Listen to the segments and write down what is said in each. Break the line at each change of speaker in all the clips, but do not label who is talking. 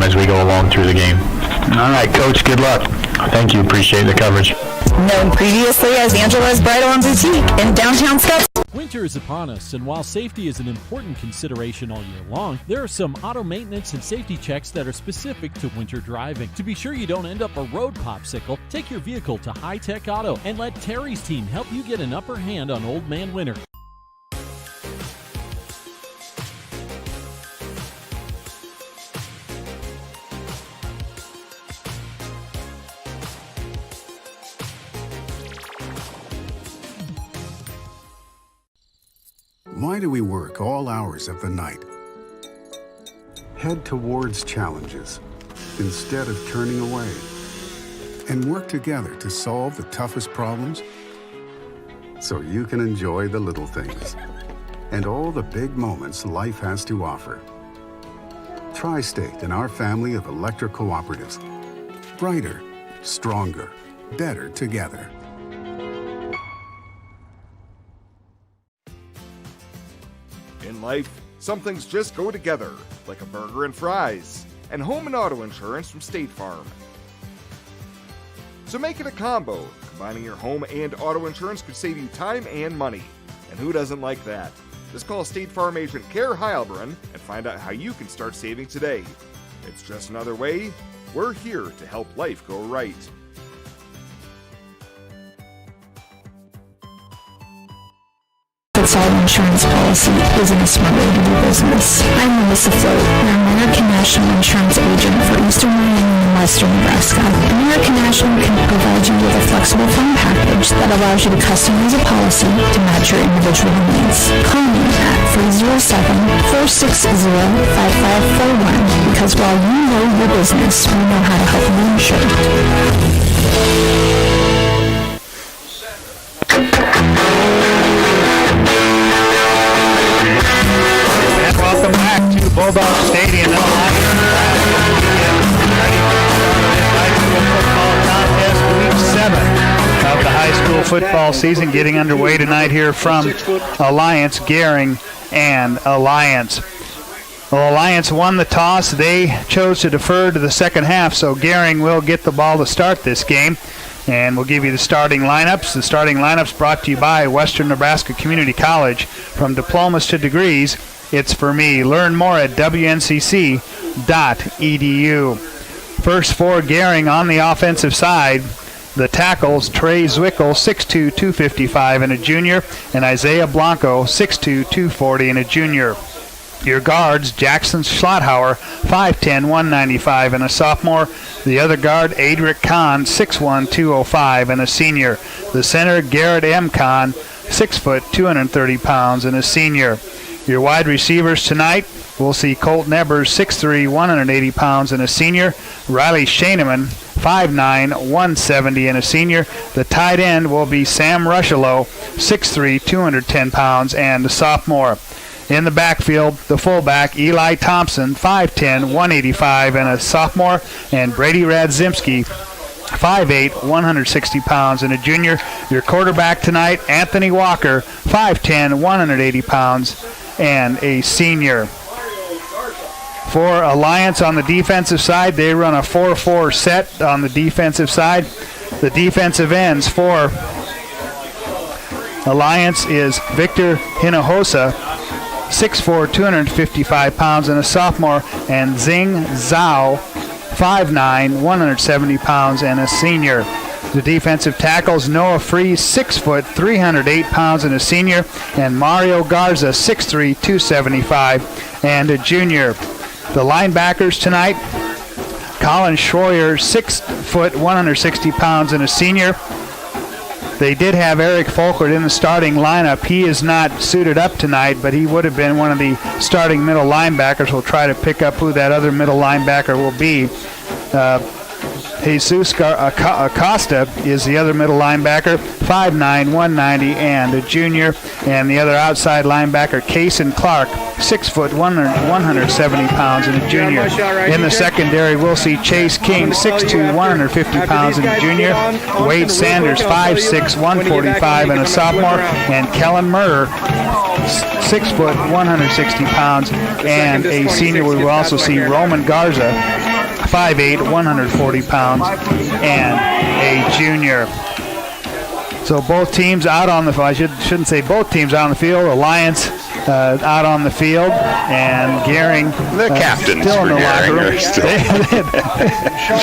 as we go along through the game. All right, Coach, good luck. Thank you. Appreciate the coverage.
Known previously as Angela's Bridal and Boutique in downtown Scottsdale.
Winter is upon us, and while safety is an important consideration all year long, there are some auto maintenance and safety checks that are specific to winter driving. To be sure you don't end up a road popsicle, take your vehicle to High Tech Auto and let Terry's team help you get an upper hand on Old Man Winter.
Why do we work all hours of the night? Head towards challenges instead of turning away, and work together to solve the toughest problems so you can enjoy the little things and all the big moments life has to offer. Tri-State and our family of electric cooperatives. Brighter, stronger, better together.
In life, some things just go together, like a burger and fries, and home and auto insurance from State Farm. So make it a combo. Combining your home and auto insurance could save you time and money. And who doesn't like that? Just call State Farm agent Kerr Heilbrunn and find out how you can start saving today. It's just another way. We're here to help life go right.
All insurance policy isn't a smart way to do business. I'm Melissa Float, an American National Insurance agent for Eastern Wyoming and Western Nebraska. American National can provide you with a flexible phone package that allows you to customize a policy to match your individual needs. Call me at 307-460-5541 because while you know your business, we know how to help you insure.
Welcome back to Bulldog Stadium. High school football contest, week 7 of the high school football season, getting underway tonight here from Alliance, Gering, and Alliance. Well, Alliance won the toss. They chose to defer to the second half, so Gering will get the ball to start this game. And we'll give you the starting lineups. The starting lineups brought to you by Western Nebraska Community College. From diplomas to degrees, it's for me. Learn more at wncc.edu. First for Gering on the offensive side, the tackles, Trey Zwickel, 6'2", 255 and a junior, and Isaiah Blanco, 6'2", 240 and a junior. Your guards, Jackson Schlotthauer, 5'10", 195 and a sophomore. The other guard, Adric Kahn, 6'1", 205 and a senior. The center, Garrett M. Kahn, 6 foot, 230 pounds and a senior. Your wide receivers tonight, we'll see Colt Nebers, 6'3", 180 pounds and a senior. Riley Shaneman, 5'9", 170 and a senior. The tight end will be Sam Rushello, 6'3", 210 pounds and a sophomore. In the backfield, the fullback, Eli Thompson, 5'10", 185 and a sophomore. And Brady Radzimski, 5'8", 160 pounds and a junior. Your quarterback tonight, Anthony Walker, 5'10", 180 pounds and a senior. For Alliance on the defensive side, they run a 4-4 set on the defensive side. The defensive ends for Alliance is Victor Hinojosa, 6'4", 255 pounds and a sophomore, and Zing Zhao, 5'9", 170 pounds and a senior. The defensive tackles, Noah Freeze, 6 foot, 308 pounds and a senior, and Mario Garza, 6'3", 275 and a junior. The linebackers tonight, Colin Schroyer, 6 foot, 160 pounds and a senior. They did have Eric Folkert in the starting lineup. He is not suited up tonight, but he would have been one of the starting middle linebackers. We'll try to pick up who that other middle linebacker will be. Jesus Acosta is the other middle linebacker, 5'9", 190 and a junior. And the other outside linebacker, Kaysen Clark, 6 foot, 170 pounds and a junior. In the secondary, we'll see Chase King, 6'2", 150 pounds and a junior. Wade Sanders, 5'6", 145 and a sophomore. And Kellen Murder, 6 foot, 160 pounds and a senior. We will also see Roman Garza, 5'8", 140 pounds, and a junior. So both teams out on the field. I shouldn't say both teams out on the field. Alliance out on the field, and Gering,
the captains
still in the locker room.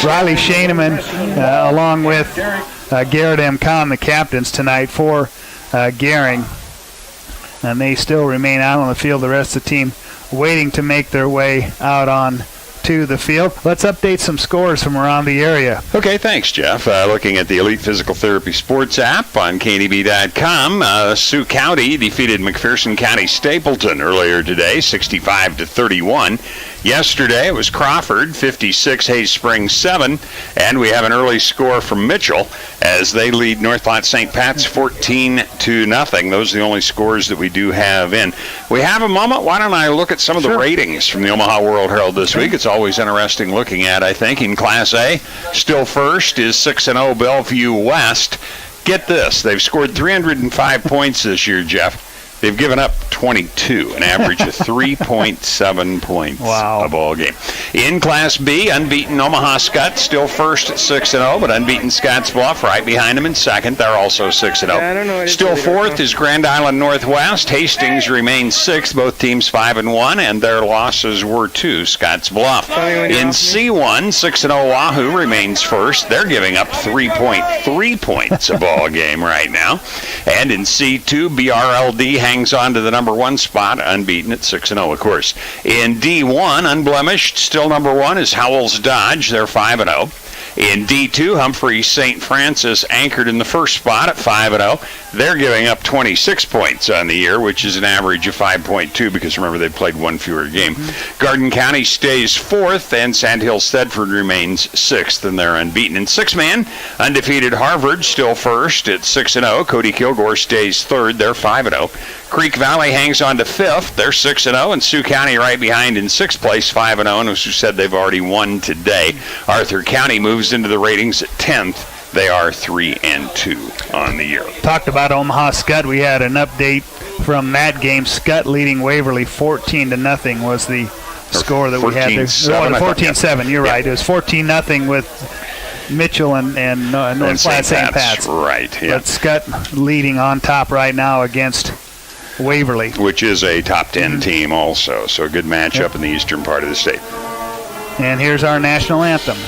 Riley Shaneman, along with Garrett M. Kahn, the captains tonight for Gering, and they still remain out on the field. The rest of the team waiting to make their way out on to the field. Let's update some scores from around the area.
Okay, thanks, Jeff. Looking at the Elite Physical Therapy Sports app on KDB.com, Sioux County defeated McPherson County Stapleton earlier today, 65-31. Yesterday it was Crawford 56, Hayes Springs 7, and we have an early score from Mitchell as they lead North Platte St. Pat's 14-0. Those are the only scores that we do have in. We have a moment. Why don't I look at some of the ratings from the Omaha World Herald this week? It's always interesting looking at, I think. In Class A, still first is 6-0 Bellevue West. Get this, they've scored 305 points this year, Jeff. They've given up 22, an average of 3.7 points a ball game. In Class B, unbeaten Omaha Skutt, still first at 6-0, but unbeaten Scotts Bluff right behind them in second. They're also 6-0. Still fourth is Grand Island Northwest. Hastings remains sixth, both teams 5-1, and their losses were to Scotts Bluff. In C1, 6-0 Wahoo remains first. They're giving up 3.3 points a ball game right now. And in C2, BRLD hangs on to the number one spot, unbeaten at 6-0, of course. In D1, unblemished, still number one is Howells Dodge. They're 5-0. In D2, Humphrey St. Francis anchored in the first spot at 5-0. They're giving up 26 points on the year, which is an average of 5.2 because, remember, they played one fewer game. Garden County stays fourth, and Sandhill Stedford remains sixth, and they're unbeaten. In six-man, undefeated Harvard still first at 6-0. Cody Kilgore stays third. They're 5-0. Creek Valley hangs on to fifth. They're 6-0, and Sioux County right behind in sixth place, 5-0. And as you said, they've already won today. Arthur County moves into the ratings at 10th. They are 3-2 on the year.
Talked about Omaha Skutt. We had an update from that game. Skutt leading Waverly 14-0 was the score that we had there. 14-7. You're right. It was 14-0 with Mitchell and North Platte St. Pat's.
Right. Yeah.
But Skutt leading on top right now against Waverly,
which is a top 10 team also. So a good matchup in the eastern part of the state.
And here's our national anthem.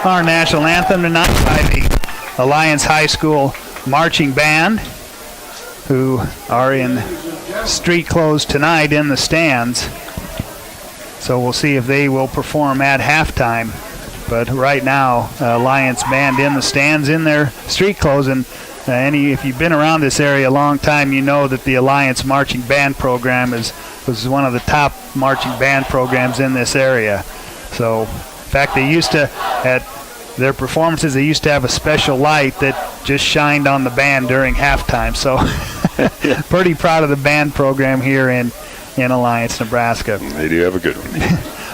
Our national anthem tonight by the Alliance High School Marching Band, who are in street clothes tonight in the stands. So we'll see if they will perform at halftime. But right now, Alliance Band in the stands in their street clothes. And if you've been around this area a long time, you know that the Alliance Marching Band program was one of the top marching band programs in this area. So, in fact, they used to, at their performances, they used to have a special light that just shined on the band during halftime. So, pretty proud of the band program here in Alliance, Nebraska.
They do have a good one.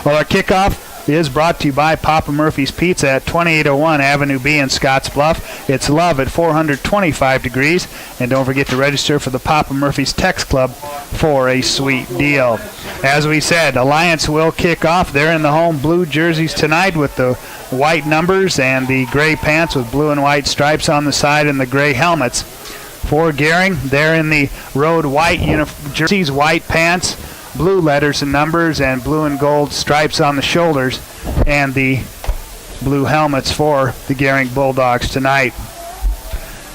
Well, our kickoff is brought to you by Papa Murphy's Pizza at 2801 Avenue B in Scotts Bluff. It's love at 425 degrees. And don't forget to register for the Papa Murphy's Text Club for a sweet deal. As we said, Alliance will kick off. They're in the home blue jerseys tonight with the white numbers and the gray pants with blue and white stripes on the side and the gray helmets. for Gering. They're in the road white jerseys, white pants, blue letters and numbers, and blue and gold stripes on the shoulders, and the blue helmets for the Gering Bulldogs tonight.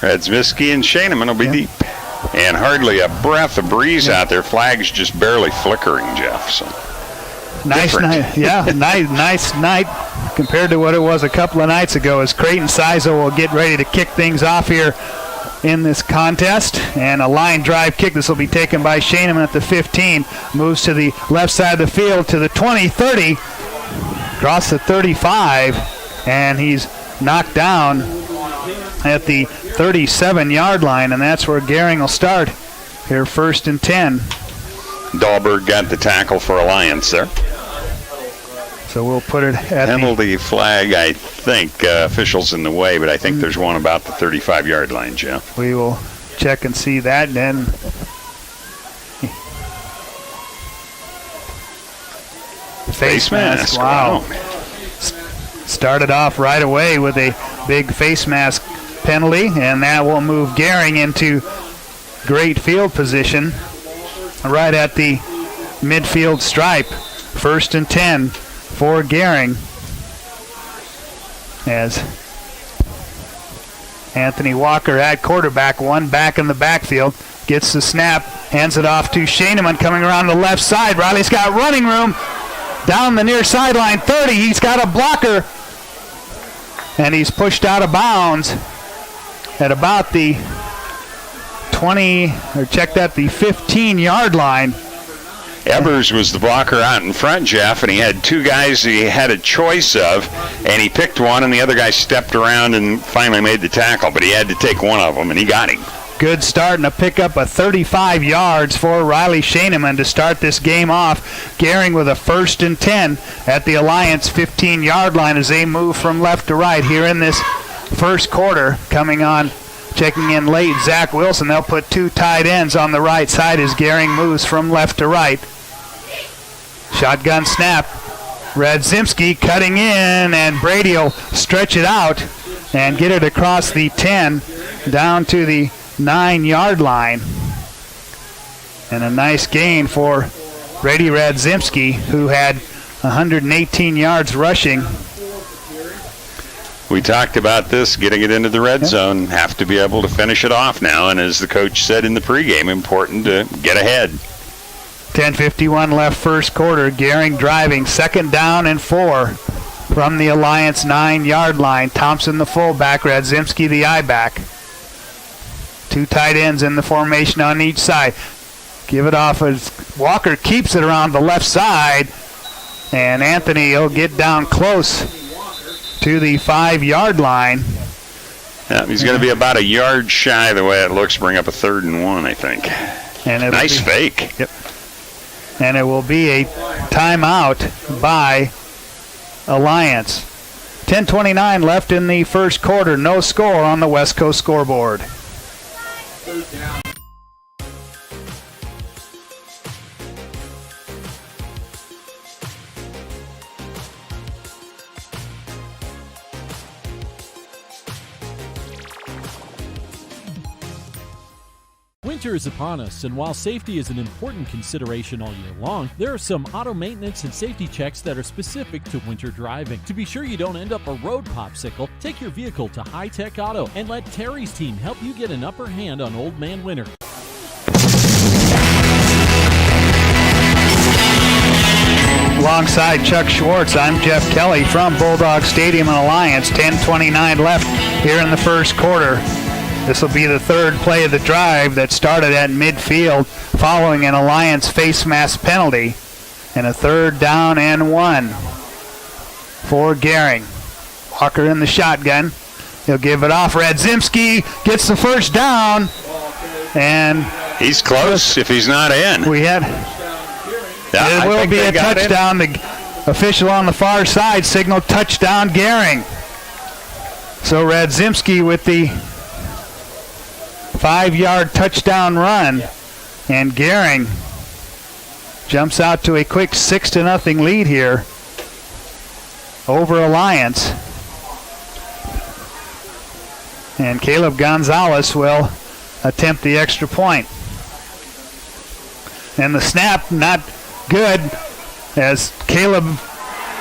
Radzimski and Shaneman will be deep. And hardly a breath of breeze out there. Flag's just barely flickering, Jeff. So
nice night. Yeah, nice night compared to what it was a couple of nights ago, as Creighton Sizo will get ready to kick things off here in this contest. And a line drive kick. This will be taken by Shaneman at the 15. Moves to the left side of the field to the 20, 30. Across the 35. And he's knocked down at the 37-yard line, and that's where Gering will start here, 1st and 10.
Dahlberg got the tackle for Alliance there.
So we'll put it at
penalty flag, I think. Officials in the way, but I think there's one about the 35-yard line, Jeff.
We will check and see that, and then face mask. Wow. Started off right away with a big face mask penalty, and that will move Gering into great field position right at the midfield stripe. 1st and 10 for Gering, as Anthony Walker at quarterback, one back in the backfield, gets the snap, hands it off to Shaneman coming around the left side. Riley's got running room down the near sideline 30. He's got a blocker, and he's pushed out of bounds at about the 20, or check that, the 15-yard line.
Evers was the blocker out in front, Jeff, and he had two guys he had a choice of, and he picked one, and the other guy stepped around and finally made the tackle, but he had to take one of them, and he got him.
Good start and a pickup of 35 yards for Riley Shaneman to start this game off. Gering with a 1st and 10 at the Alliance 15-yard line as they move from left to right here in this first quarter. Coming on, checking in late, Zach Wilson. They'll put two tight ends on the right side as Gering moves from left to right. Shotgun snap. Radzimski cutting in, and Brady will stretch it out and get it across the 10 down to the 9-yard line. And a nice gain for Brady Radzimski, who had 118 yards rushing.
We talked about this, getting it into the red zone. Have to be able to finish it off now, and as the coach said in the pregame, important to get ahead.
10:51 left first quarter. Gering driving, 2nd down and 4 from the Alliance 9-yard line. Thompson the fullback, Radzimski the I-back. Two tight ends in the formation on each side. Give it off as Walker keeps it around the left side, and Anthony will get down close to the 5-yard line.
Yeah, he's going to be about a yard shy the way it looks. Bring up a 3rd and 1, I think.
And
nice fake.
Yep. And it will be a timeout by Alliance. 10:29 left in the first quarter. No score on the West Coast scoreboard.
Winter is upon us, and while safety is an important consideration all year long, there are some auto maintenance and safety checks that are specific to winter driving. To be sure you don't end up a road popsicle, take your vehicle to High Tech Auto and let Terry's team help you get an upper hand on Old Man Winter.
Alongside Chuck Schwartz, I'm Jeff Kelly from Bulldog Stadium and Alliance. 10:29 left here in the first quarter. This will be the third play of the drive that started at midfield following an Alliance face mask penalty, and a 3rd down and 1 for Gering. Walker in the shotgun. He'll give it off. Radzimski gets the 1st down, and
he's close if he's not in.
It will be a touchdown. The official on the far side signaled touchdown Gering. So Radzimski with the 5-yard touchdown run, and Gering jumps out to a quick 6-0 lead here over Alliance. And Caleb Gonzalez will attempt the extra point. And the snap, not good, as Caleb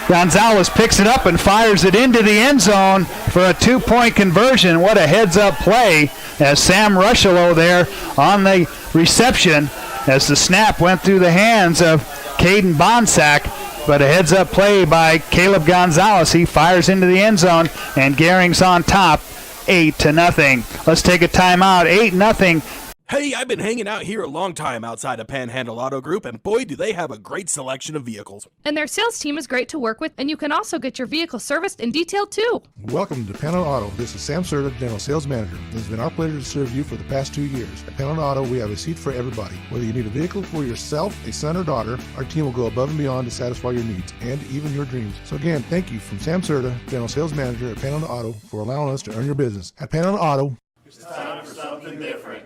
Gonzalez picks it up and fires it into the end zone for a 2-point conversion. What a heads-up play as Sam Rushello there on the reception as the snap went through the hands of Caden Bonsack. But a heads-up play by Caleb Gonzalez. He fires into the end zone, and Gering's on top, 8-0. Let's take a timeout, 8-0.
Hey, I've been hanging out here a long time outside of Panhandle Auto Group, and boy, do they have a great selection of vehicles.
And their sales team is great to work with, and you can also get your vehicle serviced and detailed too.
Welcome to Panhandle Auto. This is Sam Serta, General Sales Manager. It has been our pleasure to serve you for the past 2 years. At Panhandle Auto, we have a seat for everybody. Whether you need a vehicle for yourself, a son or daughter, our team will go above and beyond to satisfy your needs and even your dreams. So again, thank you from Sam Serta, General Sales Manager at Panhandle Auto, for allowing us to earn your business. At Panhandle Auto,
it's time for something different.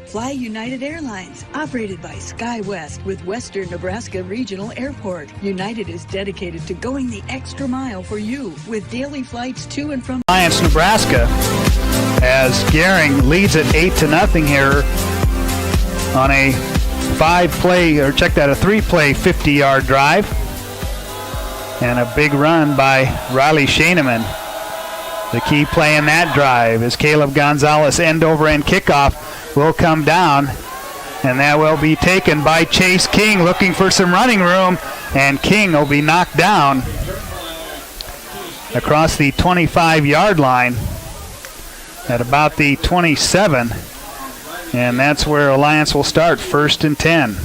Fly United Airlines, operated by SkyWest with Western Nebraska Regional Airport. United is dedicated to going the extra mile for you with daily flights to and from
Alliance, Nebraska, as Gering leads at 8-0 here on a 3-play 50-yard drive. And a big run by Riley Shaneman. The key play in that drive is Caleb Gonzalez end-over-end kickoff will come down, and that will be taken by Chase King looking for some running room, and King will be knocked down across the 25-yard line at about the 27, and that's where Alliance will start, 1st and 10.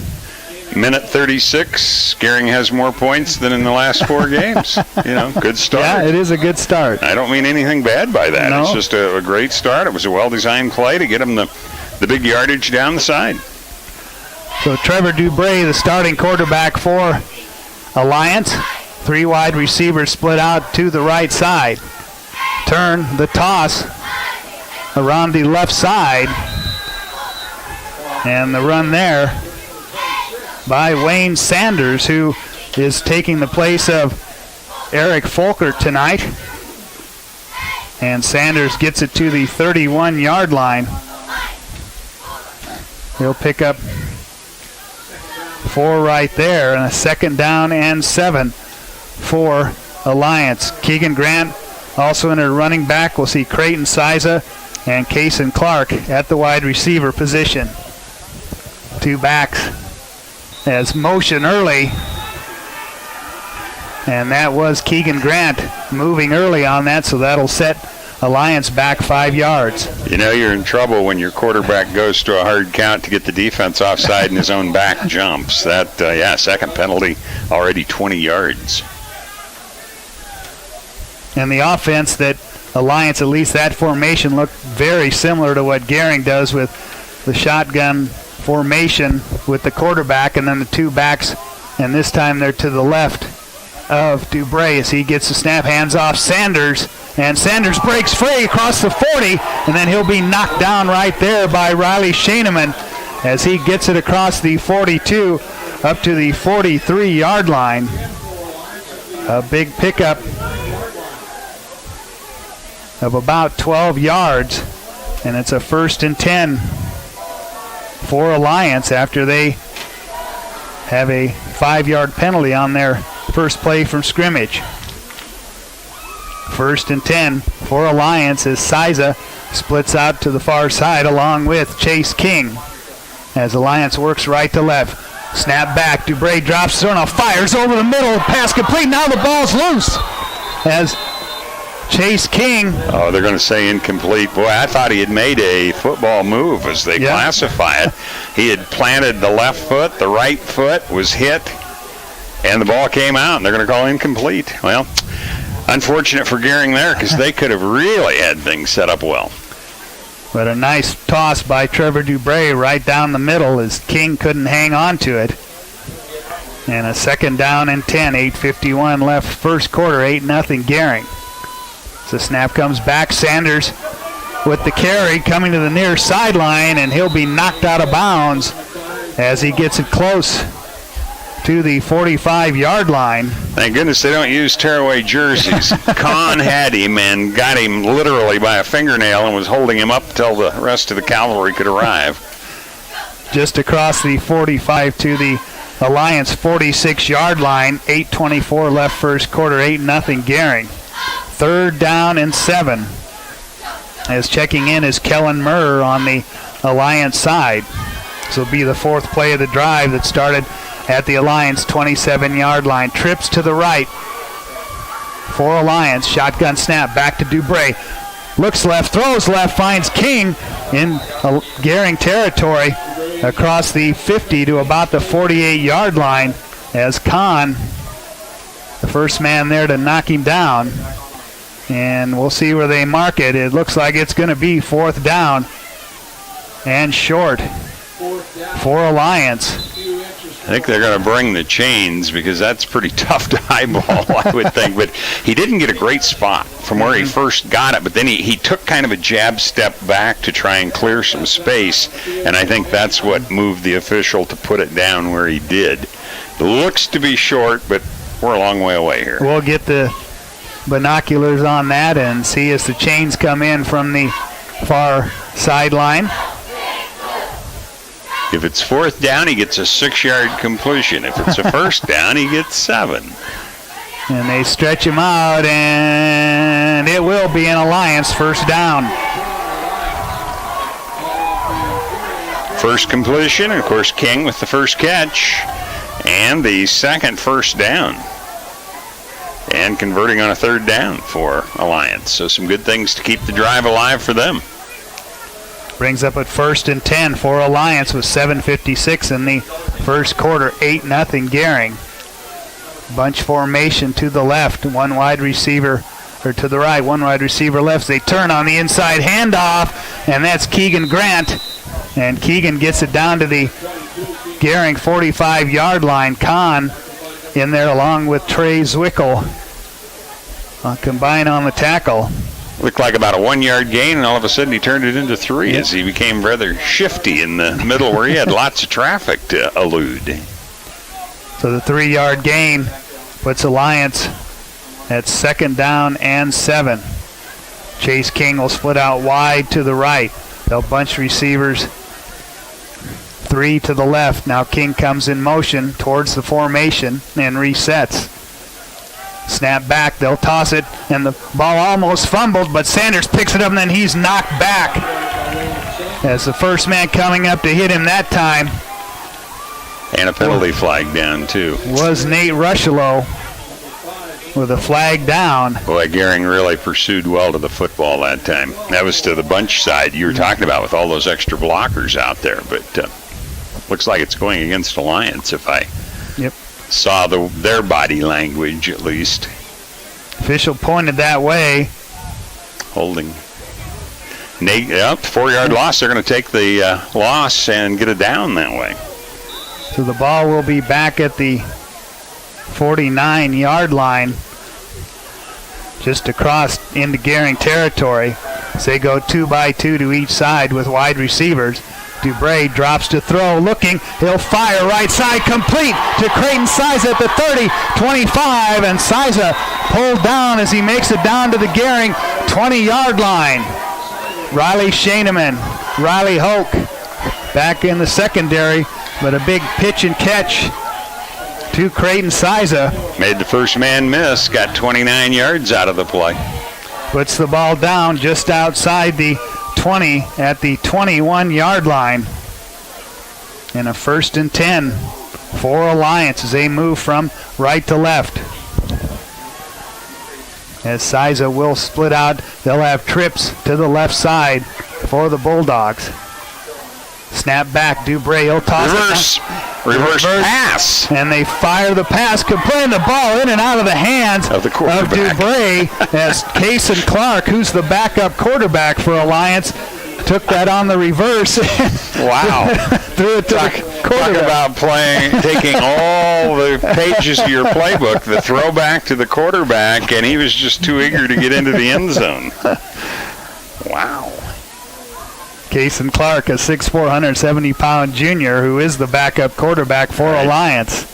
Minute 36. Gering has more points than in the last 4 games. Good start.
Yeah, it is a good start.
I don't mean anything bad by that.
No.
It's just a great start. It was a well-designed play to get him the big yardage down the side.
So Trevor Dubray, the starting quarterback for Alliance. 3 wide receivers split out to the right side. Turn the toss around the left side. And the run there by Wayne Sanders, who is taking the place of Eric Folker tonight. And Sanders gets it to the 31-yard line. He'll pick up 4 right there, and a 2nd down and 7 for Alliance. Keegan Grant also in a running back. We'll see Creighton Siza and Kaysen Clark at the wide receiver position. 2 backs as motion early, and that was Keegan Grant moving early on that, so that'll set Alliance back 5 yards.
You're in trouble when your quarterback goes to a hard count to get the defense offside and his own back jumps. That, 2nd penalty, already 20 yards.
And the offense that Alliance, at least that formation, looked very similar to what Gering does with the shotgun formation with the quarterback and then the 2 backs, and this time they're to the left of Dubray as he gets the snap, hands off Sanders, and Sanders breaks free across the 40, and then he'll be knocked down right there by Riley Shaneman as he gets it across the 42 up to the 43-yard line. A big pickup of about 12 yards, and it's a 1st and 10 for Alliance after they have a 5-yard penalty on their first play from scrimmage. 1st and 10 for Alliance as Siza splits out to the far side along with Chase King as Alliance works right to left. Snap back, Dubray drops, fires over the middle, pass complete, now the ball's loose as Chase King.
Oh, they're going to say incomplete. Boy, I thought he had made a football move as they classify it. He had planted the left foot, the right foot was hit, and the ball came out, and they're going to call incomplete. Well, unfortunate for Gering there because they could have really had things set up well.
But a nice toss by Trevor Dubray right down the middle as King couldn't hang on to it. And a 2nd down and 10, 8:51 left first quarter, 8-0 Gering. The snap comes back, Sanders with the carry coming to the near sideline, and he'll be knocked out of bounds as he gets it close to the 45-yard line.
Thank goodness they don't use tearaway jerseys. Kahn had him and got him literally by a fingernail and was holding him up till the rest of the cavalry could arrive.
Just across the 45 to the Alliance 46-yard line. 8:24 left first quarter, 8-0 Gering. 3rd down and 7. As checking in is Kellen Murr on the Alliance side. This will be the 4th play of the drive that started at the Alliance 27-yard line. Trips to the right for Alliance. Shotgun snap back to Dubray. Looks left, throws left, finds King in Gering territory across the 50 to about the 48-yard line as Kahn, the first man there to knock him down. And we'll see where they mark it. It looks like it's going to be 4th down and short for Alliance.
I think they're going to bring the chains because that's pretty tough to eyeball, I would think. But he didn't get a great spot from where he first got it, but then he took kind of a jab step back to try and clear some space, and I think that's what moved the official to put it down where he did. It looks to be short, but we're a long way away here.
We'll get the binoculars on that and see as the chains come in from the far sideline.
If it's 4th down, he gets a 6-yard completion. If it's a 1st down, he gets 7.
And they stretch him out, and it will be an Alliance 1st down.
First completion, and of course, King with the first catch, and the second 1st down. And converting on a 3rd down for Alliance. So some good things to keep the drive alive for them.
Brings up at 1st and 10 for Alliance with 7:56 in the first quarter. 8-0 Gering. Bunch formation to the left. One wide receiver, or to the right. One wide receiver left. They turn on the inside handoff, and that's Keegan Grant. And Keegan gets it down to the Gering 45-yard line. Kahn in there along with Trey Zwickel. Combine on the tackle.
Looked like about a 1-yard gain, and all of a sudden he turned it into 3 as he became rather shifty in the middle where he had lots of traffic to elude.
So the 3-yard gain puts Alliance at 2nd down and 7. Chase King will split out wide to the right. They'll bunch receivers 3 to the left. Now King comes in motion towards the formation and resets. Snap back, they'll toss it, and the ball almost fumbled, but Sanders picks it up, and then he's knocked back as the first man coming up to hit him that time.
And a penalty flag down, too.
Was Nate Rushlow with a flag down.
Boy, Gering really pursued well to the football that time. That was to the bunch side you were talking about with all those extra blockers out there, but looks like it's going against Alliance if I saw their body language at least.
Official pointed that way.
Holding. Nate, 4-yard loss. They're going to take the loss and get it down that way.
So the ball will be back at the 49-yard line, just across into Gering territory. As they go 2-by-2 to each side with wide receivers. Dubray drops to throw, looking, he'll fire right side, complete to Creighton Siza at the 30, 25, and Siza pulled down as he makes it down to the Gering 20-yard line. Riley Shaneman, Riley Hoke back in the secondary, but a big pitch and catch to Creighton Siza.
Made the first man miss, got 29 yards out of the play.
Puts the ball down just outside the 20 at the 21-yard line. And a 1st and 10 for Alliance as they move from right to left. As Siza will split out, they'll have trips to the left side for the Bulldogs. Snap back, Dubray, he'll toss
Reverse pass.
And they fire the pass, completing the ball in and out of the hands
of
Dubray as Cason Clark, who's the backup quarterback for Alliance, took that on the reverse.
Wow.
Threw it to the quarterback.
Talk about taking all the pages of your playbook, the throwback to the quarterback, and he was just too eager to get into the end zone. Wow.
Cason Clark, a 6'4", 170-pound junior who is the backup quarterback for Alliance.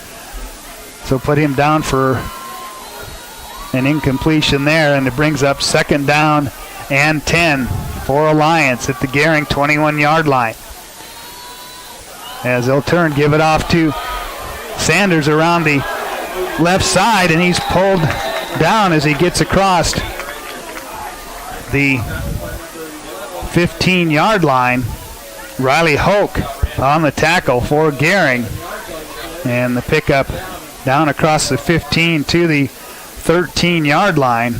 So put him down for an incompletion there, and it brings up 2nd down and 10 for Alliance at the Gering 21-yard line. As they'll turn, give it off to Sanders around the left side, and he's pulled down as he gets across the 15-yard line. Riley Hoke on the tackle for Gering, and the pickup down across the 15 to the 13-yard line.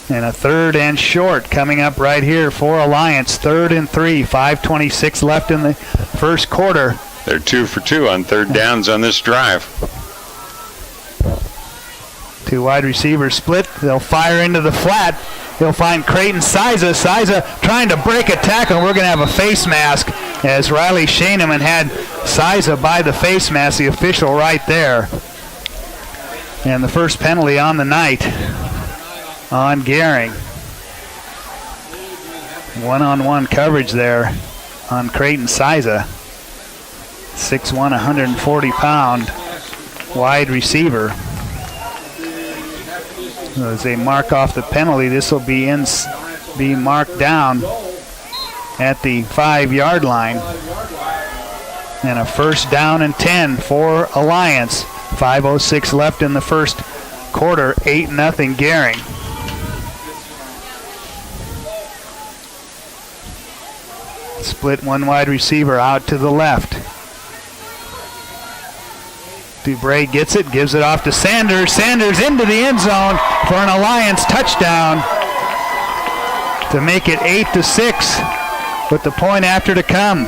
And a 3rd and short coming up right here for Alliance. 3rd and 3, 5:26 left in the first quarter.
They're 2 for 2 on 3rd downs on this drive.
2 wide receivers split. They'll fire into the flat. He'll find Creighton Siza. Siza trying to break a tackle. We're going to have a face mask as Riley Shaneman had Siza by the face mask, the official right there. And the first penalty on the night on Gering. One-on-one coverage there on Creighton Siza. 6'1", 140-pound wide receiver. As they mark off the penalty, this will be marked down at the 5-yard line. And a 1st down and 10 for Alliance. 5:06 left in the first quarter. 8-0 Gering. Split 1 wide receiver out to the left. Dubray gets it, gives it off to Sanders. Sanders into the end zone for an Alliance touchdown to make it 8-6 with the point after to come.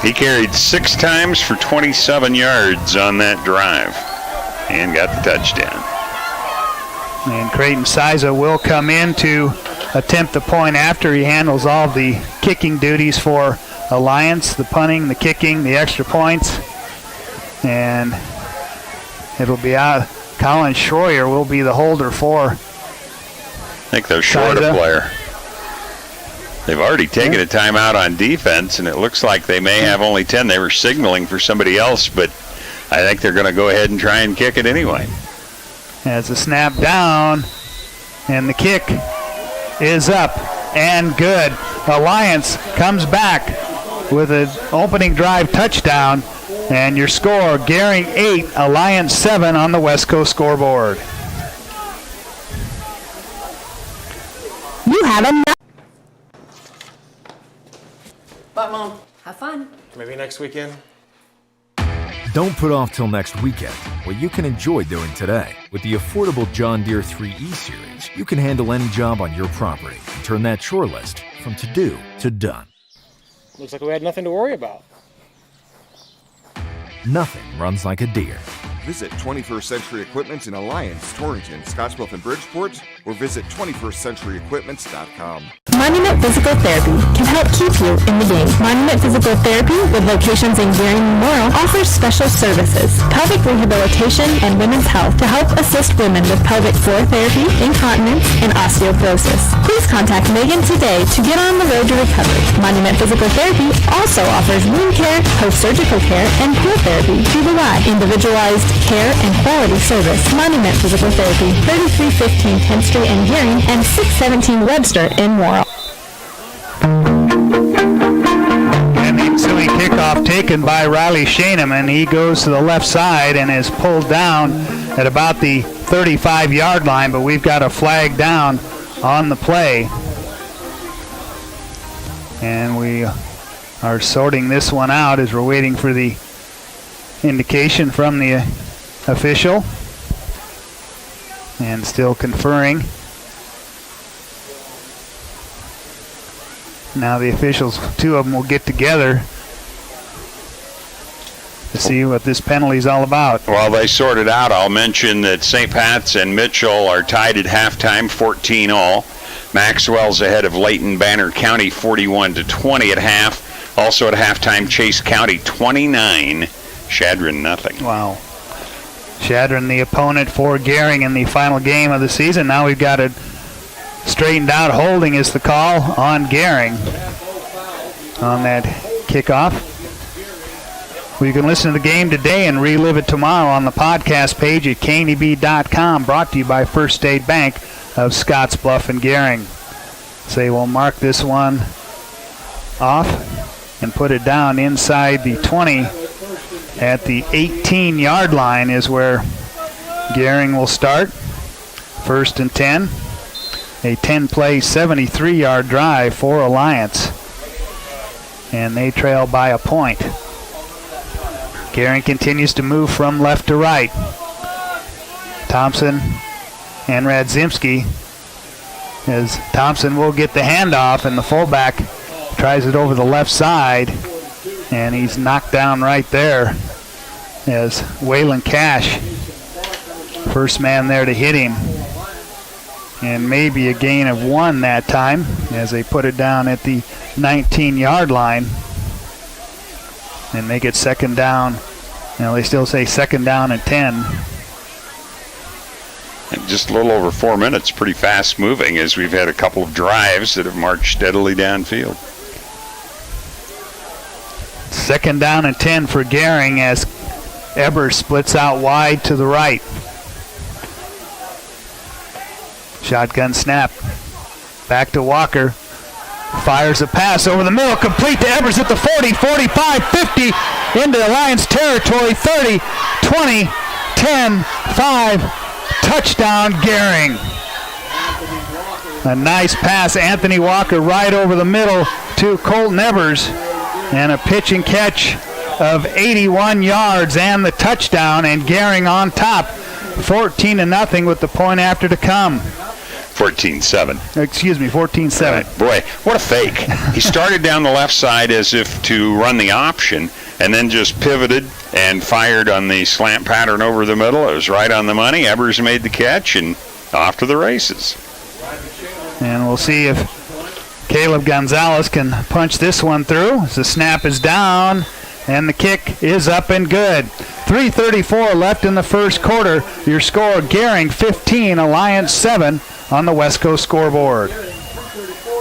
He carried 6 times for 27 yards on that drive and got the touchdown.
And Creighton Siza will come in to attempt the point after. He handles all the kicking duties for Alliance, the punting, the kicking, the extra points. And it'll be out. Colin Schroyer will be the holder for.
I think they're short a player. They've already taken a timeout on defense, and it looks like they may have only 10. They were signaling for somebody else, but I think they're going to go ahead and try and kick it anyway.
As the snap down, and the kick is up and good. Alliance comes back with an opening drive touchdown. And your score, Gering 8, Alliance 7 on the West Coast scoreboard.
You have a...
Bye, Mom.
Have fun.
Maybe next weekend.
Don't put off till next weekend what you can enjoy doing today. With the affordable John Deere 3E Series, you can handle any job on your property and turn that chore list from to-do to done.
Looks like we had nothing to worry about.
Nothing runs like a Deere.
Visit 21st Century Equipment in Alliance, Torrington, Scottsbluff, and Bridgeport, or visit 21stcenturyequipments.com.
Monument Physical Therapy can help keep you in the game. Monument Physical Therapy, with locations in Gering and Memorial, offers special services, pelvic rehabilitation, and women's health to help assist women with pelvic floor therapy, incontinence, and osteoporosis. Please contact Megan today to get on the road to recovery. Monument Physical Therapy also offers wound care, post-surgical care, and pool therapy through the Y. Individualized care and quality service. Monument Physical Therapy, 3315 10th Street in Gering and 617 Webster in Morrill.
And the ensuing kickoff taken by Riley Shaneman. He goes to the left side and is pulled down at about the 35-yard line, but we've got a flag down on the play. And we are sorting this one out as we're waiting for the indication from the official. And still conferring. Now the officials, 2 of them, will get together to see what this penalty is all about.
While they sort it out, I'll mention that St. Pat's and Mitchell are tied at halftime, 14-all. Maxwell's ahead of Layton Banner County, 41-20 at half. Also at halftime, Chase County, 29, Shadron nothing.
Wow. Shadron, the opponent for Gering in the final game of the season. Now we've got it straightened out. Holding is the call on Gering on that kickoff. Well, you can listen to the game today and relive it tomorrow on the podcast page at kneb.com, brought to you by First State Bank of Scottsbluff and Gering. So we'll mark this one off and put it down inside the 20 at the 18-yard line is where Gering will start. 1st and 10. A 10-play, 73-yard drive for Alliance. And they trail by a point. Gering continues to move from left to right. Thompson and Radzimski, as Thompson will get the handoff, and the fullback tries it over the left side, and he's knocked down right there as Waylon Cash, first man there to hit him, and maybe a gain of 1 that time as they put it down at the 19-yard line and make it 2nd down. Now they still say 2nd down and 10.
And just a little over 4 minutes, pretty fast moving, as we've had a couple of drives that have marched steadily downfield.
2nd down and 10 for Gering as Ebers splits out wide to the right. Shotgun snap. Back to Walker. Fires a pass over the middle, complete to Ebers at the 40, 45, 50, into Alliance territory, 30, 20, 10, 5, touchdown Gering. A nice pass, Anthony Walker right over the middle to Colton Ebers, and a pitch and catch of 81 yards and the touchdown, and Gering on top, 14-0 with the point after to come.
14-7.
Excuse me, 14-7.
Right. Boy, what a fake. He started down the left side as if to run the option, and then just pivoted and fired on the slant pattern over the middle. It was right on the money. Ebers made the catch, and off to the races.
And we'll see if Caleb Gonzalez can punch this one through. The snap is down, and the kick is up and good. 3:34 left in the first quarter. Your score, Gering 15, Alliance 7 on the West Coast scoreboard.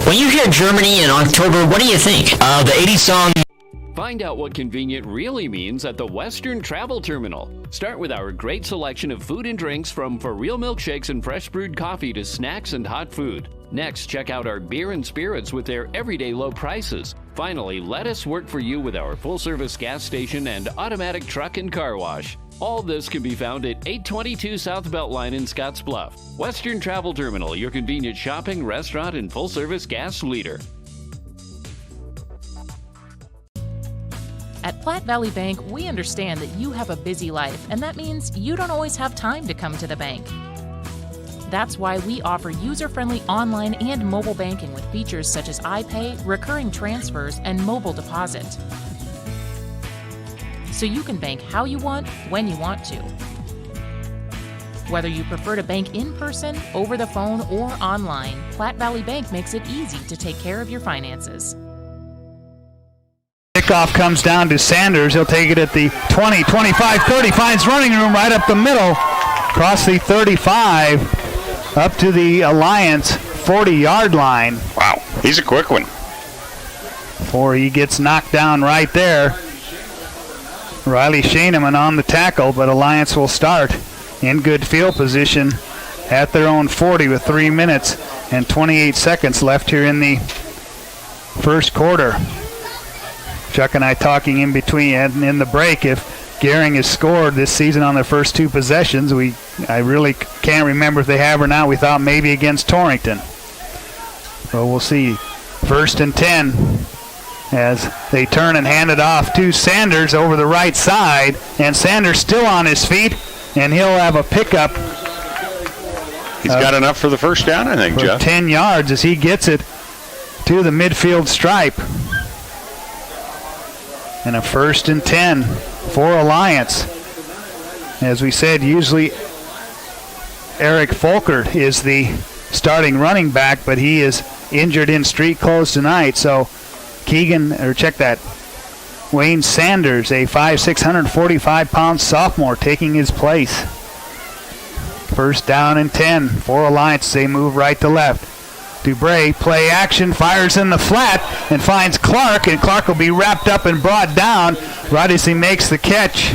When you hear Germany in October, what do you think? The 80s song.
Find out what convenient really means at the Western Travel Terminal. Start with our great selection of food and drinks, from for real milkshakes and fresh brewed coffee to snacks and hot food. Next, check out our beer and spirits with their everyday low prices. Finally, let us work for you with our full-service gas station and automatic truck and car wash. All this can be found at 822 South Beltline in Scottsbluff. Western Travel Terminal, your convenient shopping, restaurant, and full-service gas leader.
At Platte Valley Bank, we understand that you have a busy life, and that means you don't always have time to come to the bank. That's why we offer user-friendly online and mobile banking with features such as iPay, recurring transfers, and mobile deposit. So you can bank how you want, when you want to. Whether you prefer to bank in person, over the phone, or online, Platte Valley Bank makes it easy to take care of your finances.
Kickoff comes down to Sanders. He'll take it at the 20, 25, 30. Finds running room right up the middle. Across the 35. Up to the Alliance 40-yard line.
Wow, he's a quick one.
Before he gets knocked down right there. Riley Shaneman on the tackle, but Alliance will start in good field position at their own 40 with 3 minutes and 28 seconds left here in the first quarter. Chuck and I talking in between and in the break, if Gering has scored this season on their first 2 possessions, I really can't remember if they have or not. We thought maybe against Torrington. So we'll see. 1st and 10 as they turn and hand it off to Sanders over the right side, and Sanders still on his feet, and he'll have a pickup.
He's got enough for the first down, I think, Jeff.
10 yards as he gets it to the midfield stripe. And a 1st and 10 for Alliance. As we said, usually Eric Folkert is the starting running back, but he is injured in street clothes tonight. So Wayne Sanders, a 5'6", 145-pound sophomore, taking his place. 1st down and 10 for Alliance. They move right to left. Dubray, play action, fires in the flat, and finds Clark, and Clark will be wrapped up and brought down right as he makes the catch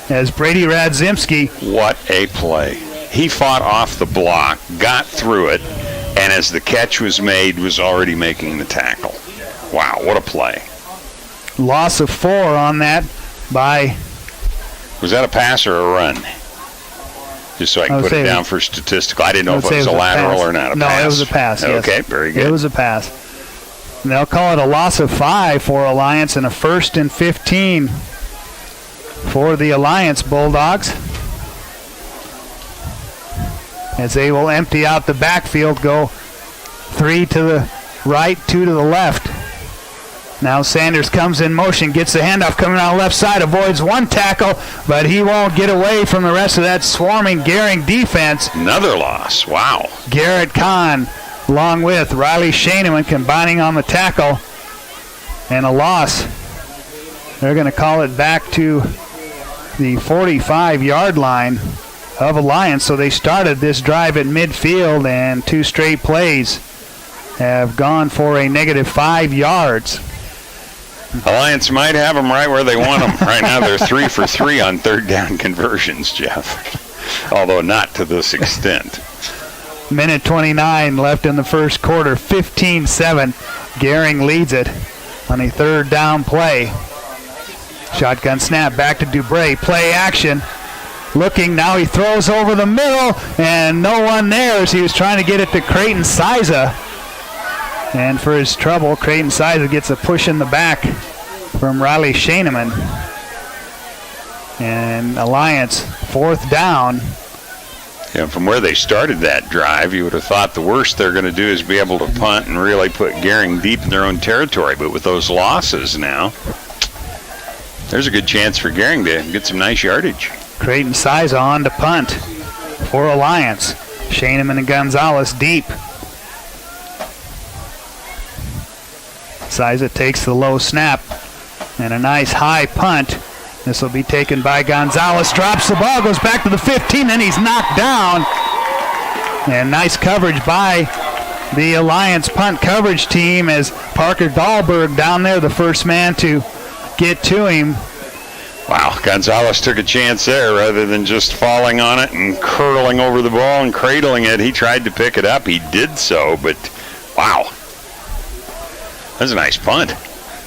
as Brady Radzimski.
What a play. He fought off the block, got through it, and as the catch was made, was already making the tackle. Wow, what a play.
Loss of 4 on that by...
Was that a pass or a run? Just so I can put it down for statistical. I didn't know if it was a lateral or not.
No, it was a pass, yes.
Okay, very good.
It was a pass. And they'll call it a loss of 5 for Alliance and a 1st and 15 for the Alliance Bulldogs. As they will empty out the backfield, go 3 to the right, 2 to the left. Now Sanders comes in motion, gets the handoff coming out left side, avoids 1 tackle, but he won't get away from the rest of that swarming Gering defense.
Another loss, wow.
Garrett Kahn, along with Riley Shaneman, combining on the tackle, and a loss. They're going to call it back to the 45-yard line of Alliance. So they started this drive at midfield, and 2 straight plays have gone for a negative 5 yards.
Alliance might have them right where they want them. Right now they're 3 for 3 on 3rd down conversions, Jeff. Although not to this extent.
Minute 29 left in the first quarter, 15-7. Gering leads it on a 3rd down play. Shotgun snap back to Dubray. Play action. Looking, now he throws over the middle, and no one there as he was trying to get it to Creighton Siza. And for his trouble, Creighton Siza gets a push in the back from Riley Shaneman. And Alliance, 4th down.
Yeah, from where they started that drive, you would have thought the worst they're going to do is be able to punt and really put Gering deep in their own territory. But with those losses now, there's a good chance for Gering to get some nice yardage.
Creighton Siza on to punt for Alliance. Shaneman and Gonzalez deep. Siza takes the low snap and a nice high punt. This will be taken by Gonzalez. Drops the ball, goes back to the 15, then he's knocked down. And nice coverage by the Alliance punt coverage team as Parker Dahlberg down there, the first man to get to him.
Wow, Gonzalez took a chance there rather than just falling on it and curling over the ball and cradling it. He tried to pick it up. He did so, but wow. That's a nice punt.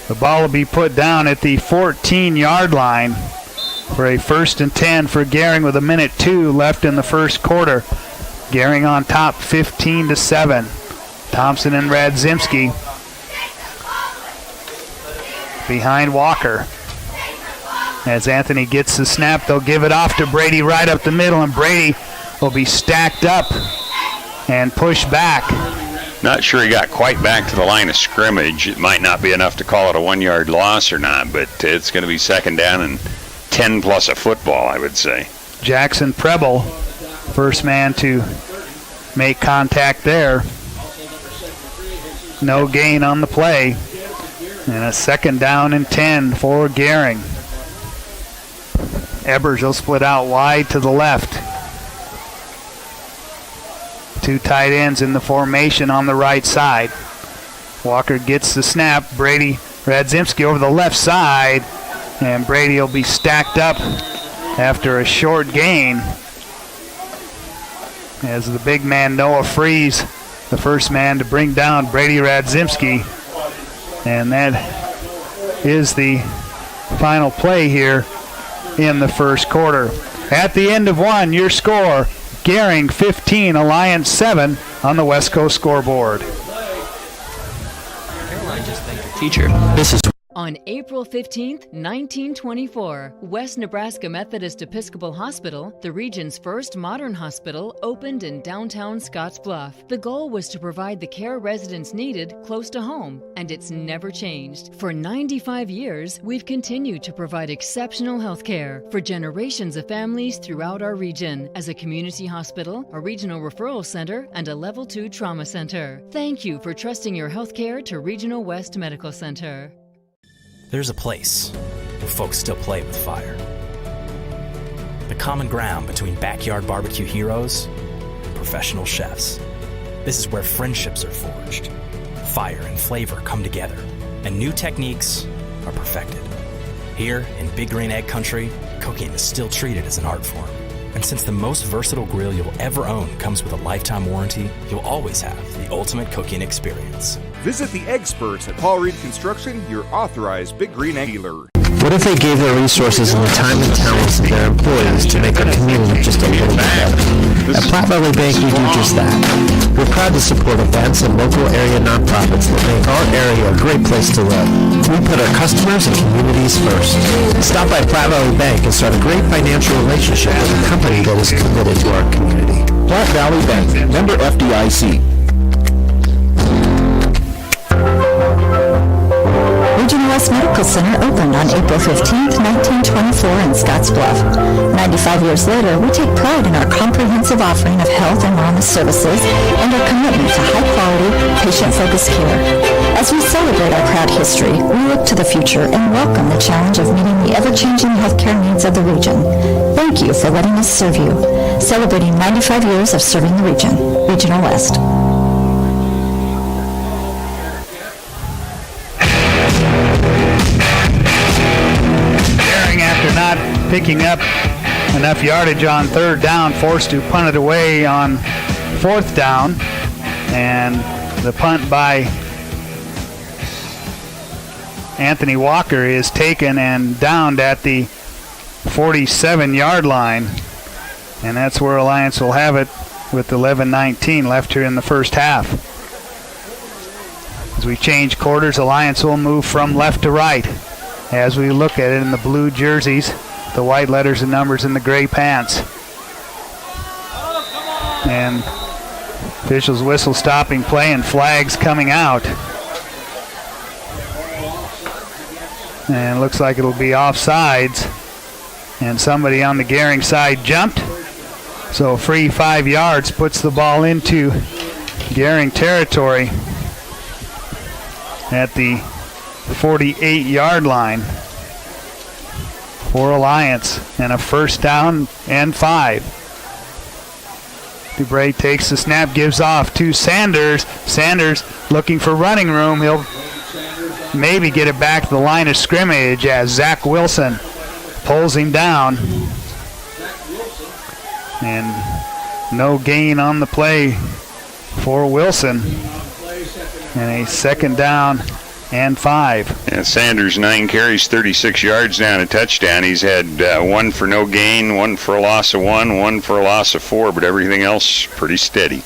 The ball will be put down at the 14-yard line for a 1st and 10 for Gering with 1:02 left in the first quarter. Gering on top 15-7. Thompson and Radzimski behind Walker. As Anthony gets the snap, they'll give it off to Brady right up the middle, and Brady will be stacked up and pushed back.
Not sure he got quite back to the line of scrimmage. It might not be enough to call it a 1-yard loss or not, but it's going to be 2nd down and 10 plus a football, I would say.
Jackson Preble, first man to make contact there. No gain on the play. And a 2nd down and 10 for Gering. Ebers will split out wide to the left. 2 tight ends in the formation on the right side. Walker gets the snap. Brady Radzimski over the left side. And Brady will be stacked up after a short gain. As the big man Noah Freeze, the first man to bring down Brady Radzimski. And that is the final play here in the first quarter. At the end of 1, your score, Gering 15, Alliance 7 on the West Coast scoreboard.
Caroline just thanked her teacher. This is on April 15th, 1924, West Nebraska Methodist Episcopal Hospital, the region's first modern hospital, opened in downtown Scottsbluff. The goal was to provide the care residents needed close to home, and it's never changed. For 95 years, we've continued to provide exceptional health care for generations of families throughout our region as a community hospital, a regional referral center, and a Level 2 trauma center. Thank you for trusting your health care to Regional West Medical Center.
There's a place where folks still play with fire. The common ground between backyard barbecue heroes and professional chefs. This is where friendships are forged. Fire and flavor come together, and new techniques are perfected. Here, in Big Green Egg Country, cooking is still treated as an art form. And since the most versatile grill you'll ever own comes with a lifetime warranty, you'll always have the ultimate cooking experience.
Visit the experts at Paul Reed Construction, your authorized Big Green Egg dealer.
What if they gave their resources and the time and talents of their employees to make our community just a little bit better? At Platte Valley Bank, we do just that. We're proud to support events and local area nonprofits that make our area a great place to live. We put our customers and communities first. Stop by Platte Valley Bank and start a great financial relationship with a company that is committed to our community. Platte Valley Bank, member FDIC.
Regional West Medical Center opened on April 15, 1924 in Scottsbluff. 95 years later, we take pride in our comprehensive offering of health and wellness services and our commitment to high-quality, patient-focused care. As we celebrate our proud history, we look to the future and welcome the challenge of meeting the ever-changing healthcare needs of the region. Thank you for letting us serve you. Celebrating 95 years of serving the region. Regional West.
Not picking up enough yardage on third down, forced to punt it away on fourth down, and the punt by Anthony Walker is taken and downed at the 47-yard line, and that's where Alliance will have it with 11:19 left here in the first half. As we change quarters, Alliance will move from left to right. As we look at it in the blue jerseys, the white letters and numbers in the gray pants. And officials whistle stopping play and flags coming out. And it looks like it'll be offsides. And somebody on the Gering side jumped. So free 5 yards puts the ball into Gering territory at the 48-yard line for Alliance, and a first down and 5. DuBray takes the snap, gives off to Sanders. Sanders looking for running room. He'll maybe get it back to the line of scrimmage as Zach Wilson pulls him down. And no gain on the play for Wilson. And a second down and 5.
And Sanders, 9 carries, 36 yards down a touchdown. He's had 1 for no gain, 1 for a loss of 1, 1 for a loss of 4, but everything else pretty steady.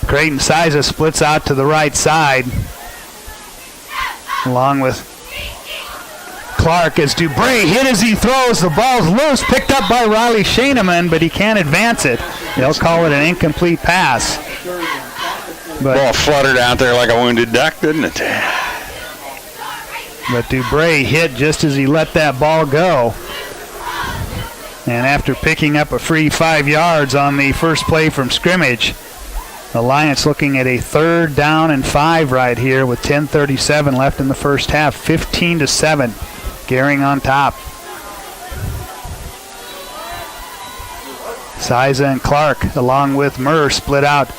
Creighton Siza splits out to the right side, along with Clark as DuBray hit as he throws. The ball's loose, picked up by Riley Shaneman, but he can't advance it. They'll call it an incomplete pass. But
ball fluttered out there like a wounded duck, didn't it?
But DuBray hit just as he let that ball go. And after picking up a free 5 yards on the first play from scrimmage, Alliance looking at a third down and 5 right here with 10:37 left in the first half. 15-7. Gering on top. Siza and Clark along with Murr split out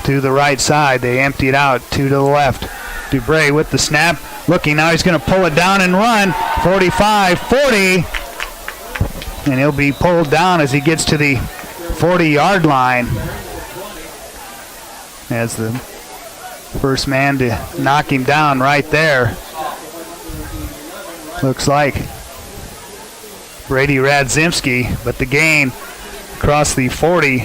to the right side. They empty it out, 2 to the left. DuBray with the snap, looking now, he's going to pull it down and run. 45, 40, and he'll be pulled down as he gets to the 40-yard line. As the first man to knock him down right there. Looks like Brady Radzimski, but the gain across the 40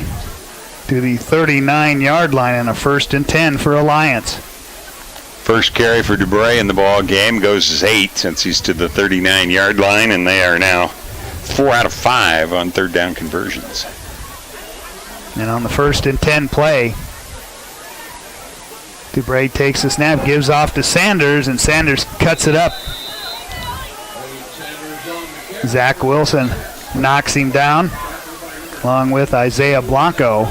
to the 39-yard line, and a 1st and 10 for Alliance.
First carry for DuBray in the ball game goes as 8 since he's to the 39-yard line, and they are now 4 out of 5 on third down conversions.
And on the 1st and 10 play, DuBray takes the snap, gives off to Sanders, and Sanders cuts it up. Zach Wilson knocks him down, along with Isaiah Blanco.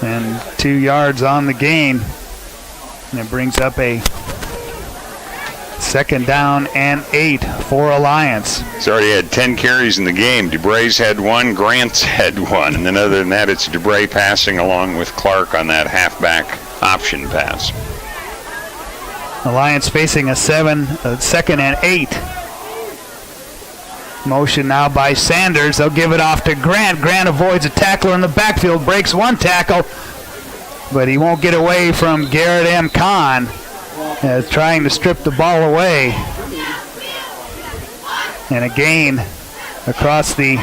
And 2 yards on the gain. And it brings up a Second down and 8 for Alliance.
He's already had 10 carries in the game. DeBray's had 1, Grant's had 1. And then other than that, it's DeBray passing along with Clark on that halfback option pass.
Alliance facing a second and 8. Motion now by Sanders. They'll give it off to Grant. Grant avoids a tackler in the backfield, breaks one tackle, but he won't get away from Garrett M. Kahn as trying to strip the ball away. And a gain across the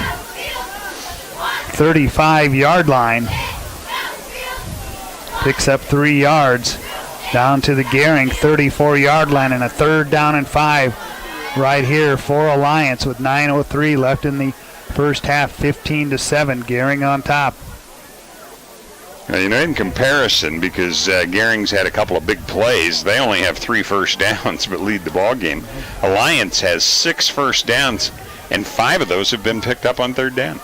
35-yard line. Picks up 3 yards down to the Gering 34-yard line, and a 3rd down and 5 right here for Alliance with 9:03 left in the first half. 15-7, Gering on top.
Now, in comparison, because Gering's had a couple of big plays, they only have 3 first downs but lead the ball game. Alliance has 6 first downs, and 5 of those have been picked up on 3rd down.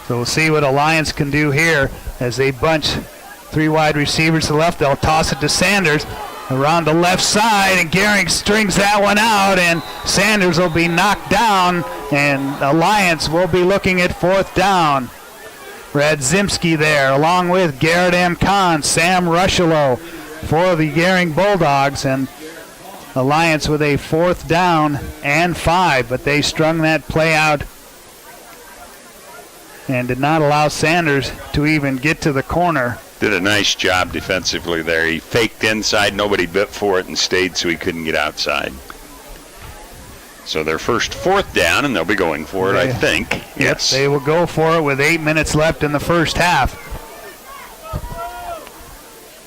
So we'll see what Alliance can do here as they bunch 3 wide receivers to the left. They'll toss it to Sanders around the left side, and Gering strings that one out, and Sanders will be knocked down, and Alliance will be looking at 4th down. Radzimski there, along with Garrett M. Kahn, Sam Rushelo for the Gering Bulldogs, and Alliance with a 4th down and 5, but they strung that play out and did not allow Sanders to even get to the corner.
Did a nice job defensively there. He faked inside, nobody bit for it, and stayed so he couldn't get outside. So their first 4th down, and they'll be going for it, I think. Yes.
They will go for it with 8 minutes left in the first half.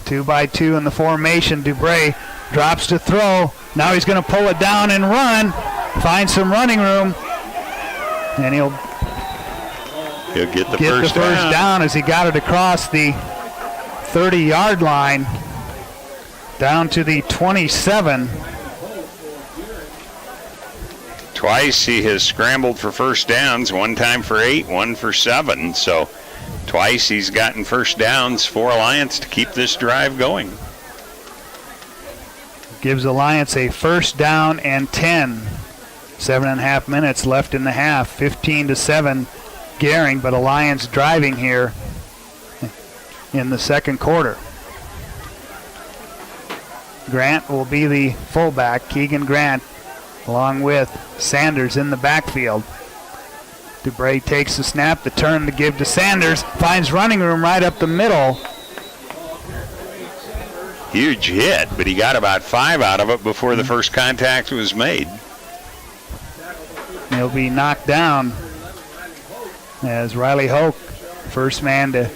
2 by 2 in the formation. Dubray drops to throw. Now he's going to pull it down and run. Find some running room. And he'll
get the first
down as he got it across the 30-yard line down to the 27.
Twice he has scrambled for first downs, one time for 8, one for 7. So twice he's gotten first downs for Alliance to keep this drive going.
Gives Alliance a 1st down and 10. 7.5 minutes left in the half. 15-7 Gering, but Alliance driving here in the second quarter. Grant will be the fullback. Keegan Grant along with Sanders in the backfield. Dubray takes the snap, the turn to give to Sanders, finds running room right up the middle.
Huge hit, but he got about 5 out of it before the first contact was made.
He'll be knocked down as Riley Hoke, first man to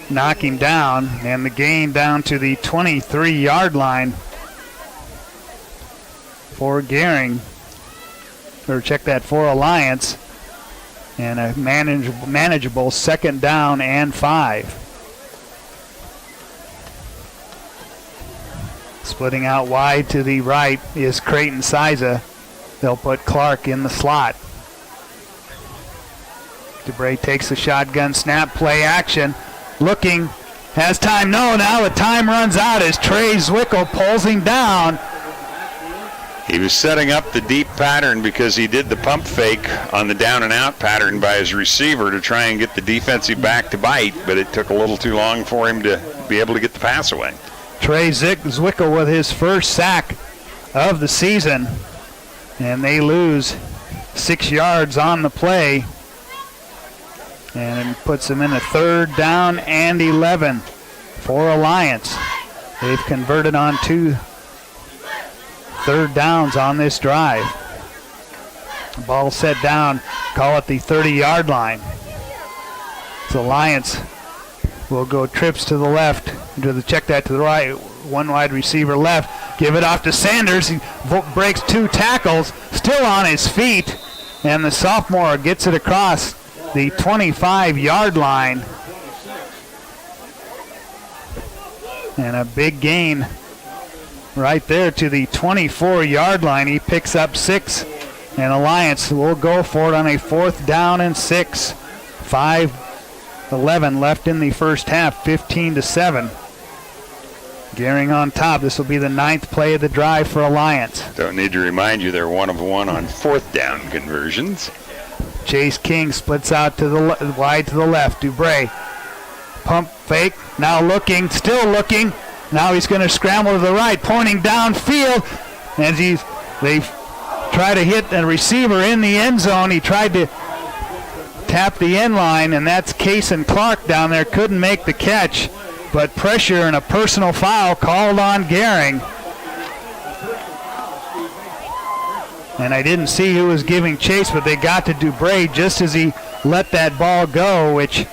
knock him down, and the gain down to the 23-yard line for Gering. Or check that for Alliance, and a manageable 2nd down and 5. Splitting out wide to the right is Creighton Siza. They'll put Clark in the slot. Dubray takes the shotgun snap, play action, looking, has time. No, now the time runs out as Trey Zwickel pulls him down.
He was setting up the deep pattern because he did the pump fake on the down and out pattern by his receiver to try and get the defensive back to bite, but it took a little too long for him to be able to get the pass away.
Trey Zwickel with his first sack of the season, and they lose 6 yards on the play, and it puts them in a 3rd down and 11 for Alliance. They've converted on 2 3rd downs on this drive. The ball set down, call it the 30-yard line. So Alliance will go trips to the left, check that to the right, 1 wide receiver left, give it off to Sanders. He breaks 2 tackles, still on his feet, and the sophomore gets it across the 25-yard line. And a big gain right there to the 24-yard line. He picks up 6, and Alliance will go for it on a 4th down and 6. 5:11 left in the first half, 15-7. Gering on top. This will be the 9th play of the drive for Alliance.
Don't need to remind you they're 1 of 1 on 4th down conversions.
Chase King splits out to the wide to the left. Dubray, pump fake, now looking, still looking. Now he's going to scramble to the right, pointing downfield. And they try to hit a receiver in the end zone. He tried to tap the end line, and that's Kason Clark down there. Couldn't make the catch, but pressure and a personal foul called on Gering. And I didn't see who was giving chase, but they got to Dubray just as he let that ball go, which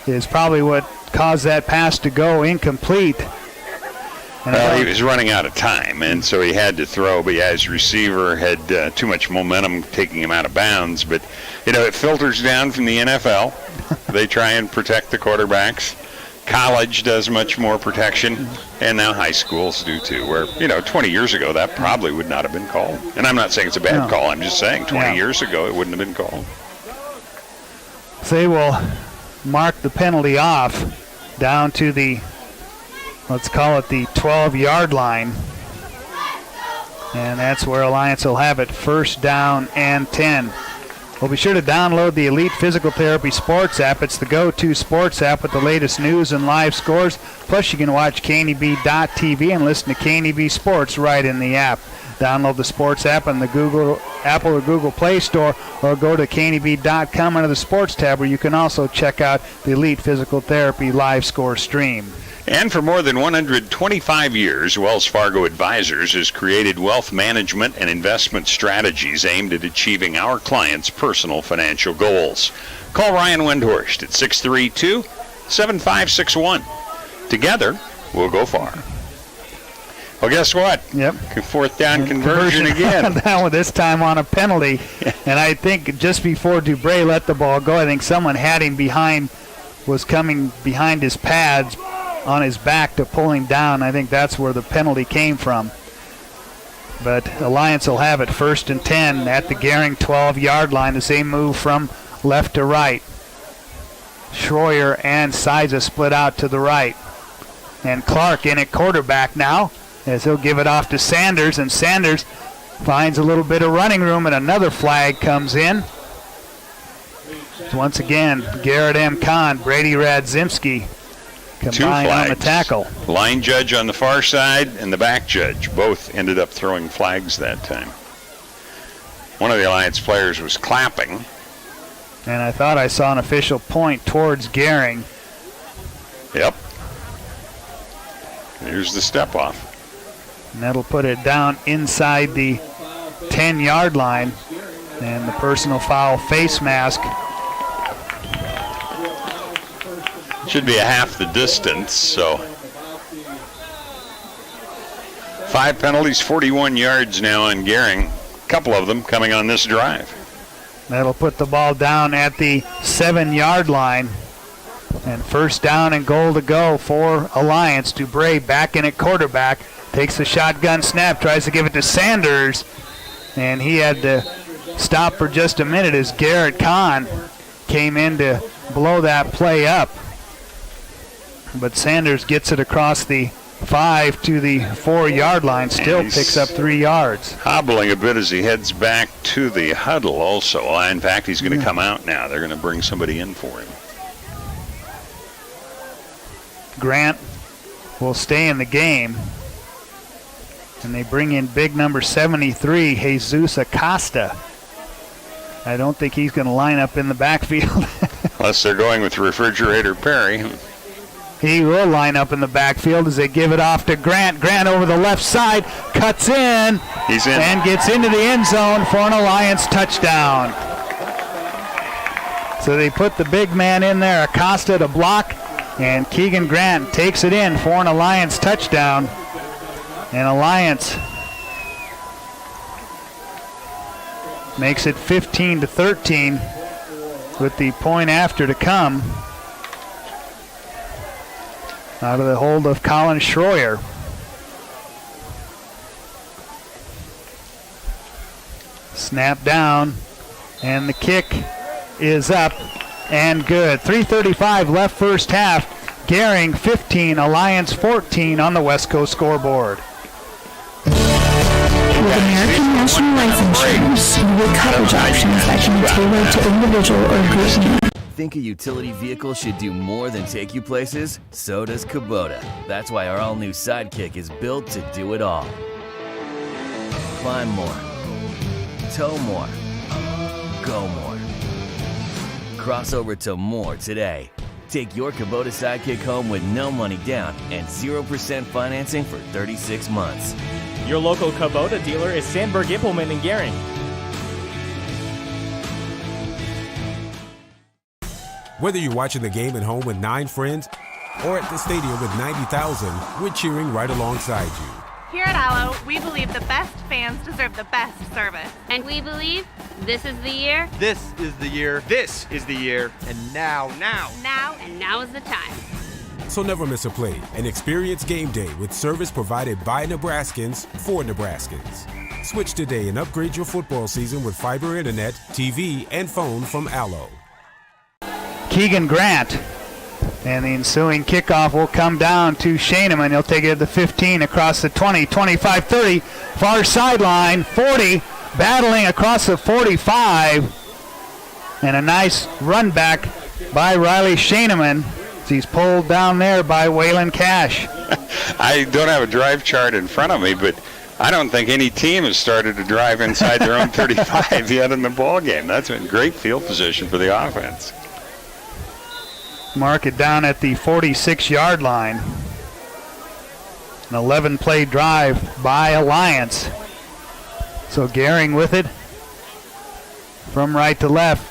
is probably what caused that pass to go incomplete.
Well, he was running out of time, and so he had to throw. But yeah, his receiver had too much momentum taking him out of bounds. But, it filters down from the NFL. They try and protect the quarterbacks. College does much more protection, and now high schools do too, where, 20 years ago that probably would not have been called. And I'm not saying it's a bad call. I'm just saying 20 years ago it wouldn't have been called.
So they will mark the penalty off down to the, let's call it the 12-yard line. And that's where Alliance will have it, 1st down and 10. Well, be sure to download the Elite Physical Therapy Sports app. It's the go-to sports app with the latest news and live scores. Plus, you can watch KNEB.TV and listen to KNEB Sports right in the app. Download the sports app on the Apple or Google Play Store, or go to KNEB.com under the Sports tab, where you can also check out the Elite Physical Therapy live score stream.
And for more than 125 years, Wells Fargo Advisors has created wealth management and investment strategies aimed at achieving our clients' personal financial goals. Call Ryan Windhorst at 632-7561. Together, we'll go far. Well, guess what?
Yep.
4th down conversion again.
That one, this time on a penalty. And I think just before Dubray let the ball go, I think someone had him was coming behind his pads on his back to pull him down. I think that's where the penalty came from. But Alliance will have it 1st and 10 at the Gering 12-yard line as they move from left to right. Schroyer and Siza split out to the right. And Clark in at quarterback now, as he'll give it off to Sanders, and Sanders finds a little bit of running room, and another flag comes in. Once again, Garrett M. Kahn, Brady Radzimski combined on the tackle.
Line judge on the far side and the back judge both ended up throwing flags that time. One of the Alliance players was clapping.
And I thought I saw an official point towards Gering.
Yep. Here's the step off.
And that'll put it down inside the 10-yard line. And the personal foul face mask.
Should be a half the distance, so 5 penalties, 41 yards now on Gering. A couple of them coming on this drive.
That'll put the ball down at the 7-yard line. And 1st down and goal to go for Alliance. Dubray back in at quarterback. Takes the shotgun snap, tries to give it to Sanders. And he had to stop for just a minute as Garrett Kahn came in to blow that play up. But Sanders gets it across the 5 to the 4-yard line, still picks up 3 yards.
Hobbling a bit as he heads back to the huddle also. In fact, he's going to come out now. They're going to bring somebody in for him.
Grant will stay in the game. And they bring in big number 73, Jesus Acosta. I don't think he's going to line up in the backfield.
Unless they're going with Refrigerator Perry.
He will line up in the backfield as they give it off to Grant. Grant over the left side, cuts in.
He's in.
And gets into the end zone for an Alliance touchdown. So they put the big man in there, Acosta, to block. And Keegan Grant takes it in for an Alliance touchdown. And Alliance makes it 15-13 with the point after to come. Out of the hold of Colin Schroyer. Snap down, and the kick is up and good. 3:35 left first half. Gering 15, Alliance 14 on the West Coast scoreboard.
With American National Life Insurance, you get coverage options that can be tailored to individual or group needs.
Think a utility vehicle should do more than take you places? So does Kubota. That's why our all-new Sidekick is built to do it all. Climb more. Tow more. Go more. Cross over to more today. Take your Kubota Sidekick home with no money down and 0% financing for 36 months.
Your local Kubota dealer is Sandberg Implement in Gering.
Whether you're watching the game at home with 9 friends or at the stadium with 90,000, we're cheering right alongside you.
Here at Allo, we believe the best fans deserve the best service.
And we believe this is the year.
This is the year. This is the year. And now
is the time.
So never miss a play and experience game day with service provided by Nebraskans for Nebraskans. Switch today and upgrade your football season with fiber internet, TV, and phone from Allo.
Keegan Grant. And the ensuing kickoff will come down to Shaneman. He'll take it to the 15, across the 20, 25, 30, far sideline, 40, battling across the 45. And a nice run back by Riley Shaneman. He's pulled down there by Waylon Cash.
I don't have a drive chart in front of me, but I don't think any team has started to drive inside their own 35 yet in the ball game. That's been great field position for the offense.
Mark it down at the 46-yard line. An 11-play drive by Alliance. So Gering with it from right to left.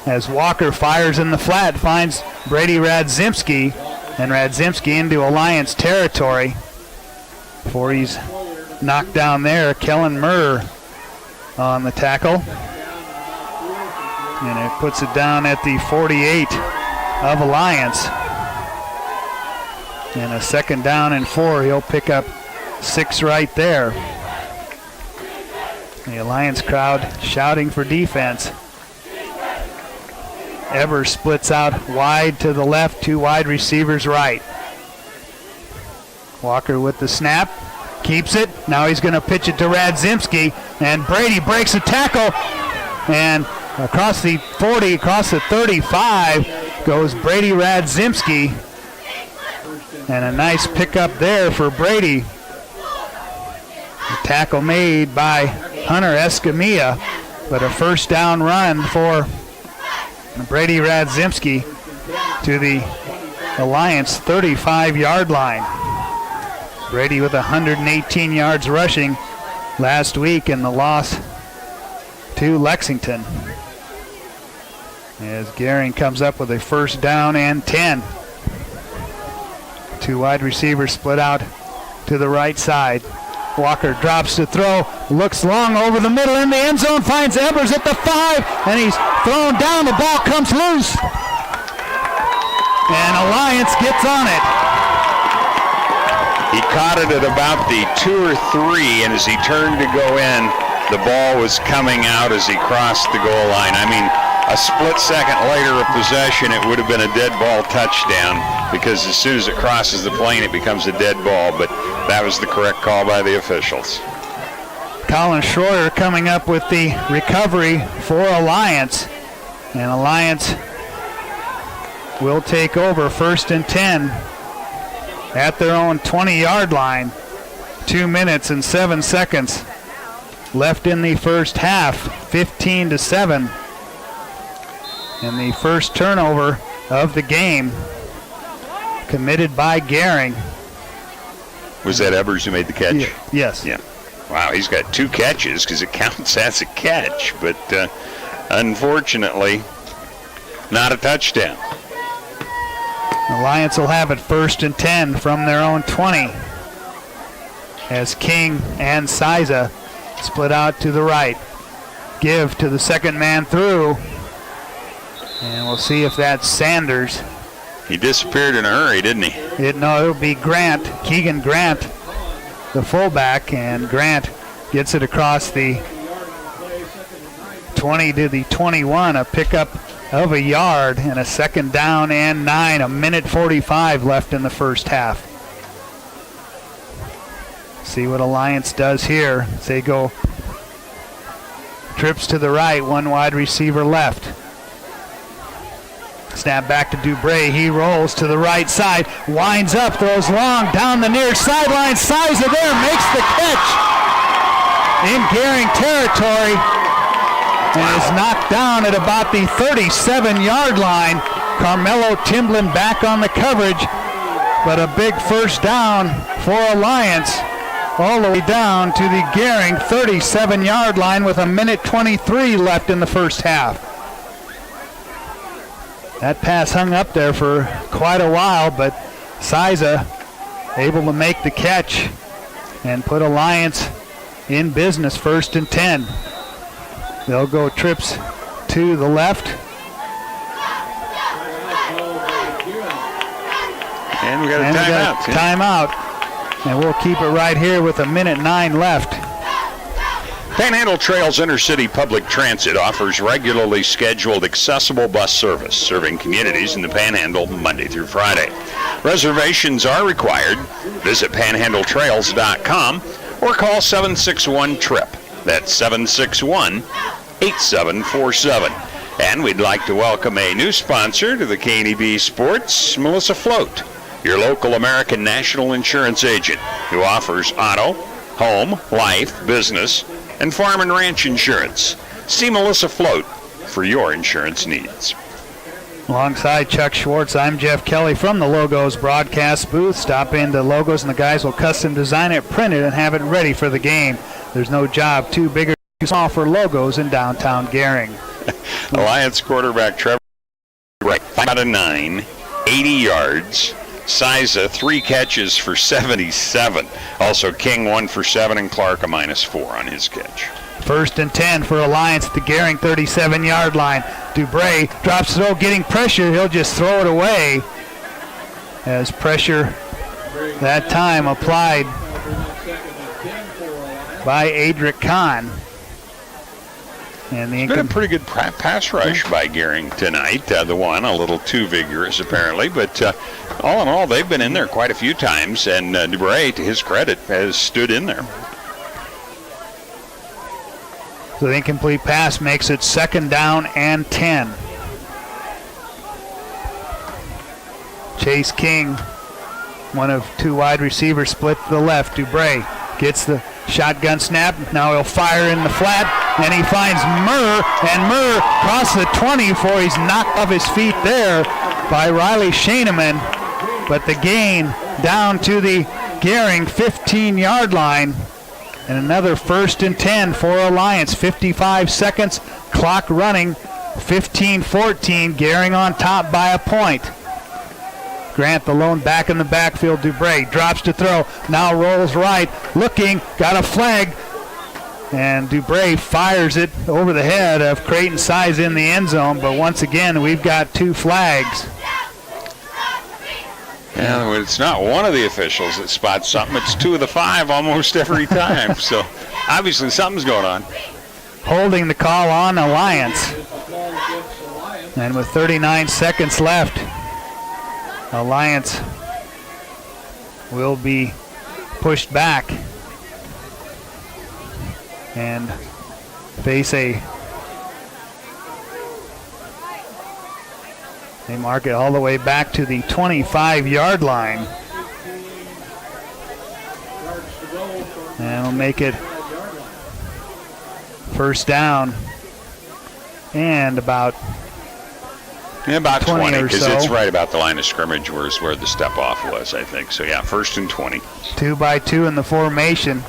As Walker fires in the flat, finds Brady Radzimski, and Radzimski into Alliance territory. Before he's knocked down there, Kellen Murr on the tackle. And it puts it down at the 48 of Alliance. And a 2nd down and 4. He'll pick up 6 right there. The Alliance crowd shouting for defense. Evers splits out wide to the left, 2 wide receivers right. Walker with the snap, keeps it. Now he's going to pitch it to Radzimski, and Brady breaks a tackle. And across the 40, across the 35 goes Brady Radzimski. And a nice pickup there for Brady. A tackle made by Hunter Escamilla, but a 1st down run for Brady Radzimski to the Alliance 35-yard line. Brady with 118 yards rushing last week in the loss to Lexington. As Gering comes up with a 1st down and 10. 2 wide receivers split out to the right side. Walker drops to throw, looks long over the middle in the end zone, finds Evers at the 5, and he's thrown down. The ball comes loose. And Alliance gets on it.
He caught it at about the 2 or 3, and as he turned to go in, the ball was coming out as he crossed the goal line. I mean, a split second later of possession, it would have been a dead ball touchdown, because as soon as it crosses the plane, it becomes a dead ball, but that was the correct call by the officials.
Colin Schroyer coming up with the recovery for Alliance, and Alliance will take over 1st and 10 at their own 20-yard line. 2 minutes and 7 seconds left in the first half, 15-7. And the first turnover of the game committed by Gering.
Was that Evers who made the catch?
Yeah. Yes.
Yeah. Wow, he's got 2 catches because it counts as a catch, but unfortunately, not a touchdown.
Alliance will have it 1st and 10 from their own 20 as King and Siza split out to the right. Give to the 2nd man through. And we'll see if that's Sanders.
He disappeared in a hurry, didn't he?
It'll be Grant, Keegan Grant, the fullback, and Grant gets it across the 20 to the 21, a pickup of a yard and a 2nd down and 9. A minute 45 left in the first half. See what Alliance does here. They go trips to the right, one wide receiver left. Snap back to Dubray. He rolls to the right side, winds up, throws long down the near sideline. Sizer there makes the catch in Gering territory and is knocked down at about the 37-yard line. Carmelo Timblin back on the coverage, but a big first down for Alliance all the way down to the Gering 37-yard line with a minute 23 left in the first half. That pass hung up there for quite a while, but Siza able to make the catch and put Alliance in business, 1st and 10. They'll go trips to the left.
And we got a timeout.
Timeout. And we'll keep it right here with a minute 9 left.
Panhandle Trails Intercity Public Transit offers regularly scheduled accessible bus service, serving communities in the Panhandle Monday through Friday. Reservations are required. Visit panhandletrails.com or call 761-TRIP. That's 761-8747. And we'd like to welcome a new sponsor to the KNEB Sports, Melissa Float, your local American National Insurance agent who offers auto, home, life, business, and farm and ranch insurance. See Melissa Float for your insurance needs.
Alongside Chuck Schwartz, I'm Jeff Kelly from the Logos broadcast booth. Stop into Logos and the guys will custom design it, print it, and have it ready for the game. There's no job too big or too small for Logos in downtown Gering.
Alliance quarterback Trevor Wright, 5 out of 9, 80 yards. Siza, 3 catches for 77. Also King, 1 for 7, and Clark a -4 on his catch.
1st and 10 for Alliance at the Gering 37-yard line. Dubray drops throw, getting pressure. He'll just throw it away as pressure that time applied by Adric Kahn. And
it's been a pretty good pass rush by Gering tonight. The one a little too vigorous apparently, but all in all, they've been in there quite a few times, and Dubray, to his credit, has stood in there.
So the incomplete pass makes it 2nd down and 10. Chase King, one of 2 wide receivers, split to the left. Dubray gets the shotgun snap. Now he'll fire in the flat, and he finds Murr, and Murr across the 20 before he's knocked off his feet there by Riley Shaneman. But the gain down to the Gering 15-yard line, and another 1st and 10 for Alliance. 55 seconds, clock running, 15-14, Gering on top by a point. Grant the lone back in the backfield. Dubray drops to throw, now rolls right, looking, got a flag, and Dubray fires it over the head of Creighton Size in the end zone, but once again we've got 2 flags.
Yeah, it's not one of the officials that spots something, it's 2 of the 5 almost every time, so obviously something's going on.
Holding the call on Alliance, and with 39 seconds left, Alliance will be pushed back and face they mark it all the way back to the 25-yard line. And we'll make it 1st down and about
20, because
so.
it's right about the line of scrimmage where the step off was, I think. So yeah, 1st and 20.
2 by 2 in the formation.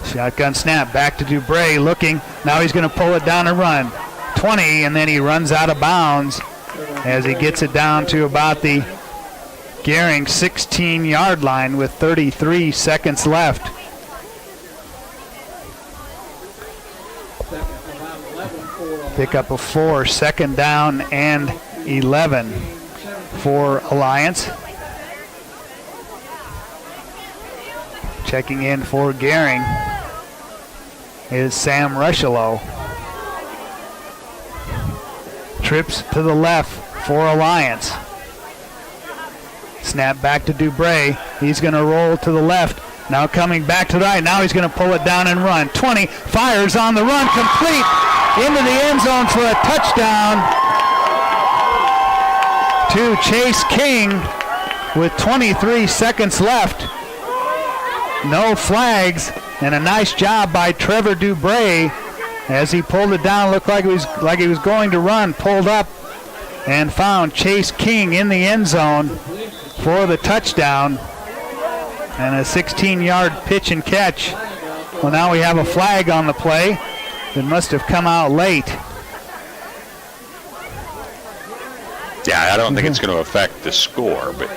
Shotgun snap back to Dubray, looking. Now he's going to pull it down and run. 20, and then he runs out of bounds as he gets it down to about the Gering 16-yard line with 33 seconds left. Pick up a 4, 2nd down and 11 for Alliance. Checking in for Gering is Sam Rushalow. trips to the left for Alliance. Snap back to Dubray. He's going to roll to the left. Now coming back to the right. Now he's going to pull it down and run. 20, fires on the run, complete into the end zone for a touchdown to Chase King with 23 seconds left. No flags, and a nice job by Trevor Dubray as he pulled it down. Looked like he was going to run, pulled up and found Chase King in the end zone for the touchdown. And a 16-yard pitch and catch. Well, now we have a flag on the play that must have come out late.
Yeah, I don't think it's going to affect the score, but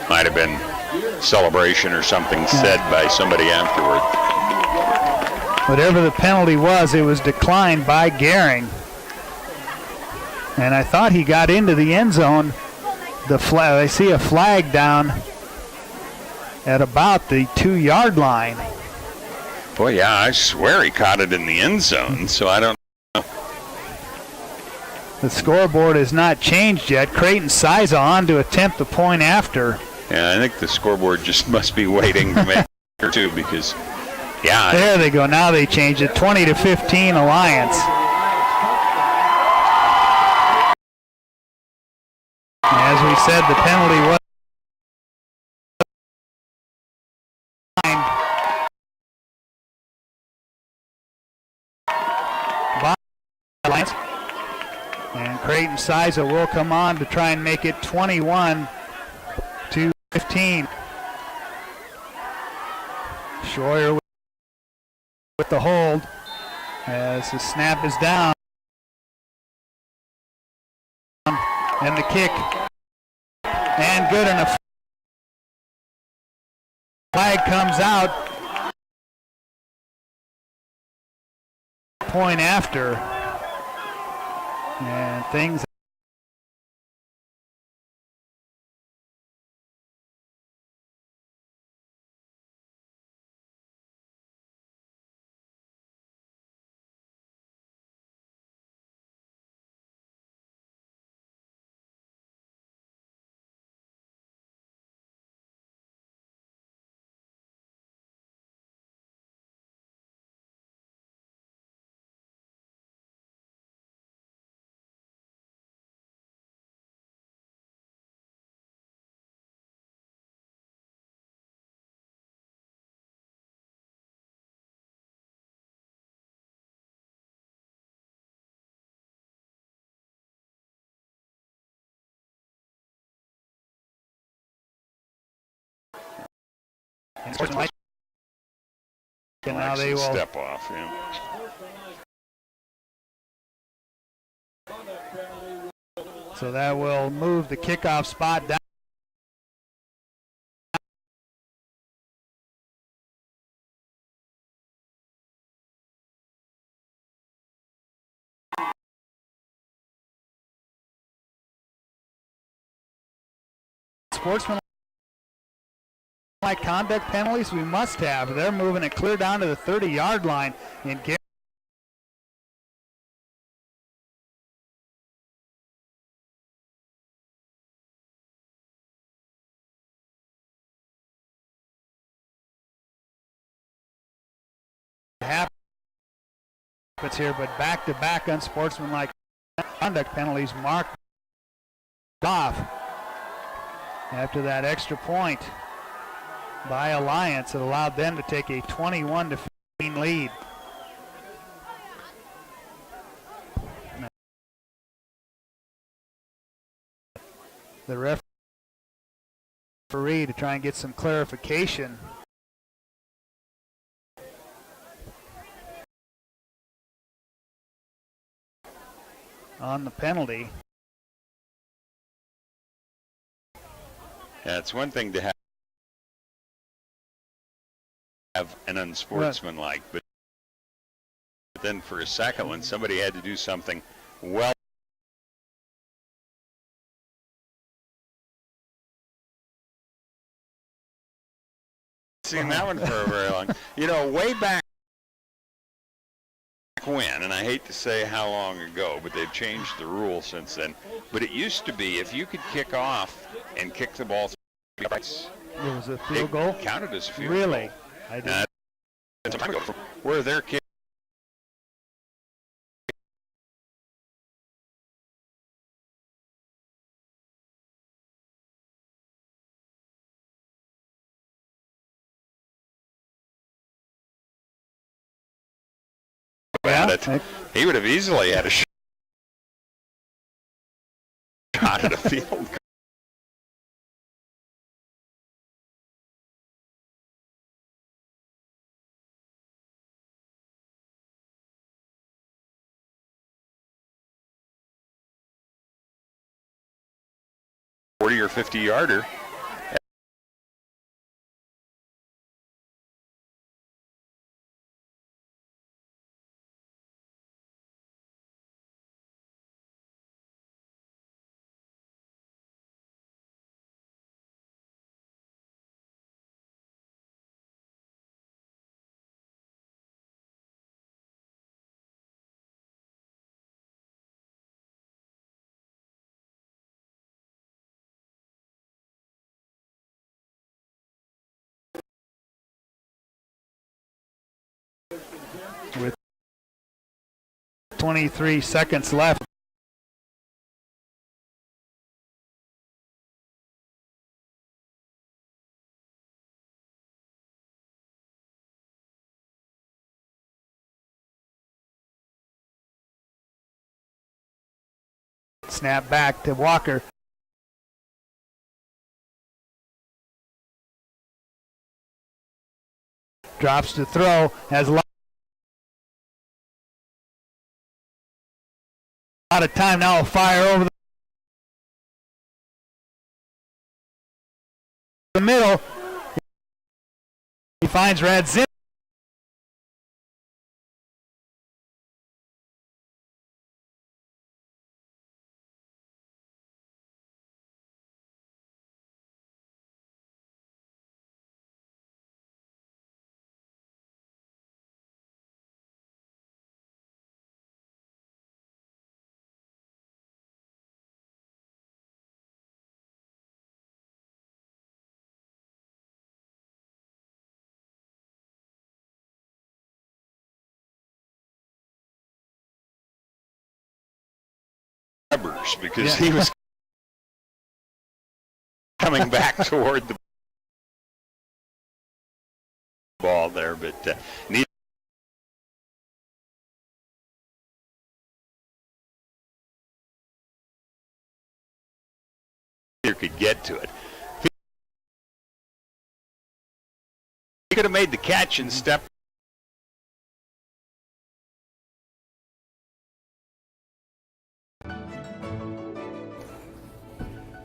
might have been celebration or something said by somebody afterward.
Whatever the penalty was, it was declined by Gering. And I thought he got into the end zone. I see a flag down at about the 2-yard line.
Boy, yeah, I swear he caught it in the end zone, so I don't know.
The scoreboard has not changed yet. Creighton Siza on to attempt the point after.
Yeah, I think the scoreboard just must be waiting to make it too, because, yeah.
There they go. Now they changed it. 20-15 Alliance. As we said, the penalty was by Alliance. And Creighton Siza will come on to try and make it 21-15. Schroyer with the hold as the snap is down. And the kick. And good enough. Flag comes out. Point after. And things and now they will
step off. Yeah.
So that will move the kickoff spot down. Sportsman conduct penalties we must have. They're moving it clear down to the 30-yard line. And happens here, but back-to-back unsportsmanlike conduct penalties marked off after that extra point by Alliance. It allowed them to take a 21-15 lead. The referee to try and get some clarification. On the penalty.
Yeah, it's one thing to have an unsportsmanlike, but then for a second when somebody had to do something well seen that one for a very long. You know, way back back when, and I hate to say how long ago, but they've changed the rule since then. But it used to be if you could kick off and kick the ball through, it
was a field goal?
Counted as a field
really?
goal.
I didn't.
Some time ago, where their kick. He would have easily had a shot at a field goal. Or 50-yarder.
With 23 seconds left. Snap back to Walker. Drops to throw. Has a lot of time now. Fire over the middle. He finds Red Zim.
Because he was coming back toward the ball there, but neither could get to it. He could have made the catch and stepped.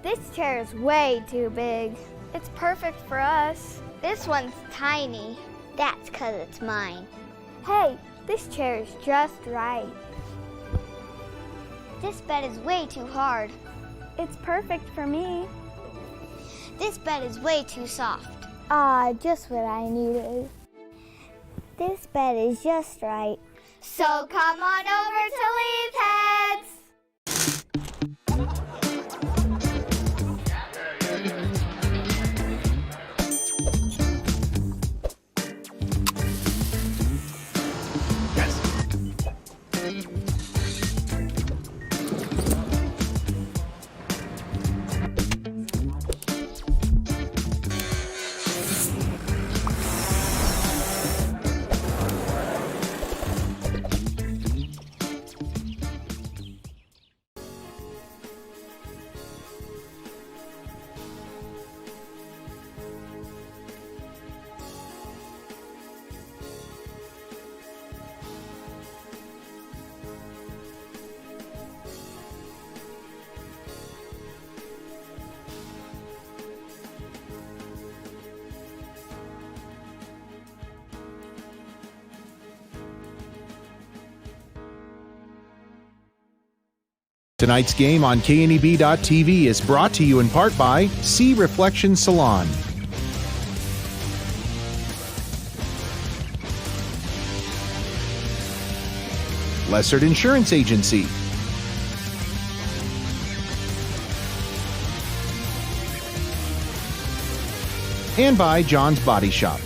This chair is way too big. It's perfect for us. This one's tiny. That's 'cause it's mine. Hey, this chair is just right. This bed is way too hard. It's perfect for me. This bed is way too soft. Just what I needed. This bed is just right. So come on over to Leeds Heads.
Tonight's game on KNEB.TV is brought to you in part by C Reflection Salon. Lessard Insurance Agency. And by John's Body Shop.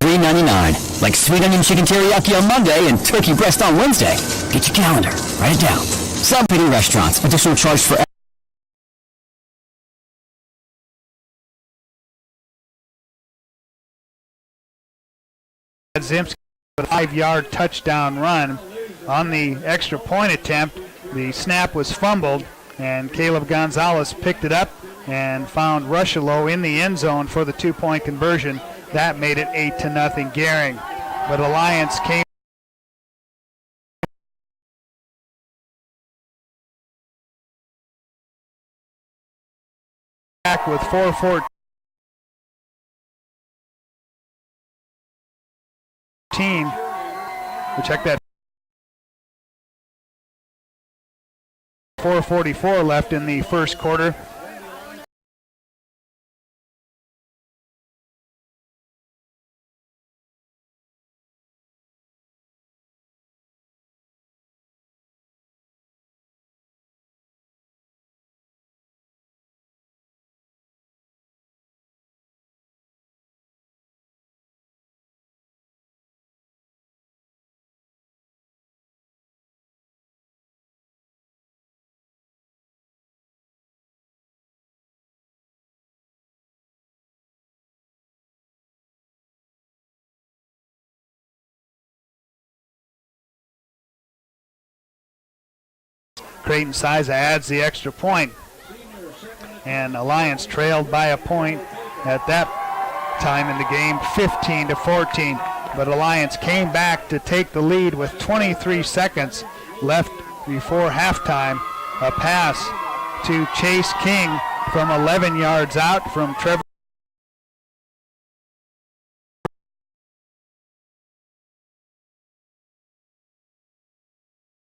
$3.99, like sweet onion chicken teriyaki on Monday and turkey breast on Wednesday. Get your calendar, write it down. Some many restaurants, additional charge for
Zimski with a 5-yard touchdown run. On the extra point attempt, the snap was fumbled, and Caleb Gonzalez picked it up and found Rushalow in the end zone for the 2-point conversion. That made it 8-0 Gering. But Alliance came back with 4-14. We'll check that. 4:44 left in the first quarter. Creighton Siza adds the extra point, and Alliance trailed by a point at that time in the game, 15-14. But Alliance came back to take the lead with 23 seconds left before halftime. A pass to Chase King from 11 yards out from Trevor.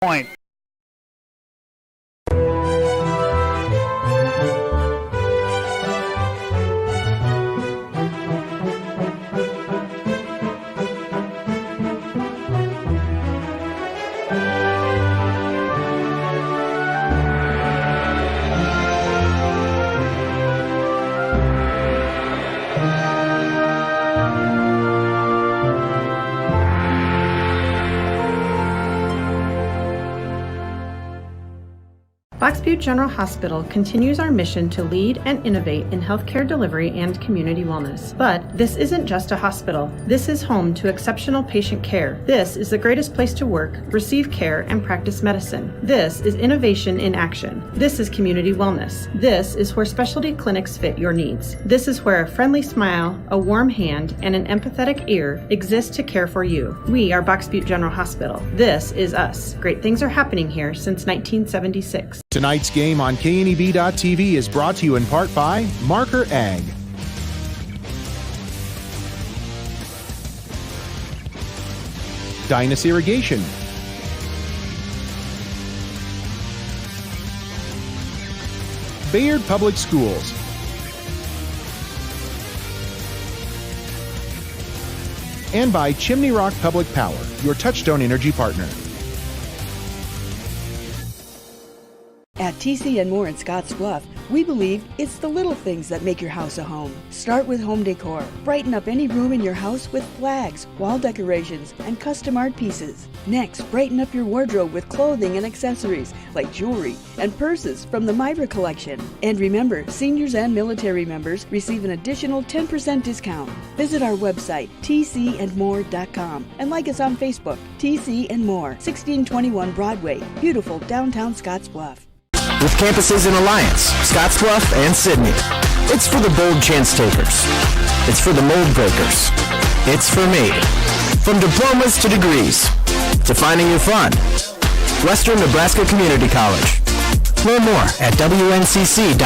Point.
Box Butte General Hospital continues our mission to lead and innovate in healthcare delivery and community wellness. But this isn't just a hospital. This is home to exceptional patient care. This is the greatest place to work, receive care, and practice medicine. This is innovation in action. This is community wellness. This is where specialty clinics fit your needs. This is where a friendly smile, a warm hand, and an empathetic ear exist to care for you. We are Box Butte General Hospital. This is us. Great things are happening here since 1976.
Tonight's game on KNEB.TV is brought to you in part by Marker Ag. Dynas Irrigation. Bayard Public Schools. And by Chimney Rock Public Power, your Touchstone Energy partner.
At TC & More in Scotts Bluff, we believe it's the little things that make your house a home. Start with home decor. Brighten up any room in your house with flags, wall decorations, and custom art pieces. Next, brighten up your wardrobe with clothing and accessories like jewelry and purses from the Myra collection. And remember, seniors and military members receive an additional 10% discount. Visit our website, tcandmore.com, and like us on Facebook, TC & More, 1621 Broadway, beautiful downtown Scotts Bluff.
With campuses in Alliance, Scottsbluff, and Sydney. It's for the bold chance takers. It's for the mold breakers. It's for me. From diplomas to degrees, to finding your fun. Western Nebraska Community College. Learn more at wncc.edu.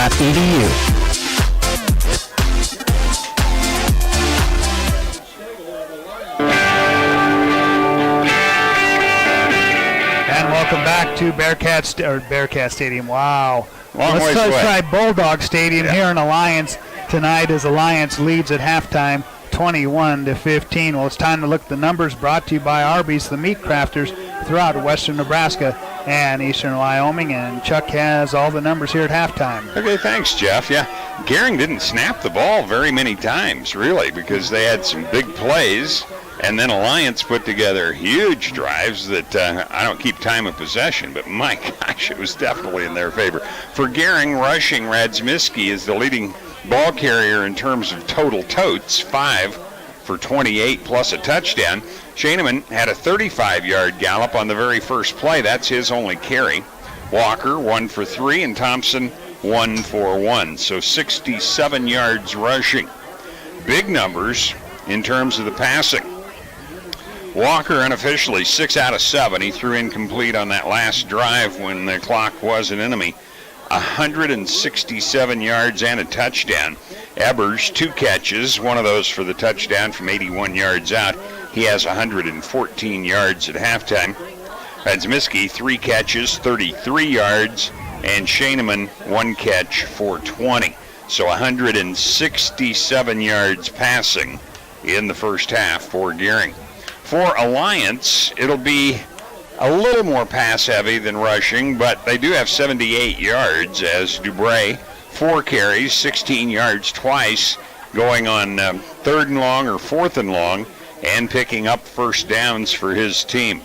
to Bearcat Stadium. Wow.
Long
Let's
ways away.
try Bulldog Stadium here in Alliance tonight as Alliance leads at halftime 21-15. Well, it's time to look at the numbers brought to you by Arby's, the meat crafters throughout western Nebraska and eastern Wyoming. And Chuck has all the numbers here at halftime.
Okay, thanks, Jeff. Yeah, Gering didn't snap the ball very many times, really, because they had some big plays. And then Alliance put together huge drives that I don't keep time of possession, but my gosh, it was definitely in their favor. For Gering, rushing, Radzmiski is the leading ball carrier in terms of total totes, 5 for 28 plus a touchdown. Shaneman had a 35-yard gallop on the very first play. That's his only carry. Walker, 1 for 3, and Thompson, 1 for 1. So 67 yards rushing. Big numbers in terms of the passing. Walker unofficially 6 out of 7. He threw incomplete on that last drive when the clock was an enemy. 167 yards and a touchdown. Ebers, 2 catches, one of those for the touchdown from 81 yards out. He has 114 yards at halftime. Radzmiski, 3 catches, 33 yards, and Shaneman, 1 catch for 20. So 167 yards passing in the first half for Gering. For Alliance, it'll be a little more pass heavy than rushing, but they do have 78 yards as Dubray, 4 carries, 16 yards twice, going on 3rd and long or 4th and long, and picking up first downs for his team.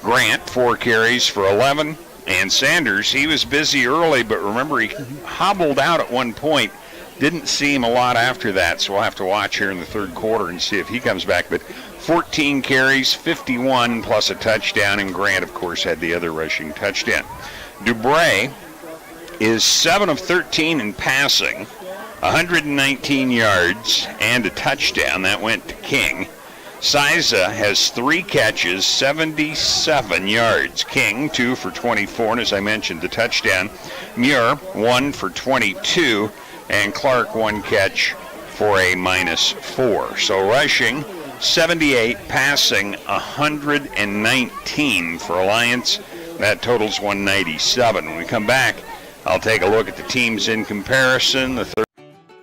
Grant, 4 carries for 11, and Sanders, he was busy early, but remember he hobbled out at one point. Didn't see him a lot after that, so we'll have to watch here in the third quarter and see if he comes back. But 14 carries, 51 plus a touchdown, and Grant, of course, had the other rushing touchdown. Dubray is 7 of 13 in passing, 119 yards and a touchdown. That went to King. Siza has 3 catches, 77 yards. King, 2 for 24, and as I mentioned, the touchdown. Muir, 1 for 22, and Clark, 1 catch for a -4. So rushing, 78, passing 119 for Alliance. That totals 197. When we come back, I'll take a look at the teams in comparison.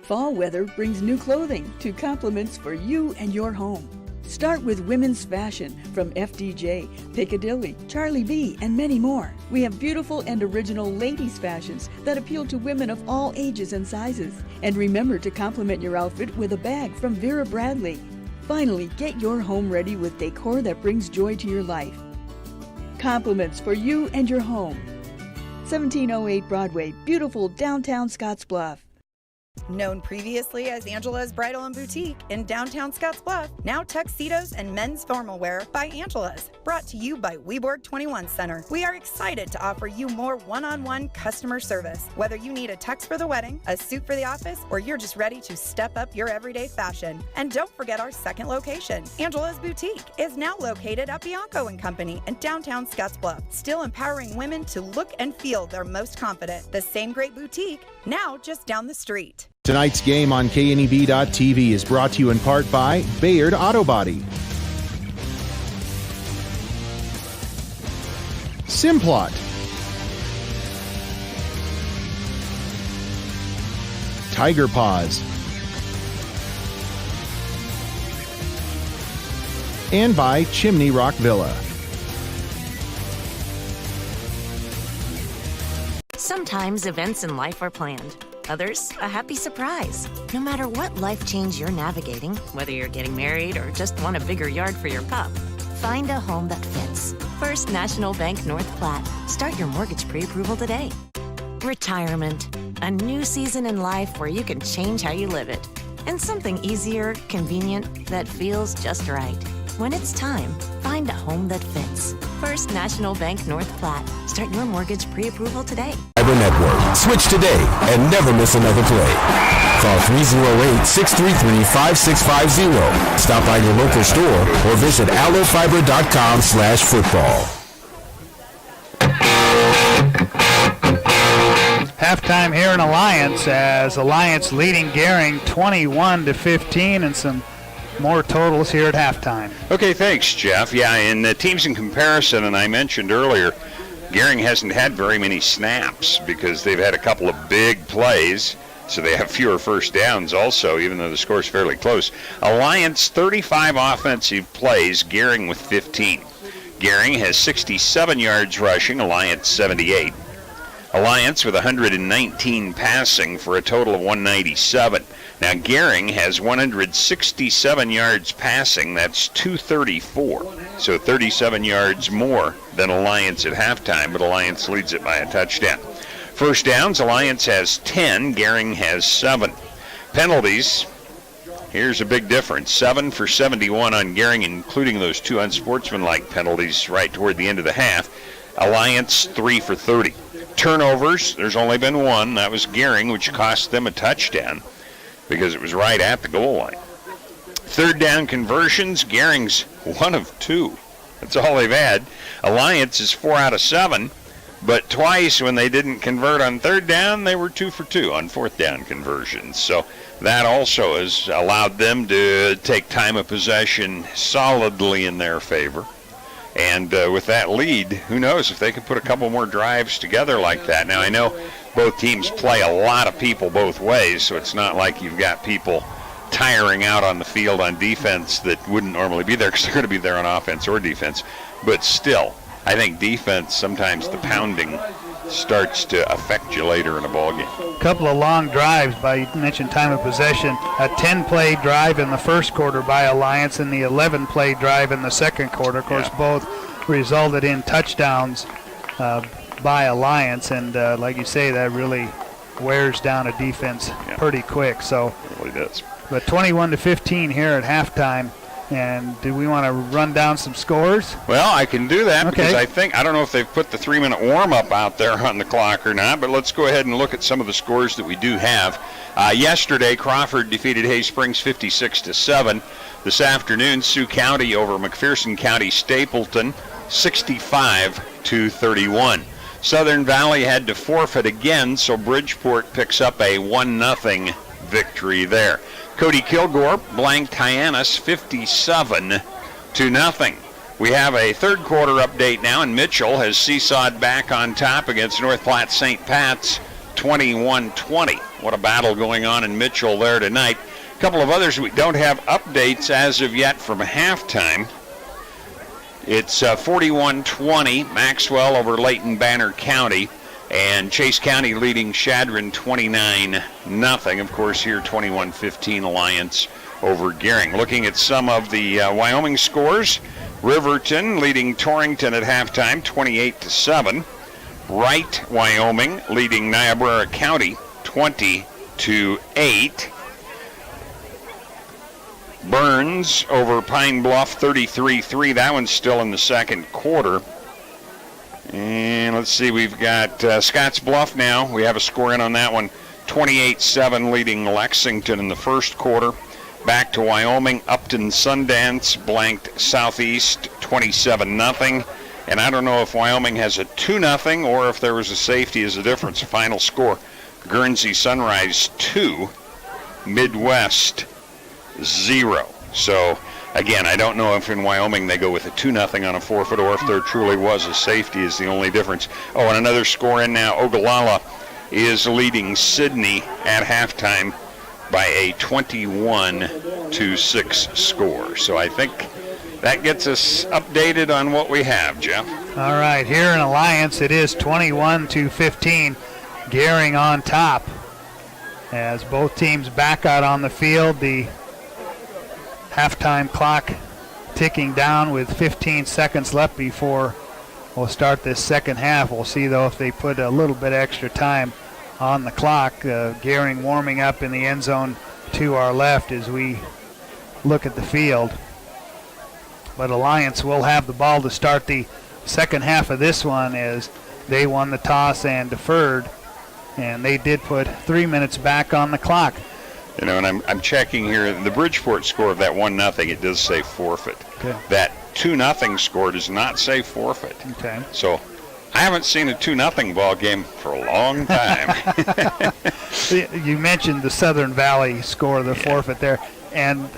Fall weather brings new clothing to compliments for you and your home. Start with women's fashion from FDJ, Piccadilly, Charlie B, and many more. We have beautiful and original ladies' fashions that appeal to women of all ages and sizes. And remember to complement your outfit with a bag from Vera Bradley. Finally, get your home ready with decor that brings joy to your life. Compliments for you and your home. 1708 Broadway, beautiful downtown Scottsbluff.
Known previously as Angela's Bridal and Boutique in downtown Scottsbluff, now tuxedos and men's formal wear by Angela's. Brought to you by Weborg 21 Center. We are excited to offer you more one-on-one customer service. Whether you need a tux for the wedding, a suit for the office, or you're just ready to step up your everyday fashion. And don't forget our second location. Angela's Boutique is now located at Bianco & Company in downtown Scottsbluff, still empowering women to look and feel their most confident. The same great boutique, now just down the street.
Tonight's game on KNEB.TV is brought to you in part by Bayard Auto Body, Simplot, Tiger Paws, and by Chimney Rock Villa.
Sometimes events in life are planned. Others, a happy surprise. No matter what life change you're navigating, whether you're getting married or just want a bigger yard for your pup, find a home that fits. First National Bank North Platte. Start your mortgage pre-approval today. Retirement. A new season in life where you can change how you live it. And something easier, convenient, that feels just right. When it's time, find a home that fits. First National Bank North Platte. Start your mortgage pre-approval today.
Fiber Network. Switch today and never miss another play. Call 308-633-5650. Stop by your local store or visit allofiber.com/football.
Halftime here in Alliance as Alliance leading Gering 21-15, and some more totals here at halftime.
Okay, thanks, Jeff. Yeah, in the teams in comparison, and I mentioned earlier, Gering hasn't had very many snaps because they've had a couple of big plays, so they have fewer first downs also, even though the score's fairly close. Alliance, 35 offensive plays, Gering with 15. Gering has 67 yards rushing, Alliance 78. Alliance with 119 passing for a total of 197. Now, Gering has 167 yards passing. That's 234. So 37 yards more than Alliance at halftime, but Alliance leads it by a touchdown. First downs, Alliance has 10. Gering has 7. Penalties, here's a big difference. 7 for 71 on Gering, including those 2 unsportsmanlike penalties right toward the end of the half. Alliance, 3 for 30. Turnovers, there's only been 1. That was Gering, which cost them a touchdown because it was right at the goal line. Third down conversions, Gering's 1 of 2. That's all they've had. Alliance is 4 out of 7, but twice when they didn't convert on third down, they were 2 for 2 on fourth down conversions. So that also has allowed them to take time of possession solidly in their favor. And with that lead, who knows if they can put a couple more drives together like that. Now, I know both teams play a lot of people both ways, so it's not like you've got people tiring out on the field on defense that wouldn't normally be there because they're going to be there on offense or defense. But still, I think defense, sometimes the pounding starts to affect you later in a ball game.
A couple of long drives you mentioned time of possession. A 10-play drive in the first quarter by Alliance and the 11-play drive in the second quarter. Of course, both resulted in touchdowns by Alliance, and like you say, that really wears down a defense pretty quick. So
it really does.
But 21-15 here at halftime. And do we want to run down some scores?
Well, I can do that because I don't know if they've put the 3-minute warm-up out there on the clock or not, but let's go ahead and look at some of the scores that we do have. Yesterday, Crawford defeated Hay Springs 56-7. This afternoon, Sioux County over McPherson County Stapleton 65-31. Southern Valley had to forfeit again, so Bridgeport picks up a 1-0 victory there. Cody Kilgore blanked Hyannis 57-0. We have a third quarter update now, and Mitchell has seesawed back on top against North Platte St. Pat's 21-20. What a battle going on in Mitchell there tonight. A couple of others we don't have updates as of yet from halftime. It's 41-20, Maxwell over Layton Banner County. And Chase County leading Chadron 29-0. Of course, here 21-15 Alliance over Gering. Looking at some of the Wyoming scores, Riverton leading Torrington at halftime 28-7. Wright, Wyoming leading Niobrara County 20-8. Burns over Pine Bluff 33-3. That one's still in the second quarter. And let's see, we've got Scotts Bluff now. We have a score in on that one. 28-7 leading Lexington in the first quarter. Back to Wyoming. Upton Sundance blanked Southeast 27-0. And I don't know if Wyoming has a 2-0 or if there was a safety as a difference. Final score, Guernsey Sunrise 2, Midwest 0. So again, I don't know if in Wyoming they go with a 2-0 on a forfeit or if there truly was a safety is the only difference. Oh, and another score in now. Ogallala is leading Sydney at halftime by a 21-6 score. So I think that gets us updated on what we have, Jeff.
All right, here in Alliance it is 21-15. Gering on top as both teams back out on the field. The halftime clock ticking down with 15 seconds left before we'll start this second half. We'll see, though, if they put a little bit extra time on the clock. Gering warming up in the end zone to our left as we look at the field. But Alliance will have the ball to start the second half of this one as they won the toss and deferred. And they did put 3 minutes back on the clock.
You know, and I'm checking here, the Bridgeport score of that 1-0, it does say forfeit.
Okay.
That 2-0 score does not say forfeit.
Okay.
So I haven't seen a 2-0 ball game for a long time.
You mentioned the Southern Valley score, the forfeit there. And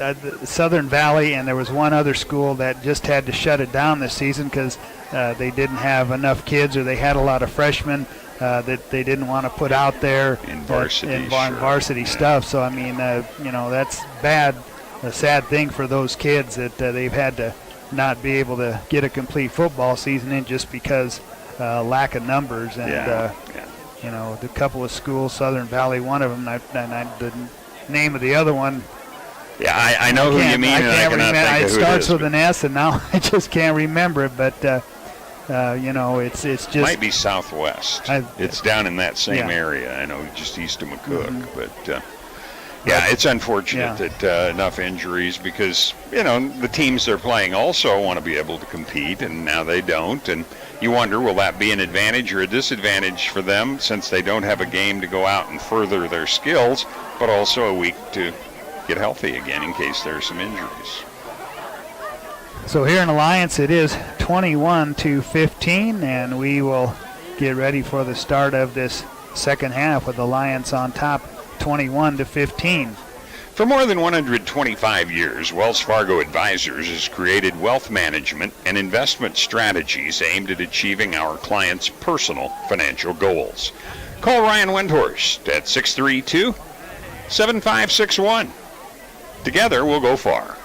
Southern Valley, and there was one other school that just had to shut it down this season because they didn't have enough kids, or they had a lot of freshmen that they didn't want to put out there
in varsity,
varsity stuff. So, I mean, that's bad, a sad thing for those kids that they've had to not be able to get a complete football season in just because lack of numbers. And, the couple of schools, Southern Valley, one of them, the name of the other one,
yeah, I know who you mean, and I cannot think of who
it starts with an S, and now I just can't remember it. But it's just
might be Southwest. It's down in that same area. I know, just east of McCook. But it's unfortunate that enough injuries, because the teams they're playing also want to be able to compete, and now they don't. And you wonder, will that be an advantage or a disadvantage for them, since they don't have a game to go out and further their skills, but also a week to get healthy again in case there's some injuries.
So here in Alliance, it is 21-15, and we will get ready for the start of this second half with Alliance on top, 21-15.
For more than 125 years, Wells Fargo Advisors has created wealth management and investment strategies aimed at achieving our clients' personal financial goals. Call Ryan Windhorst at 632-7561. Together, we'll go far.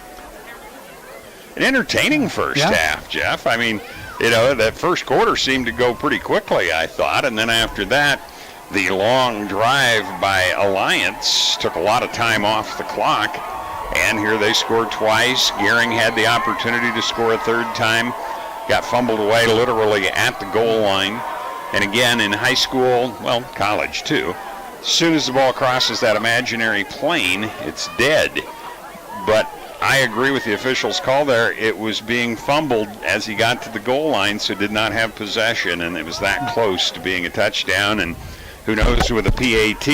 An entertaining first half, Jeff. I mean, that first quarter seemed to go pretty quickly, I thought. And then after that, the long drive by Alliance took a lot of time off the clock. And here they scored twice. Gering had the opportunity to score a third time. Got fumbled away literally at the goal line. And again, in high school, well, college too, as soon as the ball crosses that imaginary plane, it's dead. But I agree with the official's call there. It was being fumbled as he got to the goal line, so did not have possession, and it was that close to being a touchdown. And who knows, with a PAT,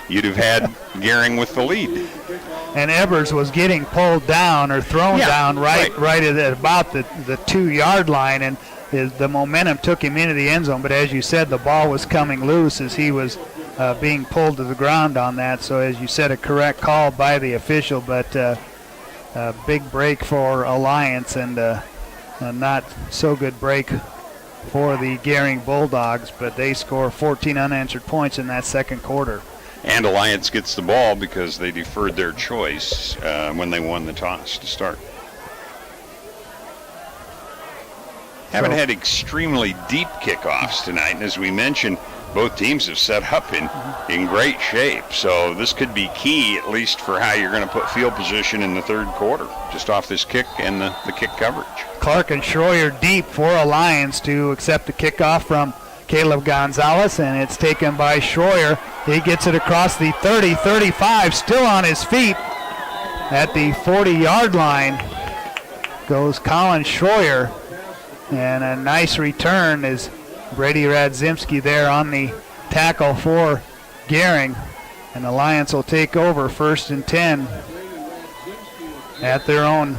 you'd have had Gering with the lead.
And Evers was getting pulled down or thrown down right at about the 2-yard line, and the momentum took him into the end zone. But as you said, the ball was coming loose as he was being pulled to the ground on that. So as you said, a correct call by the official, but a big break for Alliance, and a not so good break for the Gering Bulldogs, but they score 14 unanswered points in that second quarter.
And Alliance gets the ball because they deferred their choice when they won the toss to start. Haven't had extremely deep kickoffs tonight, and as we mentioned, both teams have set up in great shape. So this could be key, at least for how you're going to put field position in the third quarter, just off this kick and the kick coverage. Clark and Schroyer deep for Alliance to accept the kickoff from Caleb Gonzalez, and it's taken by Schroyer. He gets it across the 30-35, still on his feet at the 40-yard line. Goes Colin Schroyer, and a nice return is Brady Radzimski there on the tackle for Gering. And Alliance will take over 1st and 10 at their own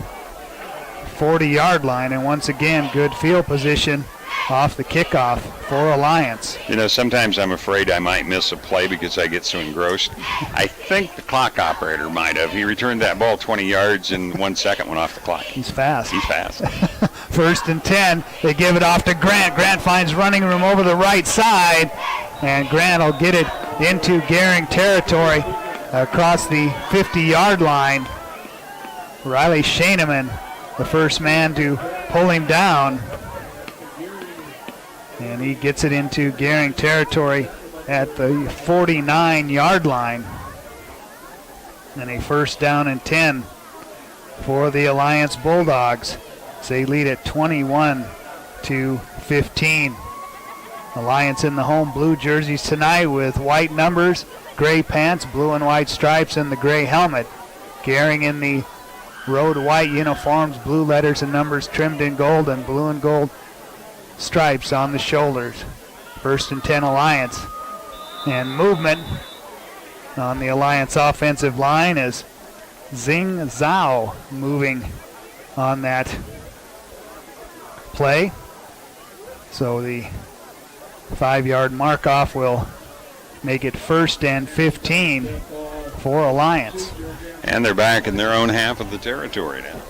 40-yard line. And once again, good field position off the kickoff for Alliance. Sometimes I'm afraid I might miss a play because I get so engrossed. I think the clock operator might have. He returned that ball 20 yards in 1 second, went off the clock. He's fast. 1st and 10. They give it off to Grant. Grant finds running room over the right side, and Grant will get it into Gering territory across the 50-yard line. Riley Shaneman, the first man to pull him down. And he gets it into Gering territory at the 49-yard line. And a 1st down and 10 for the Alliance Bulldogs. They lead at 21-15. Alliance in the home blue jerseys tonight with white numbers, gray pants, blue and white stripes, and the gray helmet. Gering in the road white uniforms, blue letters and numbers trimmed in gold, and blue and gold stripes on the shoulders. 1st and 10 Alliance. And movement on the Alliance offensive line is Zing Zhao moving on that play. So the
5-yard mark-off will make it 1st and 15 for Alliance.
And they're back in their own half of the territory now.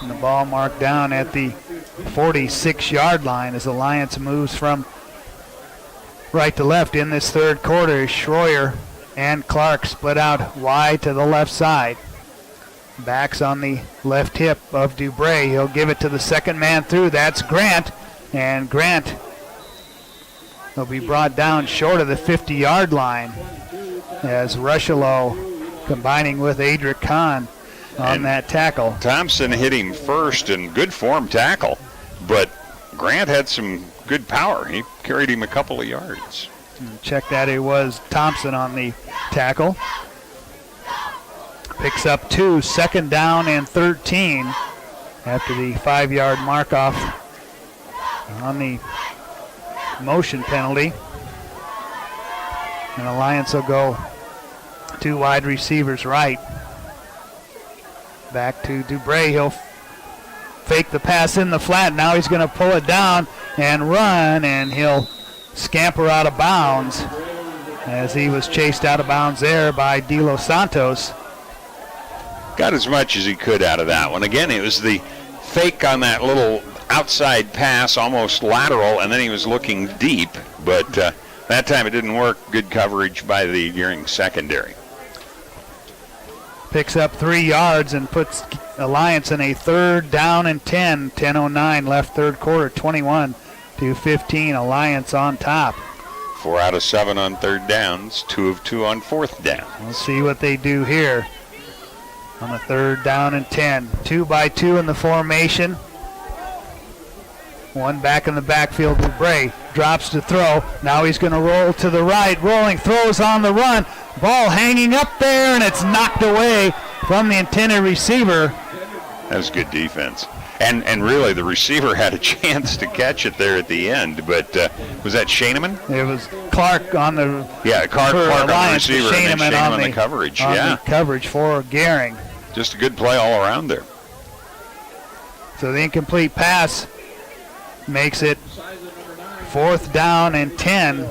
And the ball marked down at the 46-yard line as Alliance moves from right to left in this third quarter. Schroyer and Clark split out wide to the left side. Backs on the left hip of Dubray. He'll give it to the second man through. That's Grant. And Grant will be brought down short of the 50-yard line as Rushalow combining with Adric Kahn on that tackle.
Thompson hit him first in good form tackle, but Grant had some good power. He carried him a couple of yards.
Check that, it was Thompson on the tackle. Picks up 2, 2nd down and 13 after the 5-yard mark-off on the motion penalty. And Alliance will go 2 wide receivers right. Back to Dubray. He'll fake the pass in the flat. Now he's going to pull it down and run, and he'll scamper out of bounds as he was chased out of bounds there by De Los Santos.
Got as much as he could out of that one. Again, it was the fake on that little outside pass, almost lateral, and then he was looking deep, but that time it didn't work. Good coverage by the Gering secondary.
Picks up 3 yards and puts Alliance in a 3rd down and 10. 10:09 left third quarter, 21-15. Alliance on top.
4 out of 7 on 3rd downs, 2 of 2 on 4th down.
We'll see what they do here on a 3rd down and 10. 2 by 2 in the formation. One back in the backfield. Dubray drops to throw. Now he's going to roll to the right. Rolling, throws on the run. Ball hanging up there, and it's knocked away from the intended receiver.
That was good defense. And really, the receiver had a chance to catch it there at the end, but was that Shaneman?
It was Clark on the
Clark on the receiver, and then Shaneman on the coverage.
The coverage for Gering.
Just a good play all around there.
So the incomplete pass makes it 4th down and 10.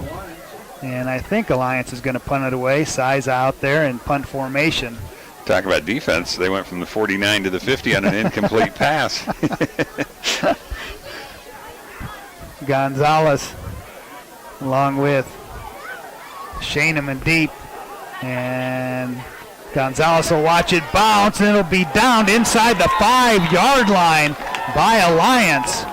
And I think Alliance is going to punt it away. Size out there in punt formation.
Talk about defense. They went from the 49 to the 50 on an incomplete pass.
Gonzalez along with Shaneman deep. And Gonzalez will watch it bounce, and it'll be downed inside the 5-yard line by Alliance.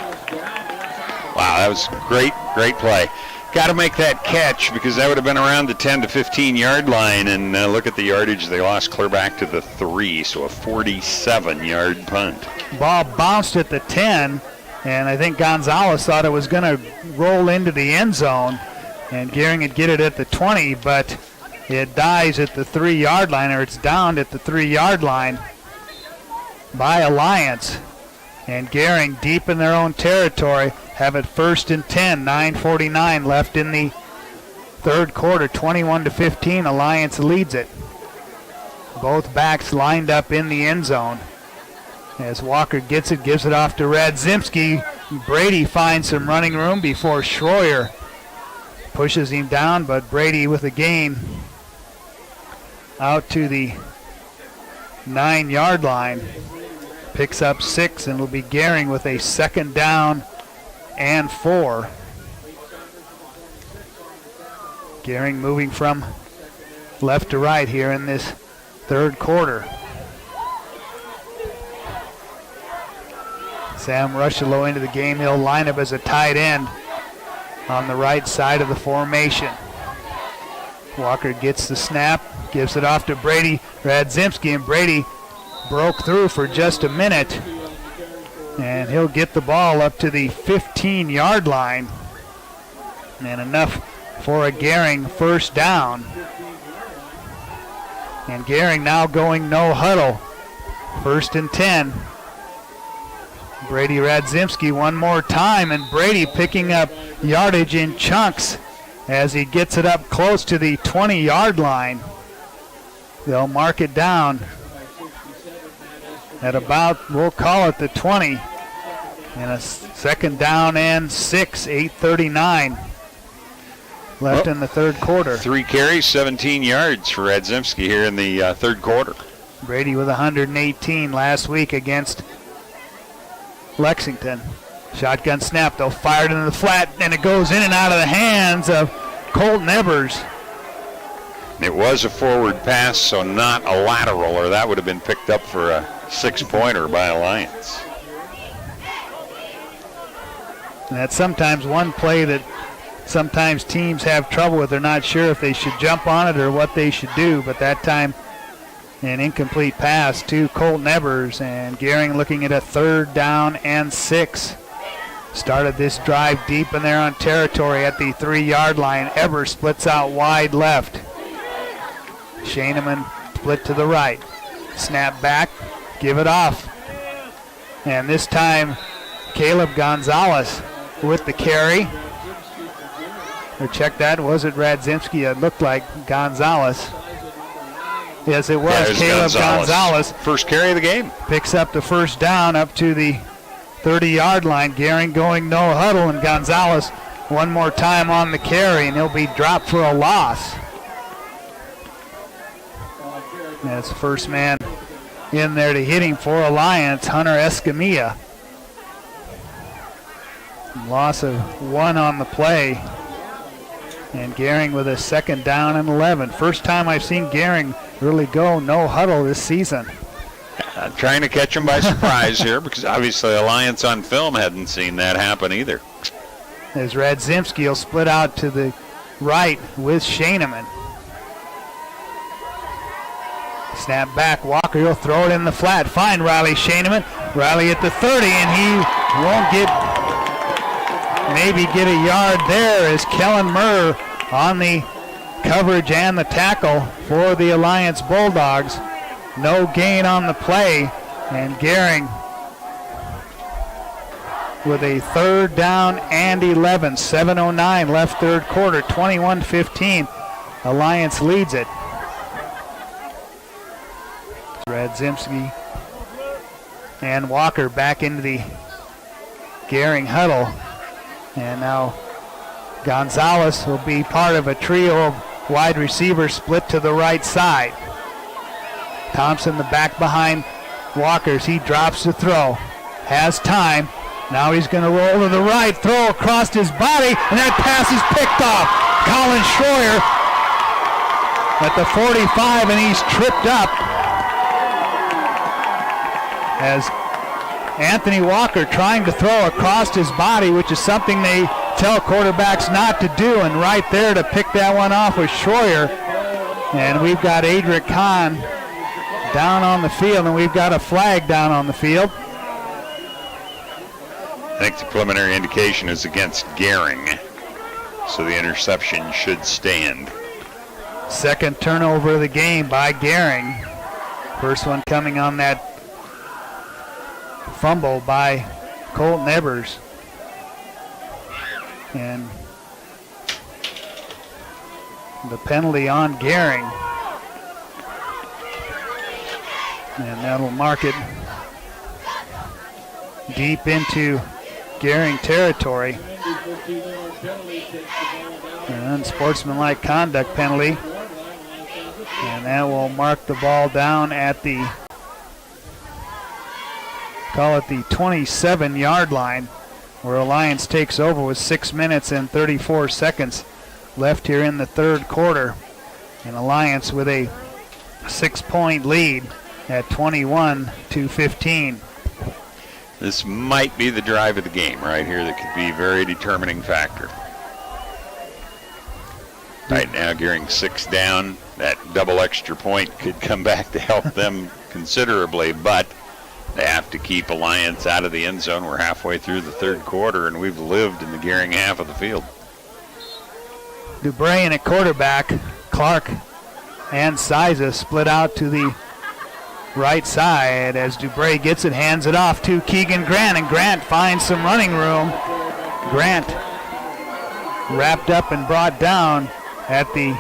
Wow, that was great play. Got to make that catch because that would have been around the 10 to 15-yard line, and look at the yardage they lost clear back to the 3, so a 47-yard punt.
Ball bounced at the 10, and I think Gonzalez thought it was going to roll into the end zone, and Gering would get it at the 20, but it dies at the 3-yard line, or it's downed at the 3-yard line by Alliance. And Gering, deep in their own territory, have it 1st and 10, 9:49 left in the third quarter, 21-15. Alliance leads it. Both backs lined up in the end zone. As Walker gets it, gives it off to Radzimski. Brady finds some running room before Schroyer pushes him down, but Brady with a gain out to the 9-yard line. Picks up 6, and it'll be Gering with a 2nd down and 4. Gering moving from left to right here in this third quarter. Sam Rushalow into the game. He'll line up as a tight end on the right side of the formation. Walker gets the snap, gives it off to Brady Radzimski, and Brady broke through for just a minute, and he'll get the ball up to the 15-yard line, and enough for a Gering 1st down. And Gering now going no huddle, 1st and 10. Brady Radzimski one more time, and Brady picking up yardage in chunks as he gets it up close to the 20-yard line. They'll mark it down at about, we'll call it the 20. And a 2nd down and 6, 8:39 left in the third quarter.
3 carries, 17 yards for Radzimski here in the third quarter.
Brady with 118 last week against Lexington. Shotgun snap, though, fired into the flat, and it goes in and out of the hands of Colton Ebers.
It was a forward pass, so not a lateral, or that would have been picked up for a 6-pointer by Alliance.
And that's sometimes one play that sometimes teams have trouble with. They're not sure if they should jump on it or what they should do, but that time an incomplete pass to Colton Ebers, and Gering looking at a 3rd down and 6. Started this drive deep in there on territory at the 3-yard line. Ebers splits out wide left. Schaineman split to the right. Snap back, give it off. And this time, Caleb Gonzalez with the carry. Or check that, was it Radzimski? It looked like Gonzalez. Yes, it was Caleb Gonzalez.
First carry of the game.
Picks up the 1st down up to the 30-yard line. Gering going no huddle, and Gonzalez one more time on the carry, and he'll be dropped for a loss. That's the first man in there to hit him for Alliance, Hunter Escamilla. Loss of 1 on the play. And Gering with a 2nd down and 11. First time I've seen Gering really go no huddle this season.
Trying to catch him by surprise here, because obviously Alliance on film hadn't seen that happen either.
As Radzimski will split out to the right with Schaineman. Snap back, Walker, he'll throw it in the flat. Find Riley Schaineman. Riley at the 30, and he won't maybe get a yard there as Kellen Murr on the coverage and the tackle for the Alliance Bulldogs. No gain on the play, and Gering with a 3rd down and 11. 7:09 left third quarter, 21-15. Alliance leads it. Radzimski and Walker back into the Gering huddle. And now Gonzalez will be part of a trio of wide receivers split to the right side. Thompson the back behind Walker's. He drops the throw. Has time. Now he's going to roll to the right. Throw across his body. And that pass is picked off. Colin Schroyer at the 45, and he's tripped up as Anthony Walker trying to throw across his body, which is something they tell quarterbacks not to do, and right there to pick that one off with Schroyer. And we've got Adric Kahn down on the field, and we've got a flag down on the field.
I think the preliminary indication is against Gering, so the interception should stand.
2nd turnover of the game by Gering. First one coming on that fumble by Colton Ebers. And the penalty on Gering. And that'll mark it deep into Gering territory. An unsportsmanlike conduct penalty. And that will mark the ball down at the, call it the 27-yard line, where Alliance takes over with 6 minutes and 34 seconds left here in the third quarter. And Alliance with a 6-point lead at 21-15.
This might be the drive of the game right here that could be a very determining factor. Right now, Gering 6 down. That double extra point could come back to help them considerably, but they have to keep Alliance out of the end zone. We're halfway through the third quarter, and we've lived in the Gering half of the field.
Dubrain at quarterback. Clark and Siza split out to the right side as Dubray gets it, hands it off to Keegan Grant, and Grant finds some running room. Grant wrapped up and brought down at the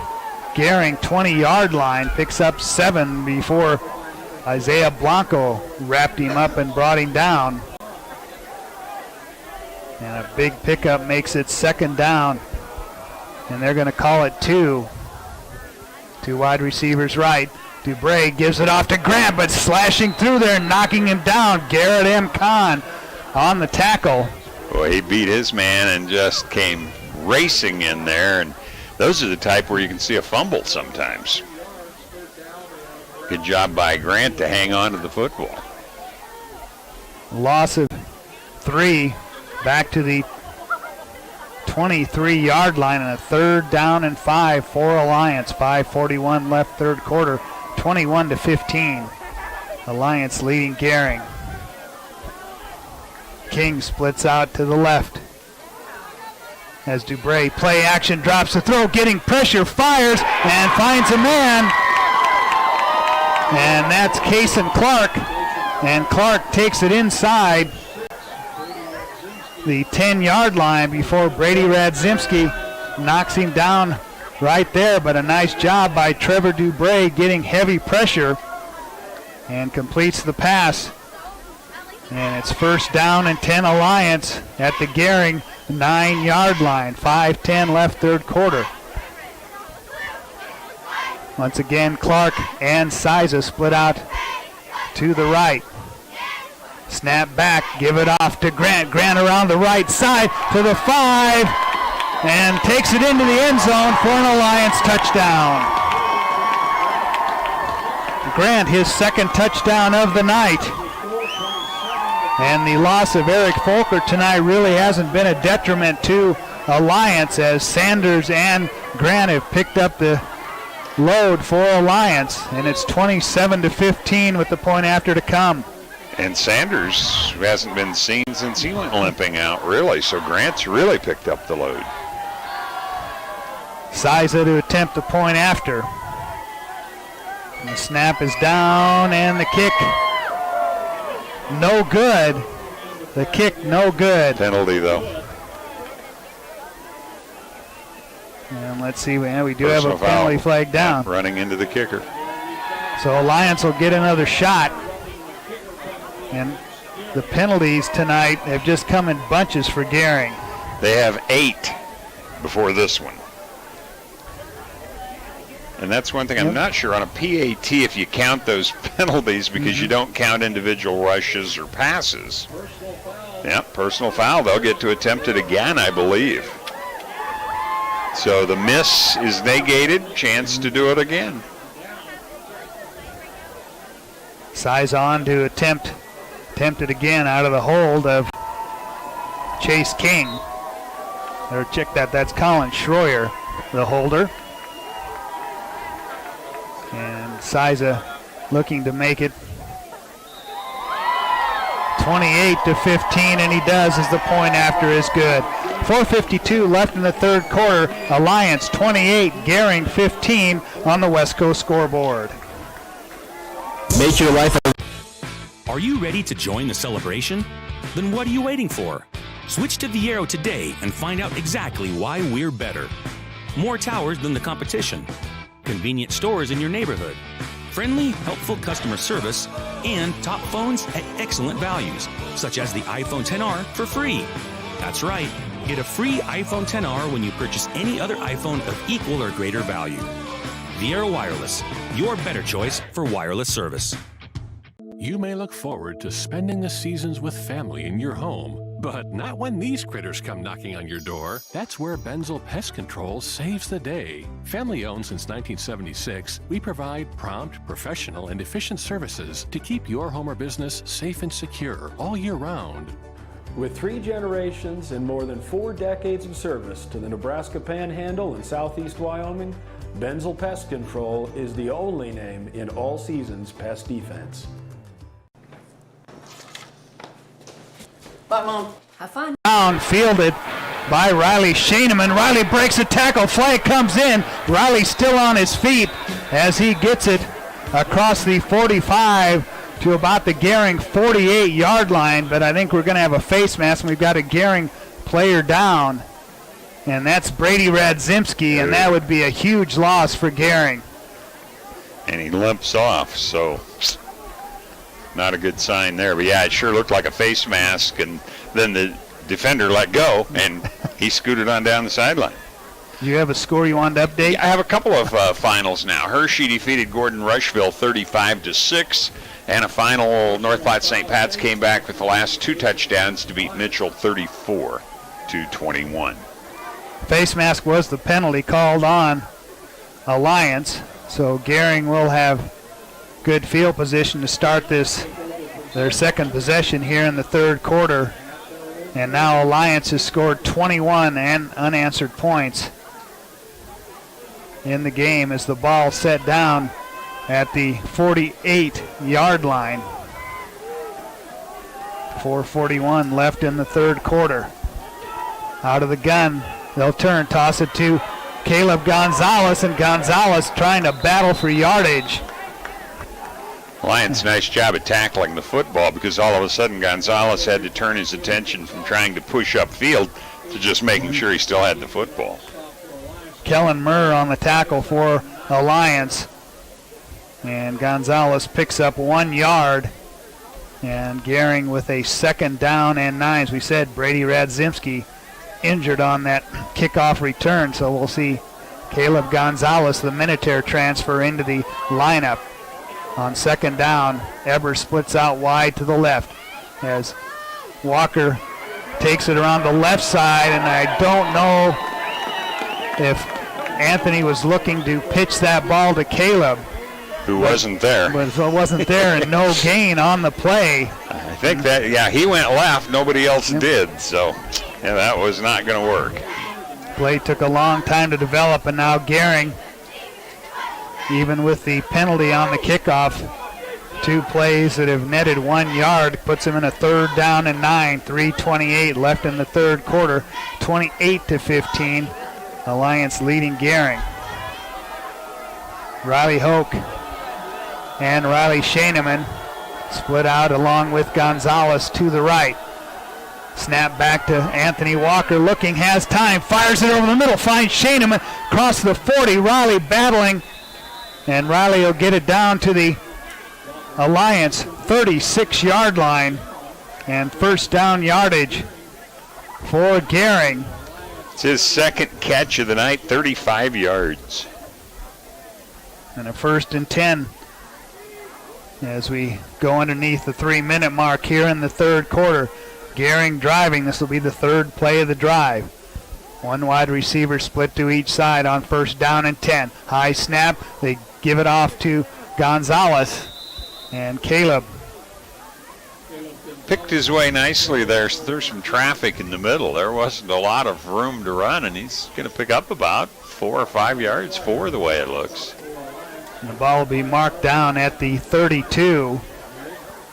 Gering 20-yard line, picks up 7 before Isaiah Blanco wrapped him up and brought him down. And a big pickup makes it 2nd down and they're going to call it 2. 2 wide receivers right. Dubray gives it off to Grant, but slashing through there, knocking him down. Garrett M. Kahn on the tackle.
Boy, he beat his man and just came racing in there, and those are the type where you can see a fumble sometimes. Good job by Grant to hang on to the football.
Loss of 3, back to the 23-yard line, and a 3rd down and 5 for Alliance. 5:41 left, third quarter, 21-15. Alliance leading Gering. King splits out to the left as Dubray, play action, drops the throw, getting pressure, fires, and finds a man. And that's Kason Clark. And Clark takes it inside the 10-yard line before Brady Radzimski knocks him down right there. But a nice job by Trevor Dubray getting heavy pressure and completes the pass. And it's 1st down and 10 Alliance at the Gering 9-yard line. 5:10 left, third quarter. Once again, Clark and Siza split out to the right. Snap back, give it off to Grant. Grant around the right side to the 5 and takes it into the end zone for an Alliance touchdown. Grant, his 2nd touchdown of the night. And the loss of Eric Folker tonight really hasn't been a detriment to Alliance, as Sanders and Grant have picked up the load for Alliance, and it's 27-15 with the point after to come.
And Sanders hasn't been seen since he went limping out, really, so Grant's really picked up the load.
Siza to attempt the point after. And the snap is down, and the kick no good. The kick no good.
Penalty, though.
And let's see, we do have a penalty flag down.
Running into the kicker.
So Alliance will get another shot. And the penalties tonight have just come in bunches for Gering.
They have 8 before this one. And that's one thing I'm not sure on a PAT if you count those penalties, because you don't count individual rushes or passes. Yep, personal foul. They'll get to attempt it again, I believe. So the miss is negated, chance to do it again.
Size on to attempt it again out of the hold of Chase King. Or check that's Colin Schroyer, the holder. And Siza looking to make it 28-15, and he does, as the point after is good. 4:52 left in the third quarter. Alliance 28, Gering 15 on the West Coast scoreboard.
Make your life.
Are you ready to join the celebration? Then what are you waiting for? Switch to Viero today and find out exactly why we're better. More towers than the competition. Convenient stores in your neighborhood. Friendly, helpful customer service, and top phones at excellent values, such as the iPhone XR for free. That's right, get a free iPhone XR when you purchase any other iPhone of equal or greater value. Viero Wireless, your better choice for wireless service.
You may look forward to spending the seasons with family in your home, but not when these critters come knocking on your door. That's where Benzel Pest Control saves the day. Family owned since 1976, we provide prompt, professional, and efficient services to keep your home or business safe and secure all year round.
With 3 generations and more than 4 decades of service to the Nebraska Panhandle and Southeast Wyoming, Benzel Pest Control is the only name in all seasons pest defense.
Bye, Mom. Have fun.
Down, fielded by Riley Shaineman. Riley breaks a tackle. Flag comes in. Riley still on his feet as he gets it across the 45 to about the Gering 48-yard line. But I think we're going to have a face mask, and we've got a Gering player down. And that's Brady Radzimski, and that would be a huge loss for Gering.
And he limps off, so not a good sign there. But yeah, it sure looked like a face mask, and then the defender let go, and he scooted on down the sideline.
Do you have a score you wanted to update?
I have a couple of finals now. Hershey defeated Gordon Rushville 35-6. And a final, North Platte St. Pat's came back with the last 2 touchdowns to beat Mitchell 34-21.
Face mask was the penalty called on Alliance. So Gering will have good field position to start their second possession here in the third quarter. And now Alliance has scored 21 and unanswered points in the game as the ball set down at the 48-yard line. 4:41 left in the third quarter. Out of the gun, they'll turn, toss it to Caleb Gonzalez, and Gonzalez trying to battle for yardage.
Lions, nice job at tackling the football, because all of a sudden Gonzalez had to turn his attention from trying to push upfield to just making sure he still had the football.
Kellen Murr on the tackle for Alliance. And Gonzalez picks up 1 yard. And Gering with a 2nd down and 9. As we said, Brady Radzimski injured on that kickoff return. So we'll see Caleb Gonzalez, the Minotaur, transfer into the lineup. On 2nd down, Eber splits out wide to the left as Walker takes it around the left side, and I don't know if Anthony was looking to pitch that ball to Caleb.
Who wasn't there.
But wasn't there, and no gain on the play.
I think that, he went left, nobody else did, so that was not going to work.
Play took a long time to develop, and now Gering, even with the penalty on the kickoff, 2 plays that have netted 1 yard, puts him in a 3rd down and 9. 3:28 left in the third quarter. 28-15. Alliance leading Gering. Riley Hoke and Riley Shaneman split out along with Gonzalez to the right. Snap back to Anthony Walker, looking, has time, fires it over the middle, finds Shaneman across the 40. Riley battling, and Riley will get it down to the Alliance 36-yard line, and 1st down yardage for Gering.
It's his 2nd catch of the night, 35 yards.
And a 1st and 10 as we go underneath the 3-minute mark here in the third quarter. Gering driving. This will be the 3rd play of the drive. 1 wide receiver split to each side on 1st down and 10. High snap. They give it off to Gonzalez. And Caleb
picked his way nicely there through some traffic in the middle. There wasn't a lot of room to run, and he's going to pick up about 4 or 5 yards, 4 the way it looks.
And the ball will be marked down at the 32.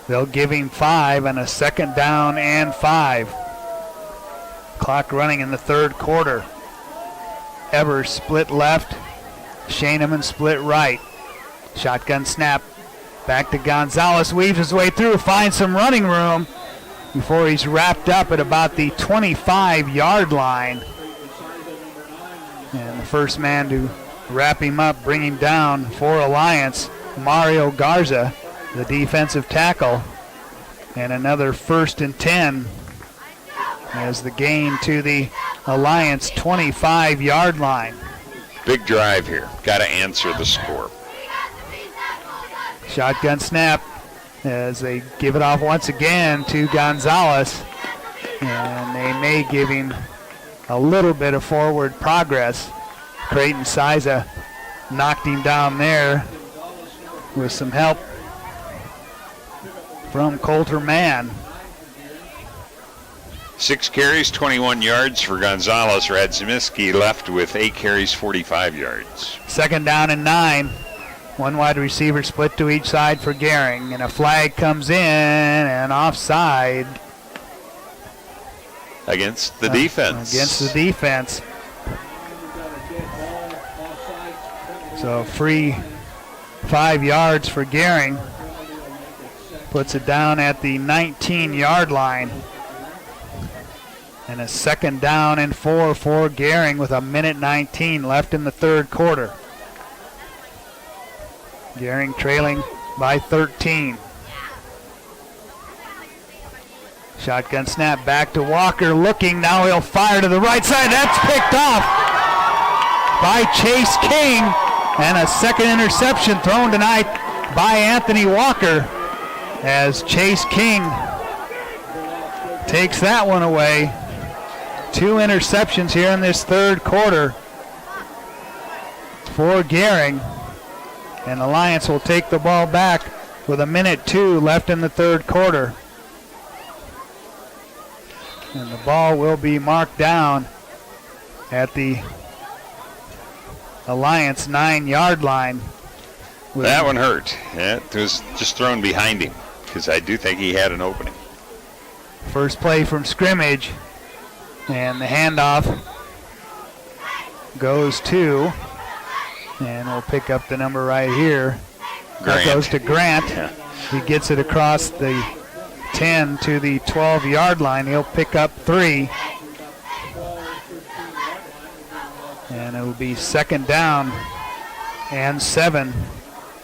They'll give him 5 and a 2nd down and 5. Clock running in the third quarter. Evers split left. Shaneman split right. Shotgun snap. Back to Gonzalez. Weaves his way through. Finds some running room before he's wrapped up at about the 25-yard line. And the first man to wrap him up, bring him down for Alliance, Mario Garza, the defensive tackle. And another 1st and 10 as the gain to the Alliance 25-yard line.
Big drive here. Got to answer the score.
Shotgun snap as they give it off once again to Gonzalez. And they may give him a little bit of forward progress. Creighton Siza knocked him down there with some help from Coulter Mann.
6 carries, 21 yards for Gonzalez. Radzimski left with 8 carries, 45 yards.
2nd down and 9. 1 wide receiver split to each side for Gering, and a flag comes in and offside.
Against the defense.
Against the defense. So free 5 yards for Gering. Puts it down at the 19-yard line. And a 2nd down and 4 for Gering with 1:19 left in the third quarter. Gering trailing by 13. Shotgun snap back to Walker, looking, now he'll fire to the right side. That's picked off by Chase King, and a second interception thrown tonight by Anthony Walker as Chase King takes that one away. 2 interceptions here in this third quarter for Gering, and the Lions will take the ball back with 1:02 left in the third quarter. And the ball will be marked down at the Alliance 9-yard line.
That one hurt. It was just thrown behind him because I do think he had an opening.
First play from scrimmage, and the handoff goes to, and we'll pick up the number right here. That goes to Grant.
Yeah.
He gets it across the 10 to the 12-yard line. He'll pick up 3. And it will be second down and 7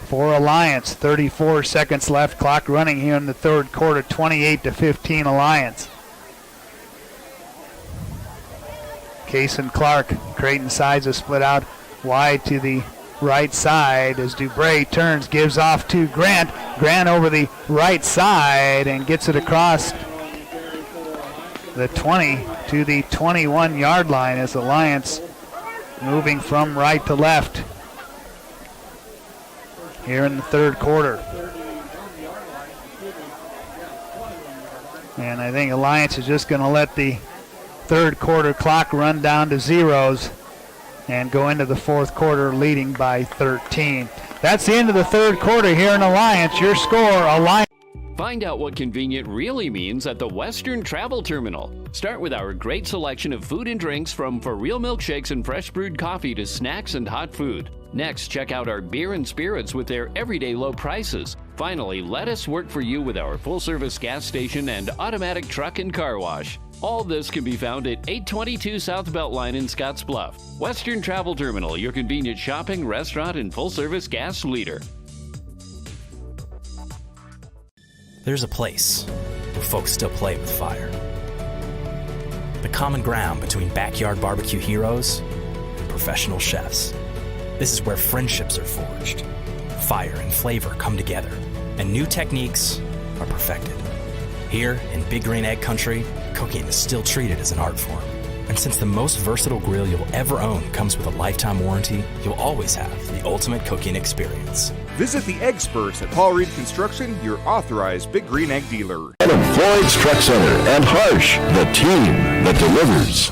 for Alliance. 34 seconds left, clock running here in the third quarter, 28-15 Alliance. Case and Clark, Creighton sides are split out wide to the right side as Dubray turns, gives off to Grant. Grant over the right side and gets it across the 20 to the 21-yard line as Alliance moving from right to left here in the third quarter. And I think Alliance is just going to let the third quarter clock run down to zeros and go into the fourth quarter leading by 13. That's the end of the third quarter here in Alliance. Your score, Alliance.
Find out what convenient really means at the Western Travel Terminal. Start with our great selection of food and drinks, from for real milkshakes and fresh brewed coffee to snacks and hot food. Next, check out our beer and spirits with their everyday low prices. Finally, let us work for you with our full-service gas station and automatic truck and car wash. All this can be found at 822 South Beltline in Scottsbluff. Western Travel Terminal, your convenient shopping, restaurant, and full-service gas leader.
There's a place where folks still play with fire. The common ground between backyard barbecue heroes and professional chefs. This is where friendships are forged, fire and flavor come together, and new techniques are perfected. Here in Big Green Egg Country, cooking is still treated as an art form. And since the most versatile grill you'll ever own comes with a lifetime warranty, you'll always have the ultimate cooking experience.
Visit the experts at Paul Reed Construction, your authorized Big Green Egg dealer.
And of Floyd's Truck Center and Harsh, the team that delivers.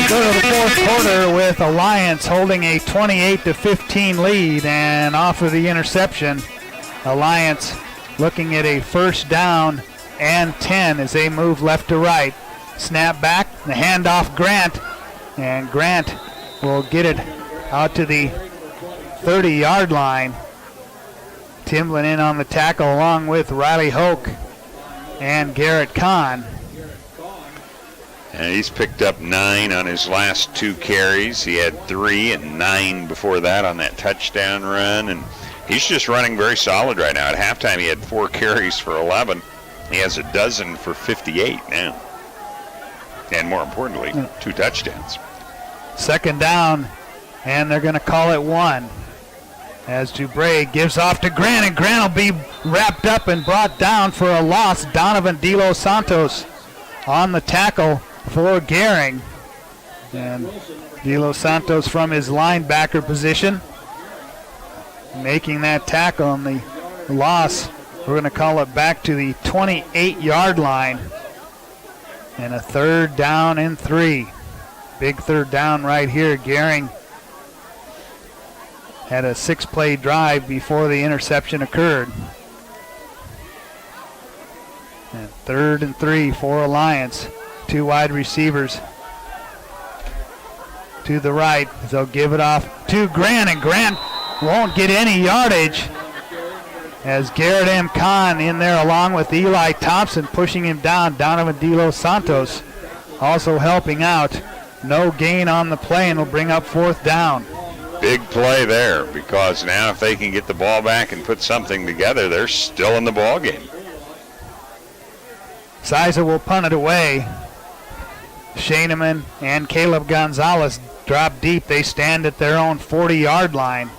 Go to the fourth quarter with Alliance holding a 28-15 lead, and off of the interception, Alliance looking at a first down and 10 as they move left to right. Snap back, the handoff Grant, and Grant will get it out to the 30-yard line. Timlin in on the tackle along with Riley Hoke and Garrett Kahn.
And he's picked up 9 on his last 2 carries. He had 3 and 9 before that on that touchdown run, and he's just running very solid right now. At halftime, he had 4 carries for 11. He has a dozen for 58 now. And more importantly, 2 touchdowns.
Second down, and they're going to call it 1. As Dubray gives off to Grant, and Grant will be wrapped up and brought down for a loss. Donovan De Los Santos on the tackle for Gering. And De Los Santos from his linebacker position, making that tackle on the loss. We're going to call it back to the 28-yard line. And a third down and 3. Big third down right here. Gering had a 6-play drive before the interception occurred. And 3rd and 3 for Alliance. 2 wide receivers to the right. They'll give it off to Grant, and Grant won't get any yardage as Garrett M. Kahn in there along with Eli Thompson pushing him down. Donovan De Los Santos also helping out. No gain on the play, and will bring up 4th down.
Big play there, because now if they can get the ball back and put something together, they're still in the ball game.
Sizer will punt it away. Schaineman and Caleb Gonzalez drop deep. They stand at their own 40-yard line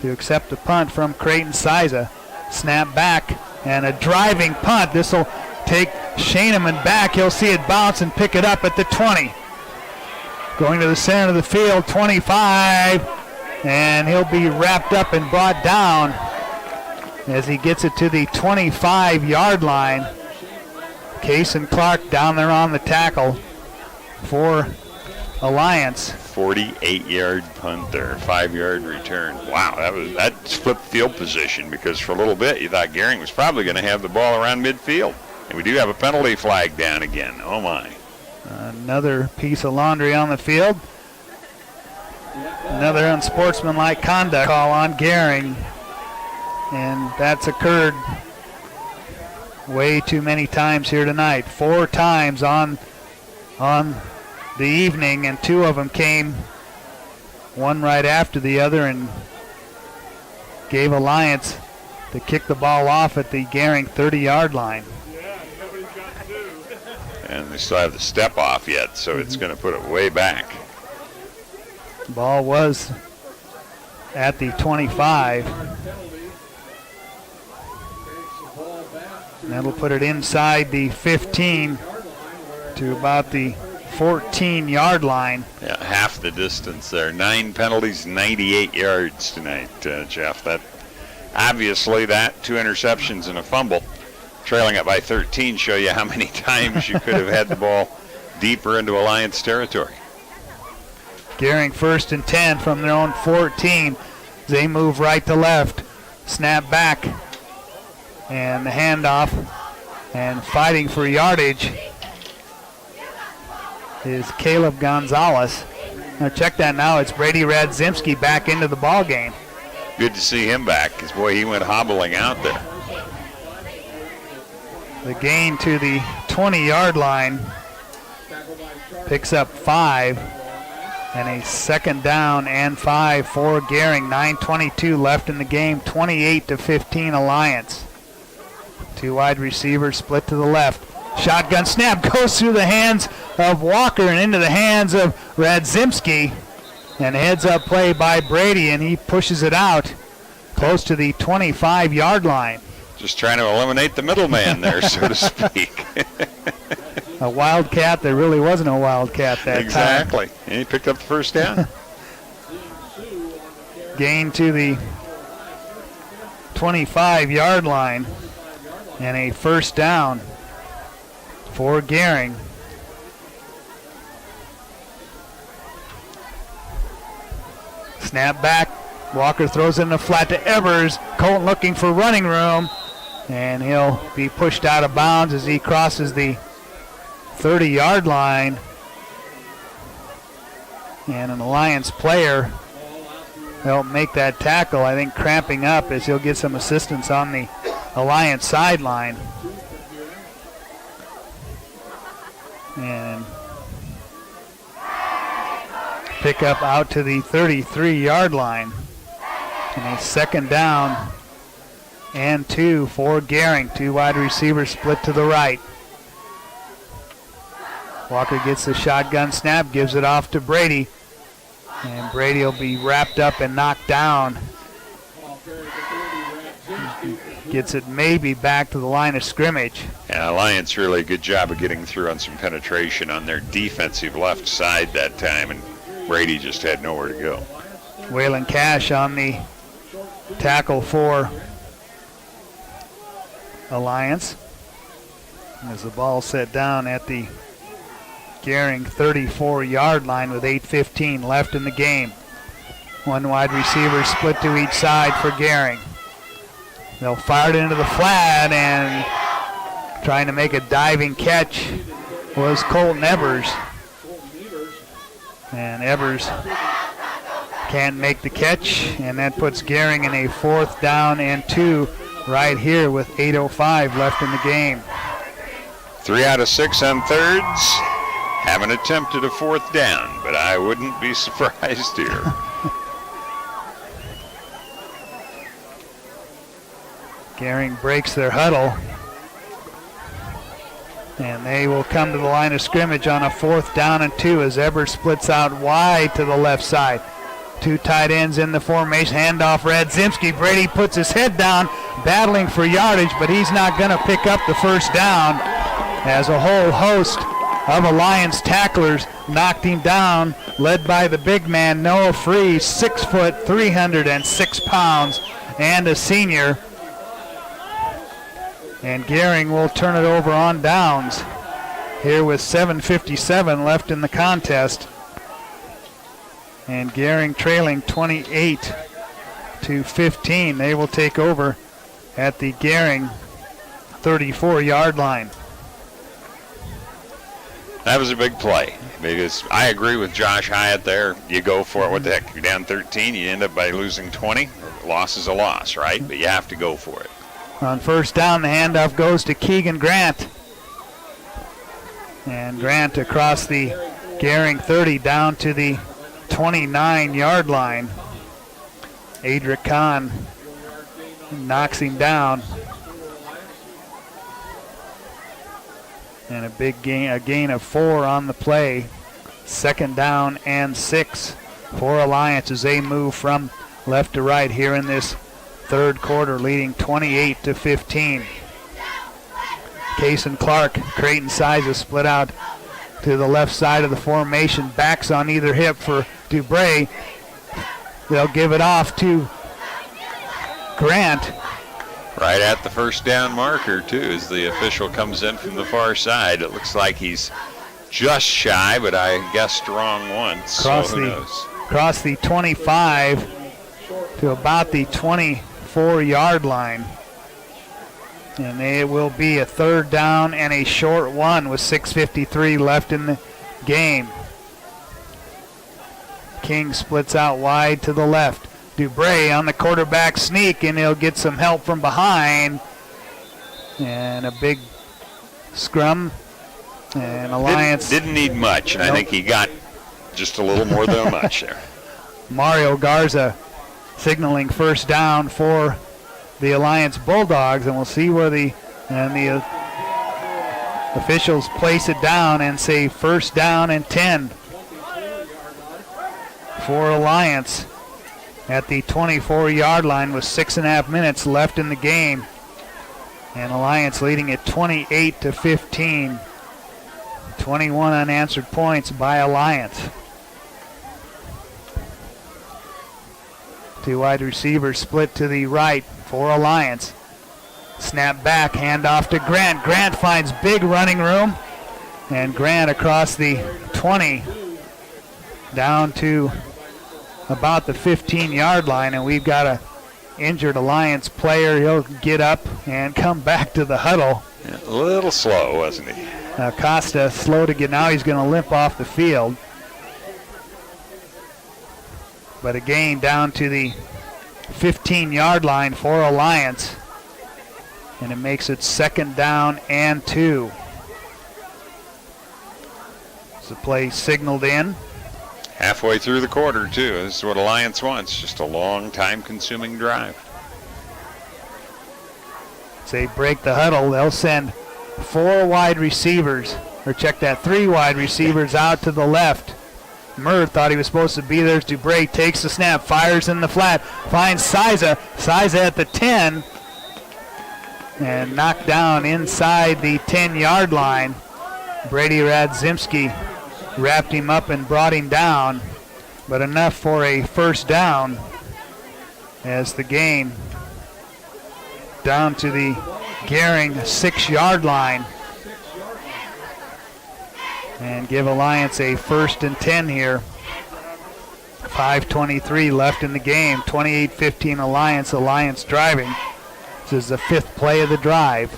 to accept the punt from Creighton Siza. Snap back and a driving punt. This will take Schaineman back. He'll see it bounce and pick it up at the 20. Going to the center of the field, 25, and he'll be wrapped up and brought down as he gets it to the 25-yard line. Case and Clark down there on the tackle for Alliance.
48-yard punt there, 5-yard return. Wow, that's flipped field position, because for a little bit you thought Gering was probably going to have the ball around midfield. And we do have a penalty flag down again. Oh my.
Another piece of laundry on the field. Another unsportsmanlike conduct call on Gering. And that's occurred way too many times here tonight. 4 times on the evening, and 2 of them came one right after the other and gave Alliance to kick the ball off at the Gering 30-yard line.
And they still have the step off yet, so it's going to put it way back.
Ball was at the 25. And that'll put it inside the 15 to about the 14-yard line.
Yeah, half the distance there. 9 penalties, 98 yards tonight, Jeff. That obviously, that 2 interceptions and a fumble, trailing it by 13, show you how many times you could have had the ball deeper into Alliance territory.
Gering 1st and 10 from their own 14. They move right to left. Snap back. And the handoff. And fighting for yardage is Caleb Gonzalez. Now check that now. It's Brady Radzimski back into the ball game.
Good to see him back, because boy, he went hobbling out there.
The gain to the 20-yard line picks up 5, and a 2nd down and 5 for Gering. 9:22 left in the game, 28-15 Alliance. 2 wide receivers split to the left. Shotgun snap goes through the hands of Walker and into the hands of Radzimski. And heads up play by Brady, and he pushes it out close to the 25-yard line.
Just trying to eliminate the middleman there, so to speak.
A wildcat. There really wasn't a wildcat that time.
Exactly. And he picked up the 1st down.
Gain to the 25-yard line and a 1st down for Gering. Snap back. Walker throws it in the flat to Evers. Colton looking for running room. And he'll be pushed out of bounds as he crosses the 30-yard line. And an Alliance player helped make that tackle, I think cramping up, as he'll get some assistance on the Alliance sideline. And pick up out to the 33-yard line. And a 2nd down and 2 for Gering. 2 wide receivers split to the right. Walker gets the shotgun snap, gives it off to Brady. And Brady will be wrapped up and knocked down. Gets it maybe back to the line of scrimmage.
Yeah, Alliance really a good job of getting through on some penetration on their defensive left side that time, and Brady just had nowhere to go.
Waylon Cash on the tackle for Alliance. As the ball set down at the Gering 34-yard line with 8:15 left in the game. 1 wide receiver split to each side for Gering. They'll fire it into the flat, and trying to make a diving catch was Colton Evers. And Evers can't make the catch, and that puts Gering in a 4th down and 2 right here with 8:05 left in the game.
3 out of 6 on thirds. Haven't attempted a 4th down, but I wouldn't be surprised here.
Gering breaks their huddle. And they will come to the line of scrimmage on a 4th down and 2 as Eber splits out wide to the left side. 2 tight ends in the formation. Handoff Radzimski. Brady puts his head down, battling for yardage, but he's not going to pick up the first down as a whole host of Alliance tacklers knocked him down, led by the big man, Noah Freeze, 6 foot, 306 pounds, and a senior. And Gering will turn it over on downs here with 7:57 left in the contest. And Gering trailing 28-15. They will take over at the Gering 34-yard line.
That was a big play because I agree with Josh Hyatt there. You go for it. What the heck? You're down 13. You end up by losing 20. Loss is a loss, right? But you have to go for it.
On first down, the handoff goes to Keegan Grant. And Grant across the Gering 30 down to the 29-yard line. Adric Kahn knocks him down. And a big gain, a gain of 4 on the play. 2nd down and 6 for Alliance as they move from left to right here in this 3rd quarter, leading 28-15. Case and Clark, Creighton Siza split out to the left side of the formation. Backs on either hip for Dubray. They'll give it off to Grant.
Right at the first down marker, too, as the official comes in from the far side. It looks like he's just shy, but I guessed wrong once, so who knows?
Across the 25 to about the 24-yard line. And it will be a 3rd down and a short one with 6:53 left in the game. King splits out wide to the left. Dubray on the quarterback sneak, and he'll get some help from behind. And a big scrum. And Alliance
didn't need much, and I think he got just a little more than much there.
Mario Garza signaling first down for the Alliance Bulldogs, and we'll see where the officials place it down and say 1st down and 10 for Alliance at the 24-yard line with 6.5 minutes left in the game. And Alliance leading at 28-15. 21 unanswered points by Alliance. 2 wide receivers split to the right for Alliance. Snap back, handoff to Grant. Grant finds big running room. And Grant across the 20 down to about the 15-yard line. And we've got a injured Alliance player. He'll get up and come back to the huddle.
Yeah, a little slow, wasn't he?
Costa slow to get. Now he's going to limp off the field. But again, down to the 15-yard line for Alliance. And it makes it 2nd down and 2. It's a play signaled in.
Halfway through the quarter, too. This is what Alliance wants. Just a long, time-consuming drive.
As they break the huddle, they'll send 4 wide receivers. Or check that, 3 wide receivers out to the left. Murr thought he was supposed to be there. Dubray takes the snap, fires in the flat, finds Siza. Siza at the 10. And knocked down inside the 10-yard line. Brady Radzimski wrapped him up and brought him down. But enough for a 1st down as the gain down to the Gering 6-yard line. And give Alliance a 1st and 10 here. 5:23 left in the game. 28-15 Alliance. Alliance driving. This is the 5th play of the drive.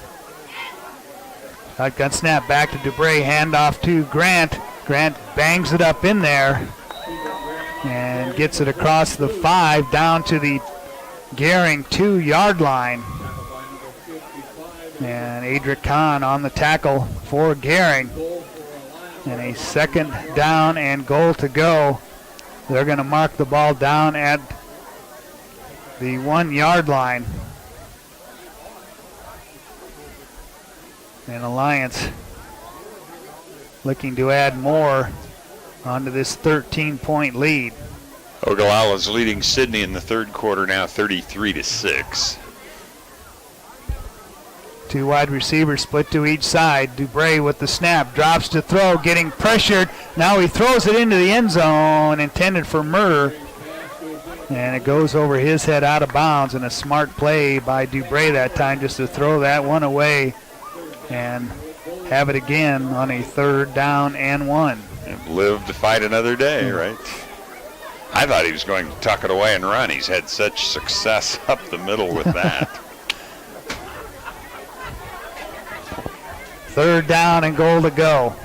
Shotgun snap back to Dubray. Handoff to Grant. Grant bangs it up in there and gets it across the 5 down to the Gering 2-yard line. And Adric Kahn on the tackle for Gering. And a 2nd down and goal to go. They're going to mark the ball down at the 1-yard line. And Alliance looking to add more onto this 13-point lead.
Ogallala's leading Sydney in the third quarter now 33-6.
Two wide receivers split to each side. Dubray with the snap, drops to throw, getting pressured. Now he throws it into the end zone, intended for Murder. And it goes over his head out of bounds, and a smart play by Dubray that time just to throw that one away and have it again on a 3rd down and 1.
And live to fight another day, right? I thought he was going to tuck it away and run. He's had such success up the middle with that.
3rd down and goal to go.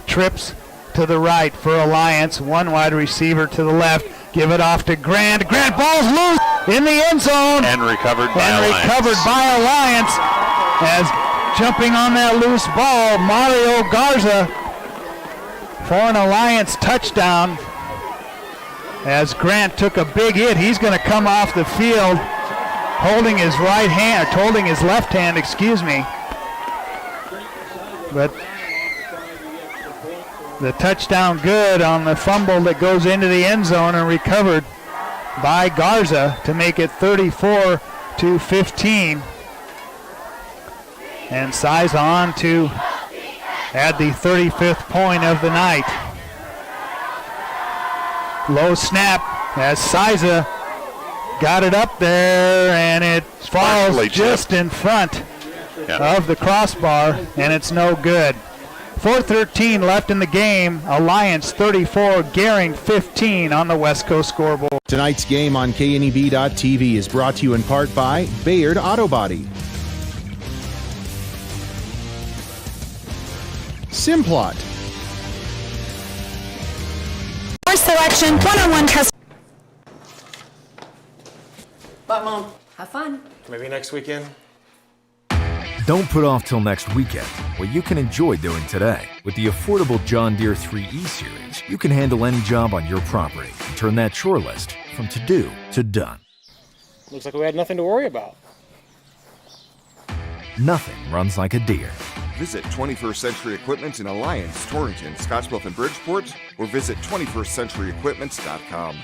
Trips to the right for Alliance. One wide receiver to the left. Give it off to Grant. Grant, ball's loose in the end zone.
And recovered by
Alliance. As jumping on that loose ball, Mario Garza for an Alliance touchdown. As Grant took a big hit, he's going to come off the field holding his left hand, excuse me. But the touchdown good on the fumble that goes into the end zone and recovered by Garza to make it 34-15. And Siza on to add the 35th point of the night. Low snap as Siza got it up there, and it falls just in front of the crossbar, and it's no good. 4:13 left in the game. Alliance 34, Gering 15 on the West Coast scoreboard.
Tonight's game on KNEB.TV is brought to you in part by Bayard Auto Body, Simplot,
Course selection, one-on-one custom.
Bye, Mom. Have fun.
Maybe next weekend.
Don't put off till next weekend what you can enjoy doing today. With the affordable John Deere 3E series, you can handle any job on your property and turn that chore list from to-do to done.
Looks like we had nothing to worry about.
Nothing runs like a Deere.
Visit 21st Century Equipment in Alliance, Torrington, Scottsbluff, and Bridgeport, or visit 21stcenturyequipment.com.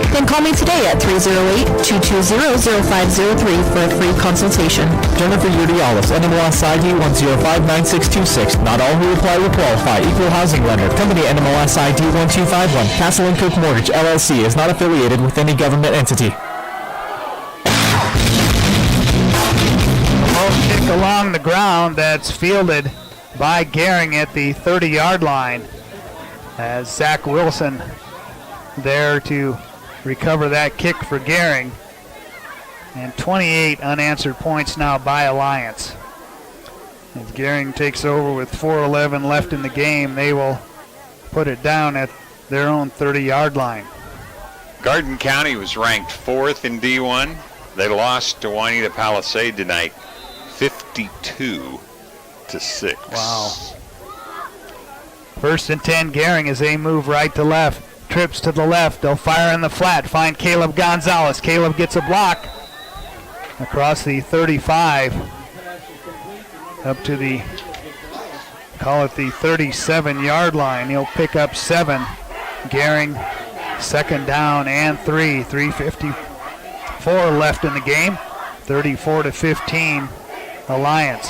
Then call me today at 308-220-0503 for a free consultation.
Jennifer Urdialis, NMLS ID 1059626. Not all who apply will qualify. Equal housing lender. Company NMLS ID 1251. Castle & Cook Mortgage, LLC is not affiliated with any government entity.
Kick along the ground that's fielded by Gering at the 30-yard line as Zach Wilson there to recover that kick for Gering. And 28 unanswered points now by Alliance. As Gering takes over with 4:11 left in the game, they will put it down at their own 30-yard line.
Garden County was ranked 4th in D1. They lost to Juanita Palisade tonight, 52-6.
Wow. 1st and 10, Gering as they move right to left. Trips to the left. They'll fire in the flat. Find Caleb Gonzalez. Caleb gets a block across the 35 up to the, call it the 37-yard line. He'll pick up 7. Gering 2nd down and 3. 3:54 left in the game. 34-15 Alliance.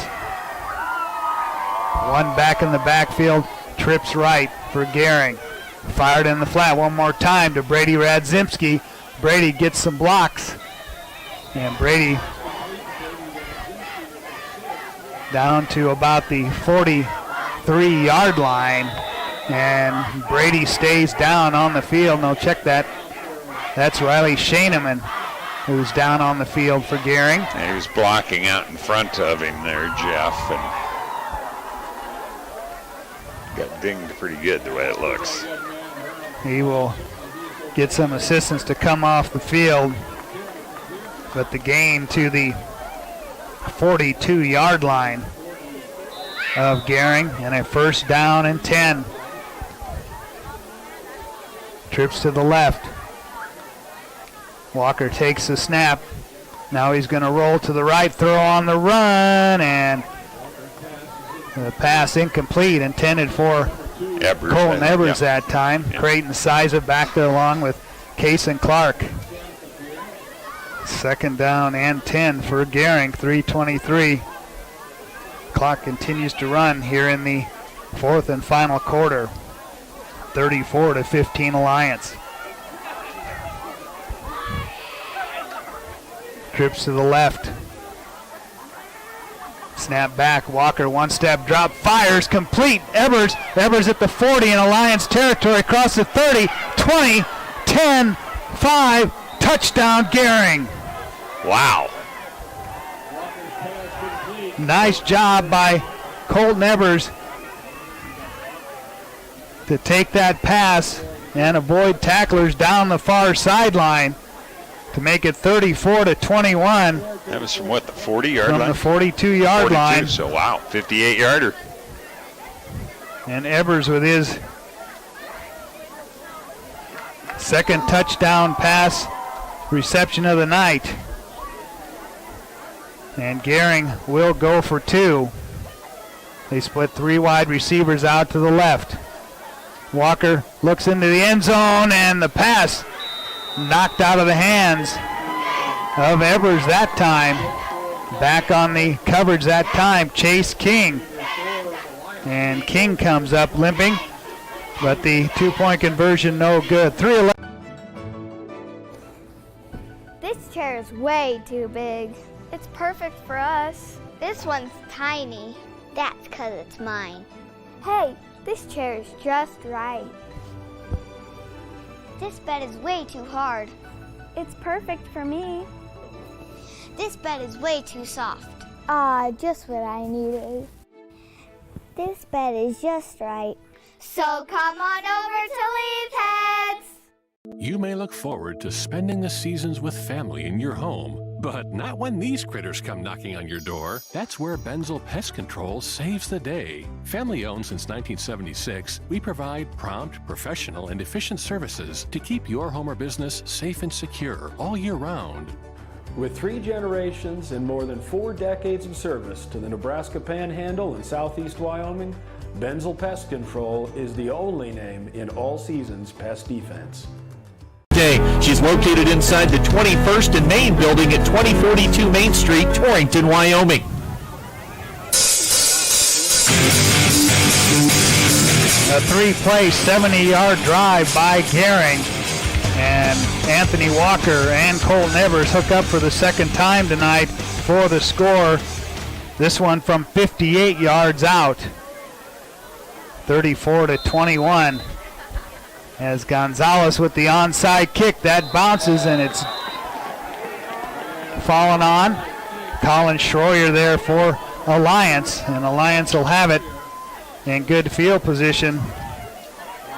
One back in the backfield. Trips right for Gering. Fired in the flat one more time to Brady Radzimski. Brady gets some blocks. And Brady down to about the 43-yard line. And Brady stays down on the field. No, check that. That's Riley Shaneman who's down on the field for Gering.
And he was blocking out in front of him there, Jeff. And got dinged pretty good the way it looks.
He will get some assistance to come off the field. But the gain to the 42-yard line of Gering and a 1st down and 10. Trips to the left. Walker takes the snap. Now he's going to roll to the right, throw on the run, and The pass incomplete, intended for Colton Evers that time. Yep. Creighton Siza back there along with Case and Clark. 2nd down and 10 for Gering, 3:23. Clock continues to run here in the 4th and final quarter. 34-15 Alliance. Trips to the left. Snap back, Walker, one-step drop, fires, complete. Evers at the 40 in Alliance territory, across the 30, 20, 10, 5, touchdown Gering.
Wow.
Nice job by Colton Evers to take that pass and avoid tacklers down the far sideline to make it 34-21.
That was from what, the 40-yard line?
From the 42-yard line.
So, wow, 58-yarder.
And Evers with his second touchdown pass reception of the night. And Gering will go for 2. They split 3 wide receivers out to the left. Walker looks into the end zone, and the pass knocked out of the hands of Evers that time. Back on the coverage that time, Chase King. And King comes up limping, but the 2-point conversion no good. 3-11.
This chair is way too big. It's perfect for us. This one's tiny. That's 'cause it's mine. Hey, this chair is just right. This bed is way too hard. It's perfect for me. This bed is way too soft. Just what I needed. This bed is just right. So come on over to Leaf Heads.
You may look forward to spending the seasons with family in your home, but not when these critters come knocking on your door. That's where Benzel Pest Control saves the day. Family owned since 1976, we provide prompt, professional, and efficient services to keep your home or business safe and secure all year round.
With 3 generations and more than 4 decades of service to the Nebraska Panhandle and Southeast Wyoming, Benzel Pest Control is the only name in all seasons pest defense.
She's located inside the 21st and Main building at 2042 Main Street, Torrington, Wyoming.
A 3-play, 70-yard drive by Gering. And Anthony Walker and Colton Evers hook up for the second time tonight for the score. This one from 58 yards out. 34-21. As Gonzalez with the onside kick, that bounces and it's fallen on. Colin Schroyer there for Alliance, and Alliance will have it in good field position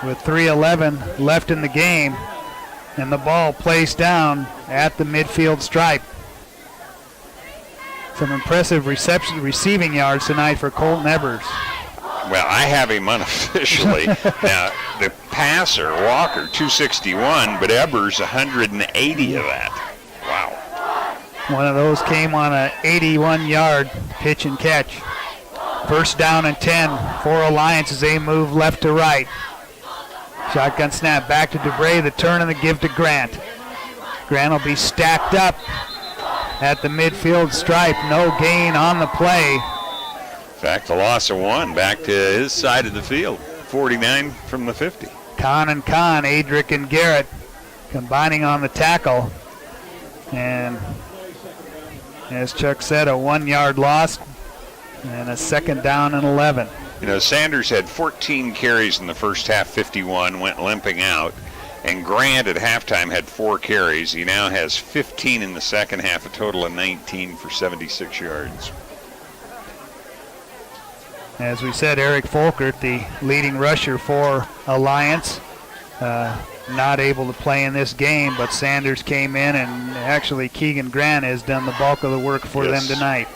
with 3:11 left in the game, and the ball placed down at the midfield stripe. Some impressive receiving yards tonight for Colton Evers.
Well, I have him unofficially. Now, the passer, Walker, 261, but Evers, 180 of that. Wow.
One of those came on a 81-yard pitch and catch. First down and 10 for Alliance as they move left to right. Shotgun snap back to DeBray, the turn and the give to Grant. Grant will be stacked up at the midfield stripe. No gain on the play.
In fact, a loss of 1 back to his side of the field. 49 from the 50.
Kahn, Adrick and Garrett combining on the tackle. And as Chuck said, a 1-yard loss and a second down and 11.
You know, Sanders had 14 carries in the first half, 51, went limping out. And Grant at halftime had 4 carries. He now has 15 in the second half, a total of 19 for 76 yards.
As we said, Eric Folkert, the leading rusher for Alliance, not able to play in this game, but Sanders came in, and actually Keegan Grant has done the bulk of the work for them tonight.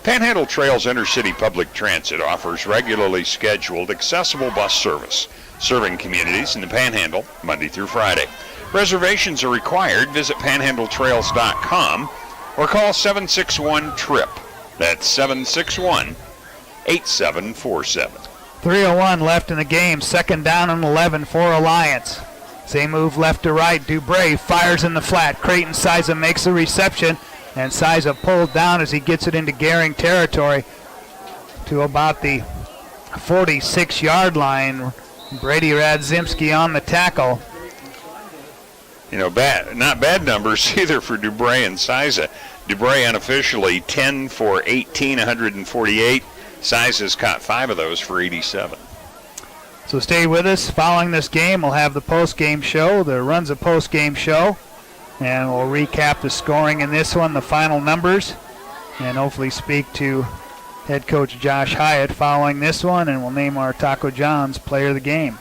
Panhandle Trails Intercity Public Transit offers regularly scheduled, accessible bus service, serving communities in the Panhandle Monday through Friday. Reservations are required. Visit panhandletrails.com or call 761-TRIP. That's 761-TRIP. 8-7-4-7.
3:01 left in the game. Second down and 11 for Alliance. Same move left to right. Dubray fires in the flat. Creighton Siza makes the reception, and Siza pulled down as he gets it into Gering territory to about the 46-yard line. Brady Radzimski on the tackle.
You know, not bad numbers either for Dubray and Siza. Dubray unofficially 10 for 18, 148. Siza's caught 5 of those for 87.
So stay with us. Following this game, we'll have the post-game show. There runs a post-game show, and we'll recap the scoring in this one, the final numbers, and hopefully speak to head coach Josh Hyatt following this one, and we'll name our Taco John's player of the game.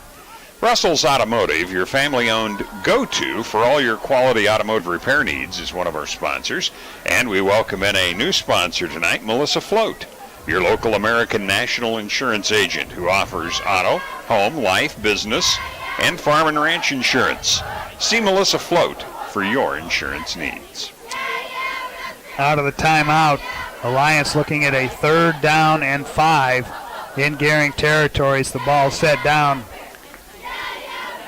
Russell's Automotive, your family-owned go-to for all your quality automotive repair needs, is one of our sponsors. And we welcome in a new sponsor tonight, Melissa Float, your local American National Insurance agent who offers auto, home, life, business, and farm and ranch insurance. See Melissa Float for your insurance needs.
Out of the timeout, Alliance looking at a 3rd down and 5 in Gering territories. The ball set down,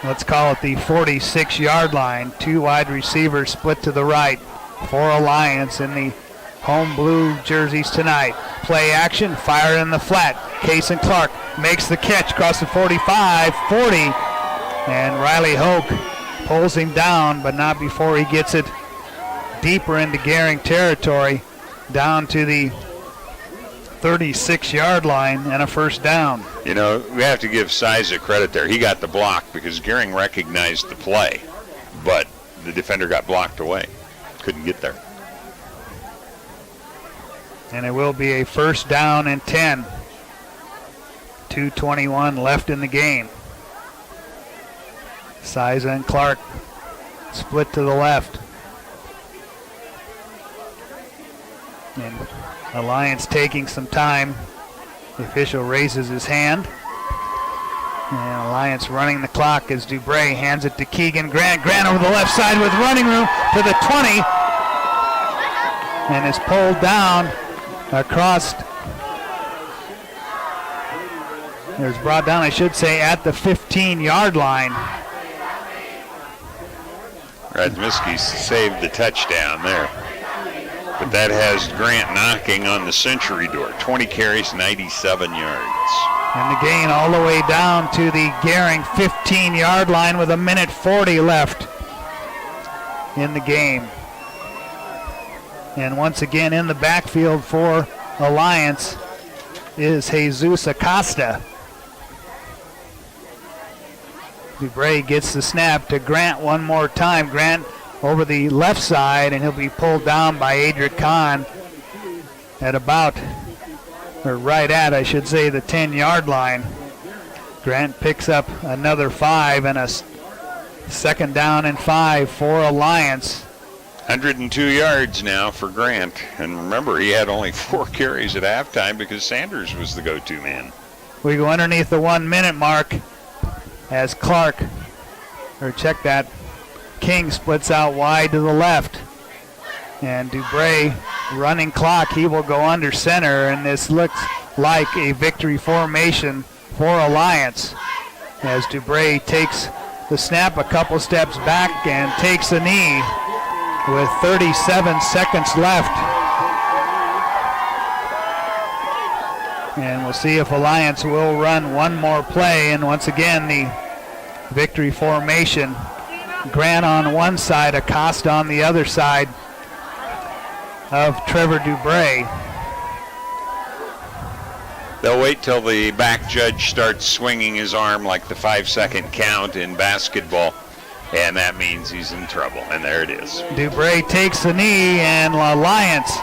let's call it the 46-yard line. 2 wide receivers split to the right for Alliance in the home blue jerseys tonight. Play action, fire in the flat. Kason Clark makes the catch across the 45, 40, and Riley Hoke pulls him down, but not before he gets it deeper into Gering territory, down to the 36-yard line, and a 1st down.
You know, we have to give Siza credit there. He got the block because Gering recognized the play, but the defender got blocked away. Couldn't get there.
And it will be a 1st down and 10. 2:21 left in the game. Siza and Clark split to the left. And Alliance taking some time. The official raises his hand. And Alliance running the clock as Dubray hands it to Keegan Grant. Grant over the left side with running room to the 20. And is pulled down across. There's brought down, I should say, at the 15-yard line.
Radzimski saved the touchdown there. But that has Grant knocking on the century door. 20 carries, 97 yards.
And the gain all the way down to the Gering 15-yard line with 1:40 left in the game. And once again in the backfield for Alliance is Jesus Acosta. Dubray gets the snap to Grant one more time. Grant over the left side, and he'll be pulled down by Adric Kahn at about, or right at, I should say, the 10-yard line. Grant picks up another 5 and a 2nd down and 5 for Alliance.
102 yards now for Grant. And remember, he had only 4 carries at halftime because Sanders was the go-to man.
We go underneath the 1-minute mark as Clark, or check that, King splits out wide to the left. And Dubray running clock, he will go under center, and this looks like a victory formation for Alliance as Dubray takes the snap a couple steps back and takes a knee with 37 seconds left. And we'll see if Alliance will run one more play, and once again the victory formation. Grant on one side, Acosta on the other side of Trevor Dubray.
They'll wait till the back judge starts swinging his arm like the 5-second count in basketball, and that means he's in trouble, and there it is.
Dubray takes the knee, and Alliance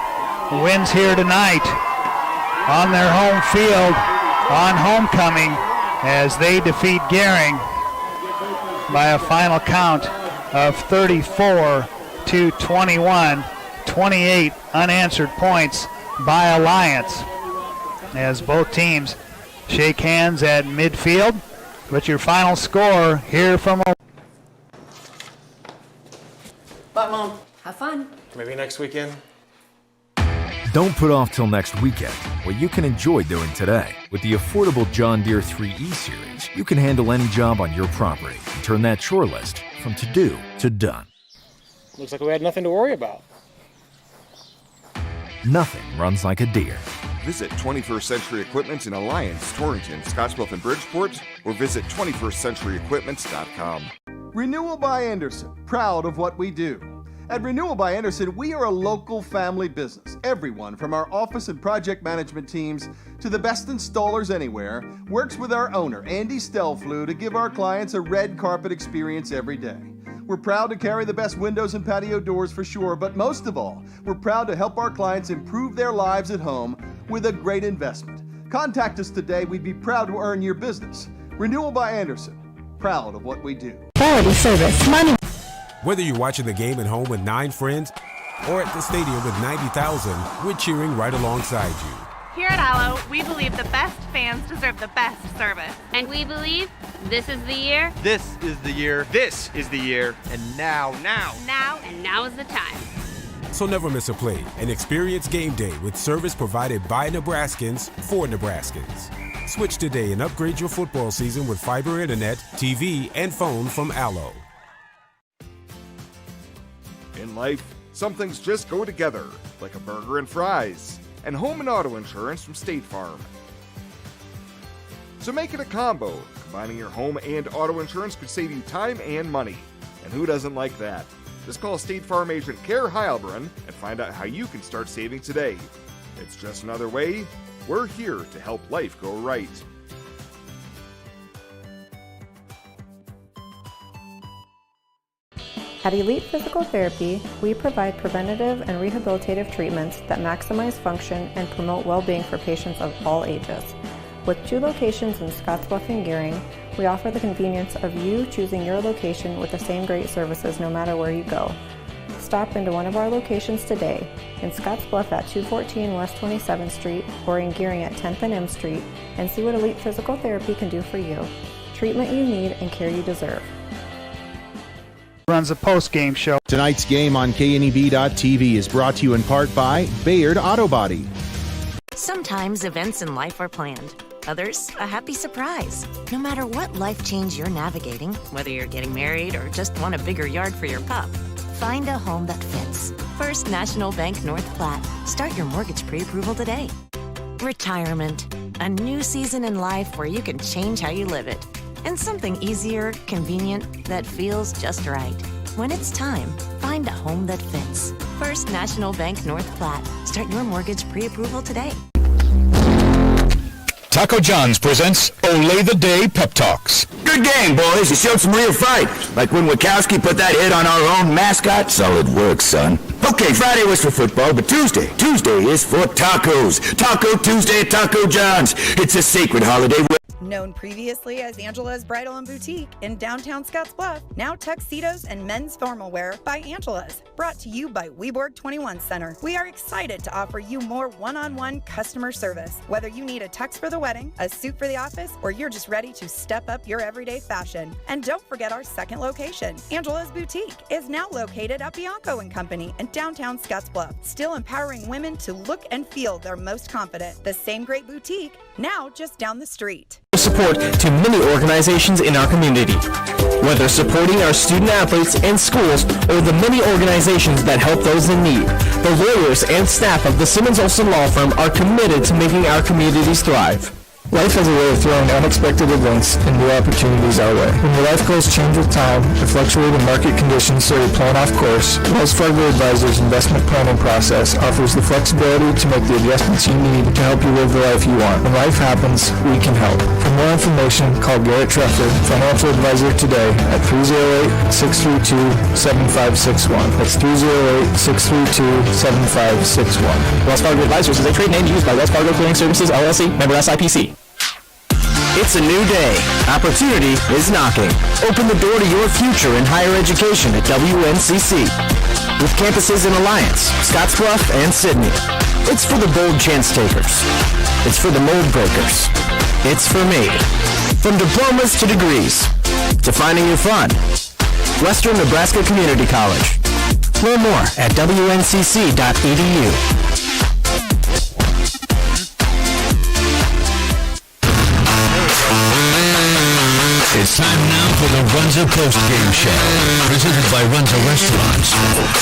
wins here tonight on their home field on homecoming as they defeat Gering by a final count of 34-21, 28 unanswered points by Alliance as both teams shake hands at midfield. But your final score here from
Bye, Mom. Have fun.
Maybe next weekend.
Don't put off till next weekend what you can enjoy doing today. With the affordable John Deere 3E Series, you can handle any job on your property and turn that chore list from to-do to done.
Looks like we had nothing to worry about.
Nothing runs like a deer.
Visit 21st Century Equipment in Alliance, Torrington, Scottsbluff, and Bridgeport, or visit 21stcenturyequipment.com.
Renewal by Anderson, proud of what we do. At Renewal by Anderson, we are a local family business. Everyone from our office and project management teams to the best installers anywhere works with our owner, Andy Stelflew, to give our clients a red carpet experience every day. We're proud to carry the best windows and patio doors for sure, but most of all, we're proud to help our clients improve their lives at home with a great investment. Contact us today. We'd be proud to earn your business. Renewal by Anderson, proud of what we do.
Quality service, money.
Whether you're watching the game at home with 9 friends or at the stadium with 90,000, we're cheering right alongside you.
Here at Allo, we believe the best fans deserve the best service.
And we believe this is the year.
This is the year. This is the year. And now.
And now is the time.
So never miss a play and experience game day with service provided by Nebraskans for Nebraskans. Switch today and upgrade your football season with fiber internet, TV, and phone from Allo.
In life, some things just go together, like a burger and fries, and home and auto insurance from State Farm. So make it a combo. Combining your home and auto insurance could save you time and money. And who doesn't like that? Just call State Farm agent Kerr Heilbrunn and find out how you can start saving today. It's just another way. We're here to help life go right.
At Elite Physical Therapy, we provide preventative and rehabilitative treatments that maximize function and promote well-being for patients of all ages. With 2 locations in Scottsbluff and Gering, we offer the convenience of you choosing your location with the same great services no matter where you go. Stop into one of our locations today, in Scottsbluff at 214 West 27th Street or in Gering at 10th and M Street, and see what Elite Physical Therapy can do for you. Treatment you need and care you deserve.
Runs a post-game show.
Tonight's game on KNEB.TV is brought to you in part by Bayard Auto Body.
Sometimes events in life are planned. Others, a happy surprise. No matter what life change you're navigating, whether you're getting married or just want a bigger yard for your pup, find a home that fits. First National Bank North Platte. Start your mortgage pre-approval today. Retirement. A new season in life where you can change how you live it. And something easier, convenient, that feels just right. When it's time, find a home that fits. First National Bank North Platte. Start your mortgage pre-approval today.
Taco John's presents Olay the Day Pep Talks.
Good game, boys. You showed some real fight. Like when Wachowski put that hit on our own mascot. Solid work, son. Okay, Friday was for football, but Tuesday is for tacos. Taco Tuesday at Taco John's. It's a sacred holiday.
Known previously as Angela's Bridal and Boutique in downtown Scottsbluff, now tuxedos and men's formal wear by Angela's. Brought to you by WeBorg 21 Center. We are excited to offer you more one-on-one customer service. Whether you need a tux for the wedding, a suit for the office, or you're just ready to step up your everyday fashion. And don't forget our second location. Angela's Boutique is now located at Bianco & Company in downtown Scottsbluff, still empowering women to look and feel their most confident. The same great boutique, now just down the street.
Support to many organizations in our community. Whether supporting our student athletes and schools or the many organizations that help those in need, the lawyers and staff of the Simmons Olson Law Firm are committed to making our communities thrive. Life has a way of throwing unexpected events and new opportunities our way. When your life goals change with time, the fluctuating market conditions throw your plan off course, Wells Fargo Advisors' investment planning process offers the flexibility to make the adjustments you need to help you live the life you want. When life happens, we can help. For more information, call Garrett Trefford, Financial Advisor, today at 308-632-7561. That's 308-632-7561. Wells Fargo Advisors is a trade name used by Wells Fargo Clearing Services, LLC, member SIPC. It's a new day. Opportunity is knocking. Open the door to your future in higher education at WNCC. With campuses in Alliance, Scottsbluff, and Sydney. It's for the bold chance takers. It's for the mold breakers. It's for me. From diplomas to degrees, to finding your fun. Western Nebraska Community College. Learn more at WNCC.edu.
It's time now for the Runza Post-Game Show, presented by Runza Restaurants.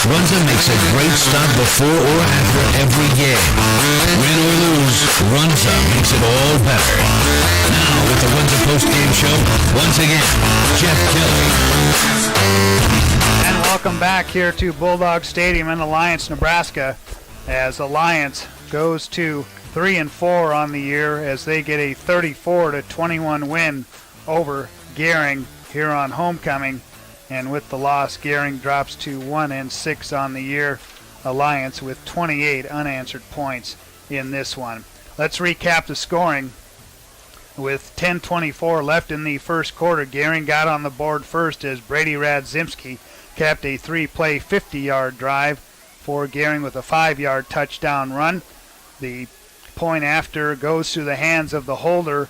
Runza makes a great stop before or after every game. Win or lose, Runza makes it all better. Now, with the Runza Post-Game Show, once again, Jeff Kelly.
And welcome back here to Bulldog Stadium in Alliance, Nebraska, as Alliance goes to 3-4 on the year as they get a 34-21 win over Gering here on homecoming. And with the loss, Gering drops to 1-6 on the year. Alliance with 28 unanswered points in this one. Let's recap the scoring. With 10:24 left in the first quarter, Gering got on the board first as Brady Radzimski capped a 3-play 50-yard drive for Gering with a 5-yard touchdown run. The point after goes through the hands of the holder,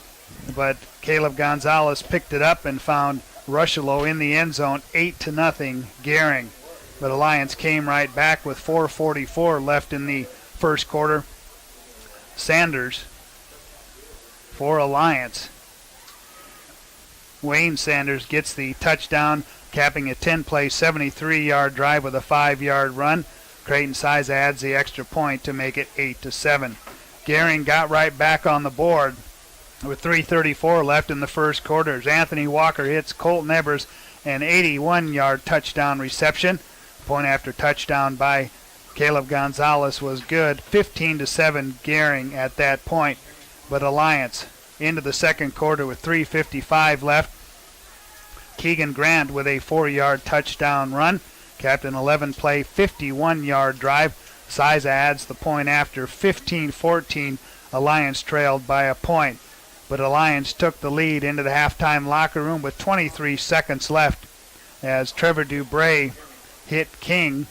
but Caleb Gonzalez picked it up and found Rushelo in the end zone, 8-0 Gering. But Alliance came right back with 4:44 left in the first quarter. Sanders for Alliance. Wayne Sanders gets the touchdown, capping a 10-play 73-yard drive with a 5-yard run. Creighton Size adds the extra point to make it 8-7. Gering got right back on the board with 3:34 left in the first quarter as Anthony Walker hits Colton Evers an 81-yard touchdown reception. Point after touchdown by Caleb Gonzalez was good. 15-7 Gering at that point. But Alliance into the second quarter with 3:55 left. Keegan Grant with a 4-yard touchdown run. Capped an 11-play 51-yard drive. Size adds the point after 15-14. Alliance trailed by a point. But Alliance took the lead into the halftime locker room with 23 seconds left as Trevor Dubray hit King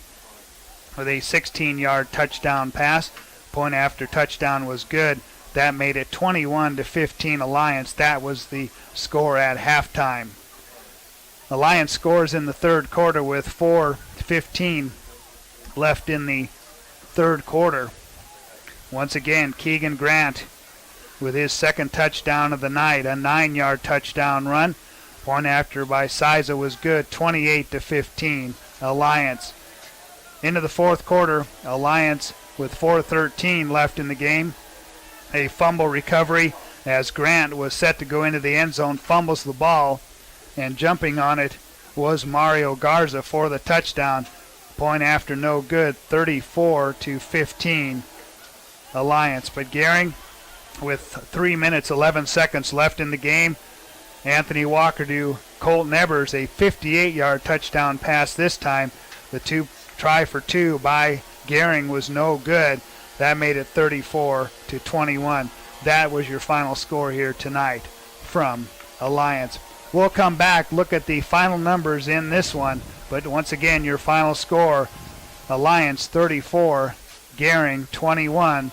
with a 16-yard touchdown pass. Point after touchdown was good. That made it 21-15 Alliance. That was the score at halftime. Alliance scores in the third quarter with 4:15 left in the third quarter. Once again, Keegan Grant with his second touchdown of the night, a 9-yard touchdown run. Point after by Siza was good, 28-15 Alliance. Into the fourth quarter, Alliance with 4:13 left in the game. A fumble recovery as Grant was set to go into the end zone, fumbles the ball, and jumping on it was Mario Garza for the touchdown. Point after no good, 34-15 Alliance. But Gering with 3 minutes 11 seconds left in the game, Anthony Walker to Colton Evers, a 58-yard touchdown pass this time. The try for two by Gering was no good. That made it 34-21. That was your final score here tonight from Alliance. We'll come back, look at the final numbers in this one, but once again, your final score, Alliance 34, Gering 21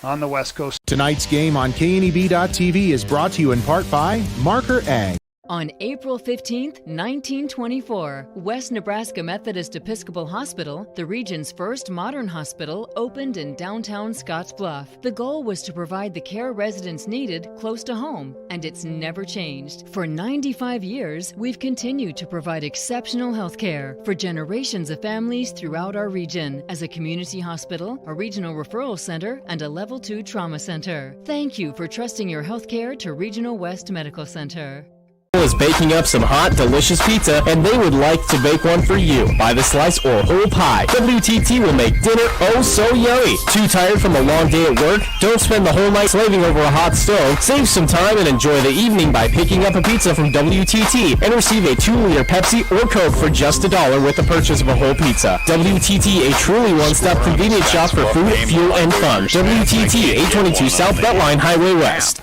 on the West Coast.
Tonight's game on KNEB.TV is brought to you in part by Marker Ag.
On April 15, 1924, West Nebraska Methodist Episcopal Hospital, the region's first modern hospital, opened in downtown Scottsbluff. The goal was to provide the care residents needed close to home, and it's never changed. For 95 years, we've continued to provide exceptional health care for generations of families throughout our region as a community hospital, a regional referral center, and a Level 2 trauma center. Thank you for trusting your health care to Regional West Medical Center.
Is baking up some hot, delicious pizza, and they would like to bake one for you. By the slice or whole pie, WTT will make dinner oh so yummy. Too tired from a long day at work? Don't spend the whole night slaving over a hot stove. Save some time and enjoy the evening by picking up a pizza from WTT and receive a 2-liter Pepsi or Coke for just $1 with the purchase of a whole pizza. WTT, a truly one-stop convenience shop for food, fuel, and fun. WTT, 822 South Beltline Highway West.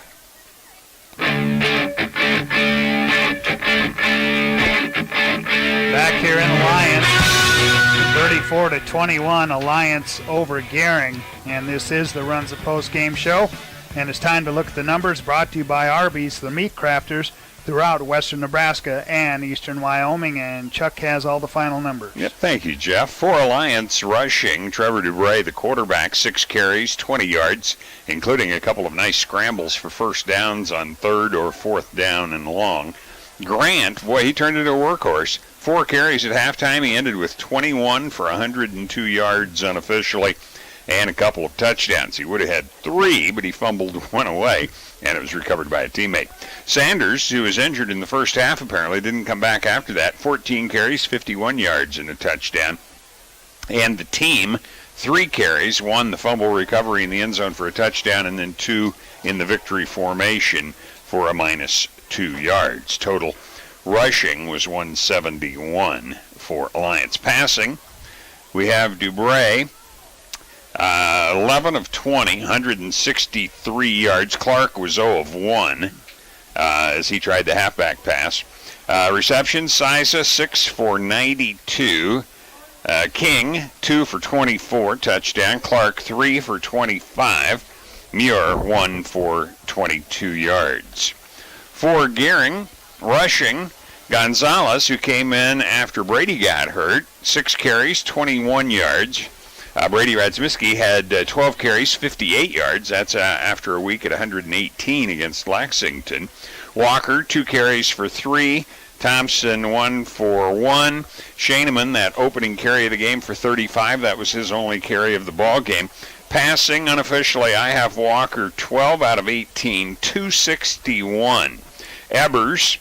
Back here in Alliance, 34-21, Alliance over Gering, and this is the Runs of Post Game Show. And it's time to look at the numbers brought to you by Arby's, the meat crafters throughout western Nebraska and eastern Wyoming. And Chuck has all the final numbers.
Yep, thank you, Jeff. For Alliance rushing, Trevor Dubray, the quarterback, 6 carries, 20 yards, including a couple of nice scrambles for first downs on third or fourth down and long. Grant, boy, he turned into a workhorse. 4 carries at halftime. He ended with 21 for 102 yards unofficially and a couple of touchdowns. He would have had 3, but he fumbled one away, and it was recovered by a teammate. Sanders, who was injured in the first half, apparently didn't come back after that. 14 carries, 51 yards, and a touchdown. And the team, 3 carries, 1 the fumble recovery in the end zone for a touchdown, and then 2 in the victory formation for a -2 yards. Total rushing was 171 for Alliance. Passing, we have Dubray, 11 of 20, 163 yards. Clark was 0 of 1 as he tried the halfback pass. Receptions, Siza, 6 for 92. King, 2 for 24, touchdown. Clark, 3 for 25. Muir, 1 for 22 yards. For Gering, rushing, Gonzalez, who came in after Brady got hurt, 6 carries, 21 yards. Brady Radziwiecki had 12 carries, 58 yards. That's after a week at 118 against Lexington. Walker, 2 carries for 3. Thompson, 1 for 1. Shaneman, that opening carry of the game for 35. That was his only carry of the ball game. Passing, unofficially, I have Walker 12 out of 18, 261. Ebers,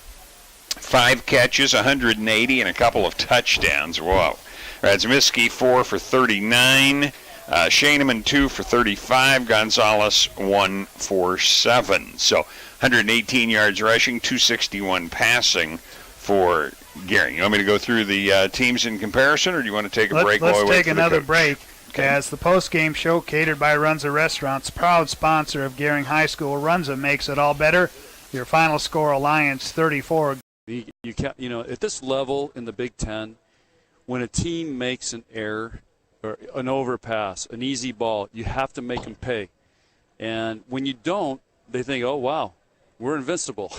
5 catches, 180, and a couple of touchdowns. Whoa. Radziwiecki, 4 for 39. Shaneman, 2 for 35. Gonzalez, 1 for 7. So 118 yards rushing, 261 passing for Gering. You want me to go through the teams in comparison, or do you want to take a break?
Let's take another break. Okay. As the post-game show catered by Runza Restaurants, proud sponsor of Gering High School, Runza makes it all better. Your final score, Alliance 34.
You can't, at this level in the Big Ten, when a team makes an error or an overpass, an easy ball, you have to make them pay. And when you don't, they think, oh, wow, we're invincible.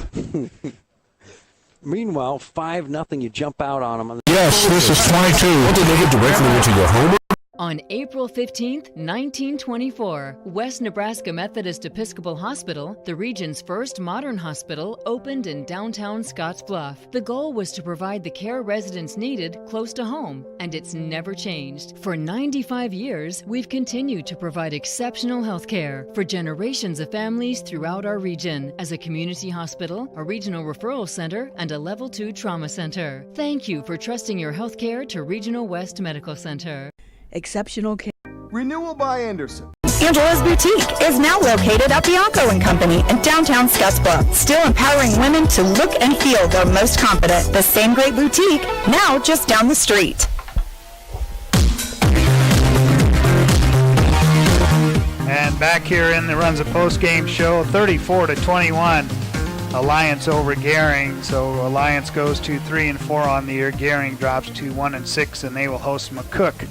Meanwhile, 5-0, you jump out on them.
Yes, this is 22. What, did they get directly into your home?
On April 15, 1924, West Nebraska Methodist Episcopal Hospital, the region's first modern hospital, opened in downtown Scottsbluff. The goal was to provide the care residents needed close to home, and it's never changed. For 95 years, we've continued to provide exceptional health care for generations of families throughout our region as a community hospital, a regional referral center, and a Level 2 trauma center. Thank you for trusting your health care to Regional West Medical Center.
Exceptional care.
Renewal by Anderson.
Angela's Boutique is now located at Bianco & Company in downtown Scottsbluff, still empowering women to look and feel their most confident. The same great boutique, now just down the street.
And back here in the Runza post-game show, 34-21, Alliance over Gering. So Alliance goes to 3-4 on the year. Gering drops to 1-6, and they will host McCook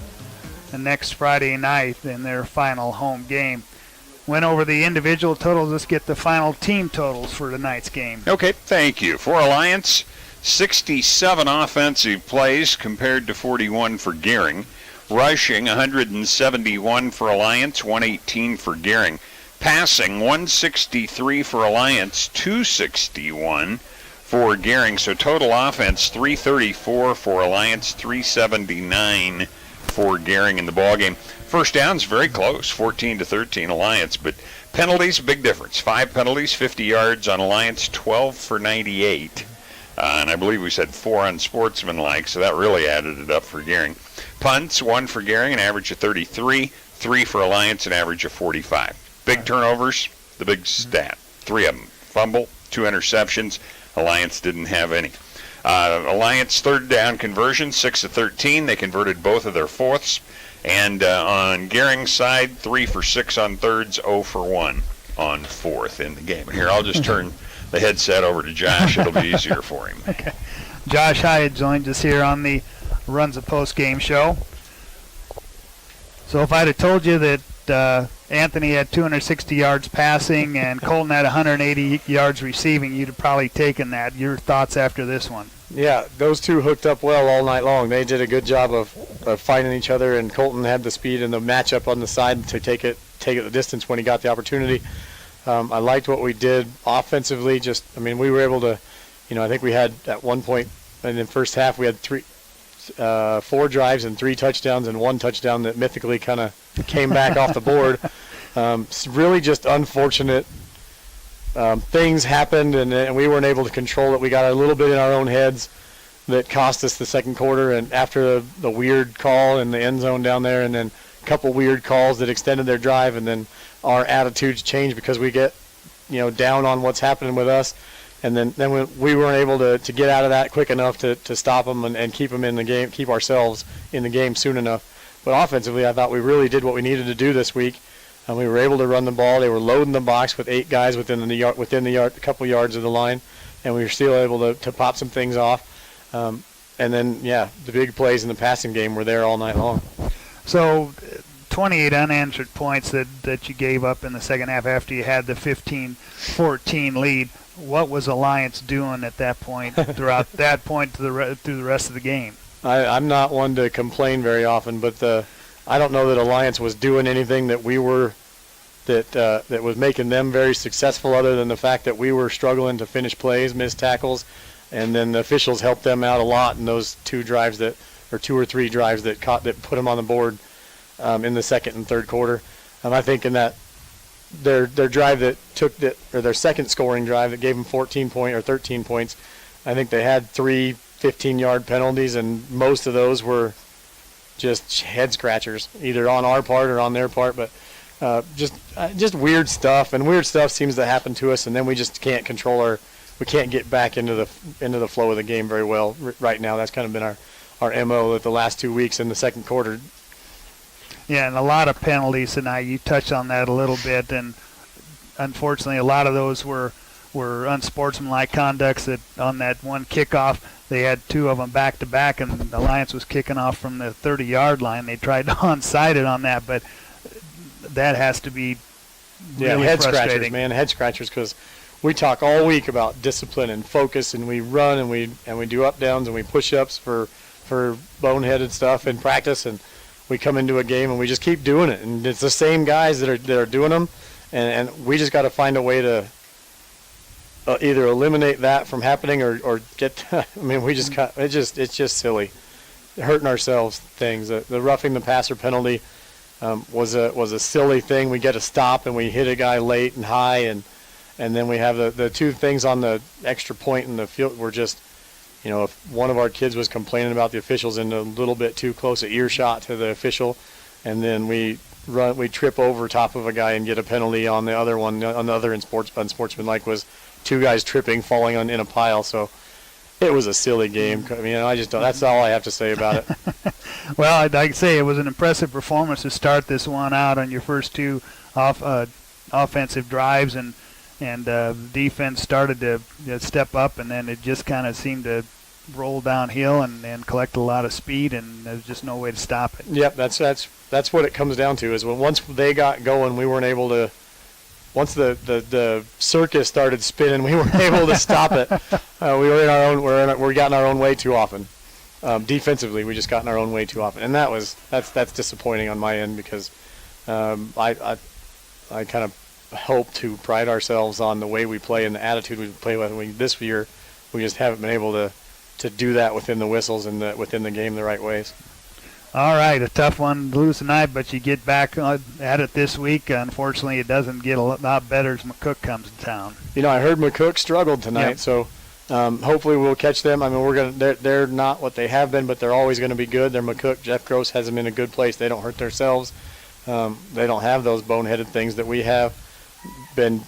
the next Friday night in their final home game. Went over the individual totals. Let's get the final team totals for tonight's game.
Okay, thank you. For Alliance, 67 offensive plays compared to 41 for Gering. Rushing, 171 for Alliance, 118 for Gering. Passing, 163 for Alliance, 261 for Gering. So total offense, 334 for Alliance, 379 for Gering in the ballgame. First downs, very close, 14-13 Alliance, but penalties, big difference. 5 penalties, 50 yards on Alliance, 12 for 98. And I believe we said 4 unsportsmanlike, so that really added it up for Gering. Punts, 1 for Gering, an average of 33. 3 for Alliance, an average of 45. Big turnovers, the big stat. 3 of them. Fumble, 2 interceptions. Alliance didn't have any. Alliance third down conversion, 6 of 13. They converted both of their fourths. And on Gering's side, 3 for 6 on thirds, 0 for 1 on fourth in the game. Here, I'll just turn the headset over to Josh. It'll be easier for him.
Okay. Josh Hyatt joins us here on the Runza post-game show. So if I'd have told you that Anthony had 260 yards passing and Colton had 180 yards receiving, you'd have probably taken that. Your thoughts after this one?
Yeah, those two hooked up well all night long. They did a good job of fighting each other, and Colton had the speed and the matchup on the side to take it the distance when he got the opportunity. I liked what we did offensively. We were able to I think we had at one point in the first half we had 4 drives and 3 touchdowns and 1 touchdown that mythically kind of came back off the board. It's really just unfortunate. Things happened, and we weren't able to control it. We got a little bit in our own heads that cost us the second quarter, and after the weird call in the end zone down there, and then a couple weird calls that extended their drive, and then our attitudes changed because we get down on what's happening with us, and then we weren't able to get out of that quick enough to stop them and keep them in the game, keep ourselves in the game soon enough. But offensively, I thought we really did what we needed to do this week. And we were able to run the ball. They were loading the box with 8 guys within the yard, a couple yards of the line, and we were still able to pop some things off. And then, the big plays in the passing game were there all night long.
So 28 unanswered points that you gave up in the second half after you had the 15-14 lead. What was Alliance doing at that point, throughout that point through the rest of the game?
I'm not one to complain very often, but I don't know that Alliance was doing anything that that was making them very successful, other than the fact that we were struggling to finish plays, miss tackles, and then the officials helped them out a lot in those 2 or 3 drives that put them on the board in the second and third quarter. And I think in that their drive that or their second scoring drive that gave them 13 points, I think they had 3 15-yard penalties, and most of those were just head scratchers, either on our part or on their part, but just weird stuff, and weird stuff seems to happen to us, and then we just can't control we can't get back into the flow of the game very well right now. That's kind of been our MO at the last 2 weeks in the second quarter.
Yeah, and a lot of penalties tonight. You touched on that a little bit, and unfortunately, a lot of those were unsportsmanlike conducts. That on that one kickoff, they had 2 of them back to back, and the Alliance was kicking off from the 30-yard line. They tried to onside it on that, but that has to be really
head
frustrating.
Scratchers, man, head scratchers, because we talk all week about discipline and focus, and we run and we do up downs and we push ups for boneheaded stuff in practice, and we come into a game and we just keep doing it, and it's the same guys that are doing them, and we just got to find a way to either eliminate that from happening or get. I mean, we just got it's just silly, hurting ourselves. Things the roughing the passer penalty was a silly thing. We get a stop and we hit a guy late and high, and then we have the 2 things on the extra point in the field were just, if one of our kids was complaining about the officials in a little bit too close an earshot to the official, and then we trip over top of a guy and get a penalty on the other one. On the other unsportsmanlike was 2 guys tripping, falling in a pile. So it was a silly game. I mean, I just don't. That's all I have to say about it.
Well, I'd like to say it was an impressive performance to start this one out on your first 2 offensive drives, and defense started to step up, and then it just kind of seemed to roll downhill and collect a lot of speed, and there's just no way to stop it.
Yep, that's what it comes down to. Is when once they got going, we weren't able to. Once the circus started spinning, we weren't able to stop it. We were in our own. We're getting our own way too often. Defensively, we just got in our own way too often, and that's disappointing on my end, because I kind of hope to pride ourselves on the way we play and the attitude we play with. This year, we just haven't been able to do that within the whistles and within the game the right ways.
All right, a tough one to lose tonight, but you get back at it this week. Unfortunately, it doesn't get a lot better as McCook comes to town.
I heard McCook struggled tonight,
yep.
So hopefully we'll catch them. I mean, they're not what they have been, but they're always going to be good. They're McCook. Jeff Gross has them in a good place. They don't hurt themselves. They don't have those boneheaded things that we have been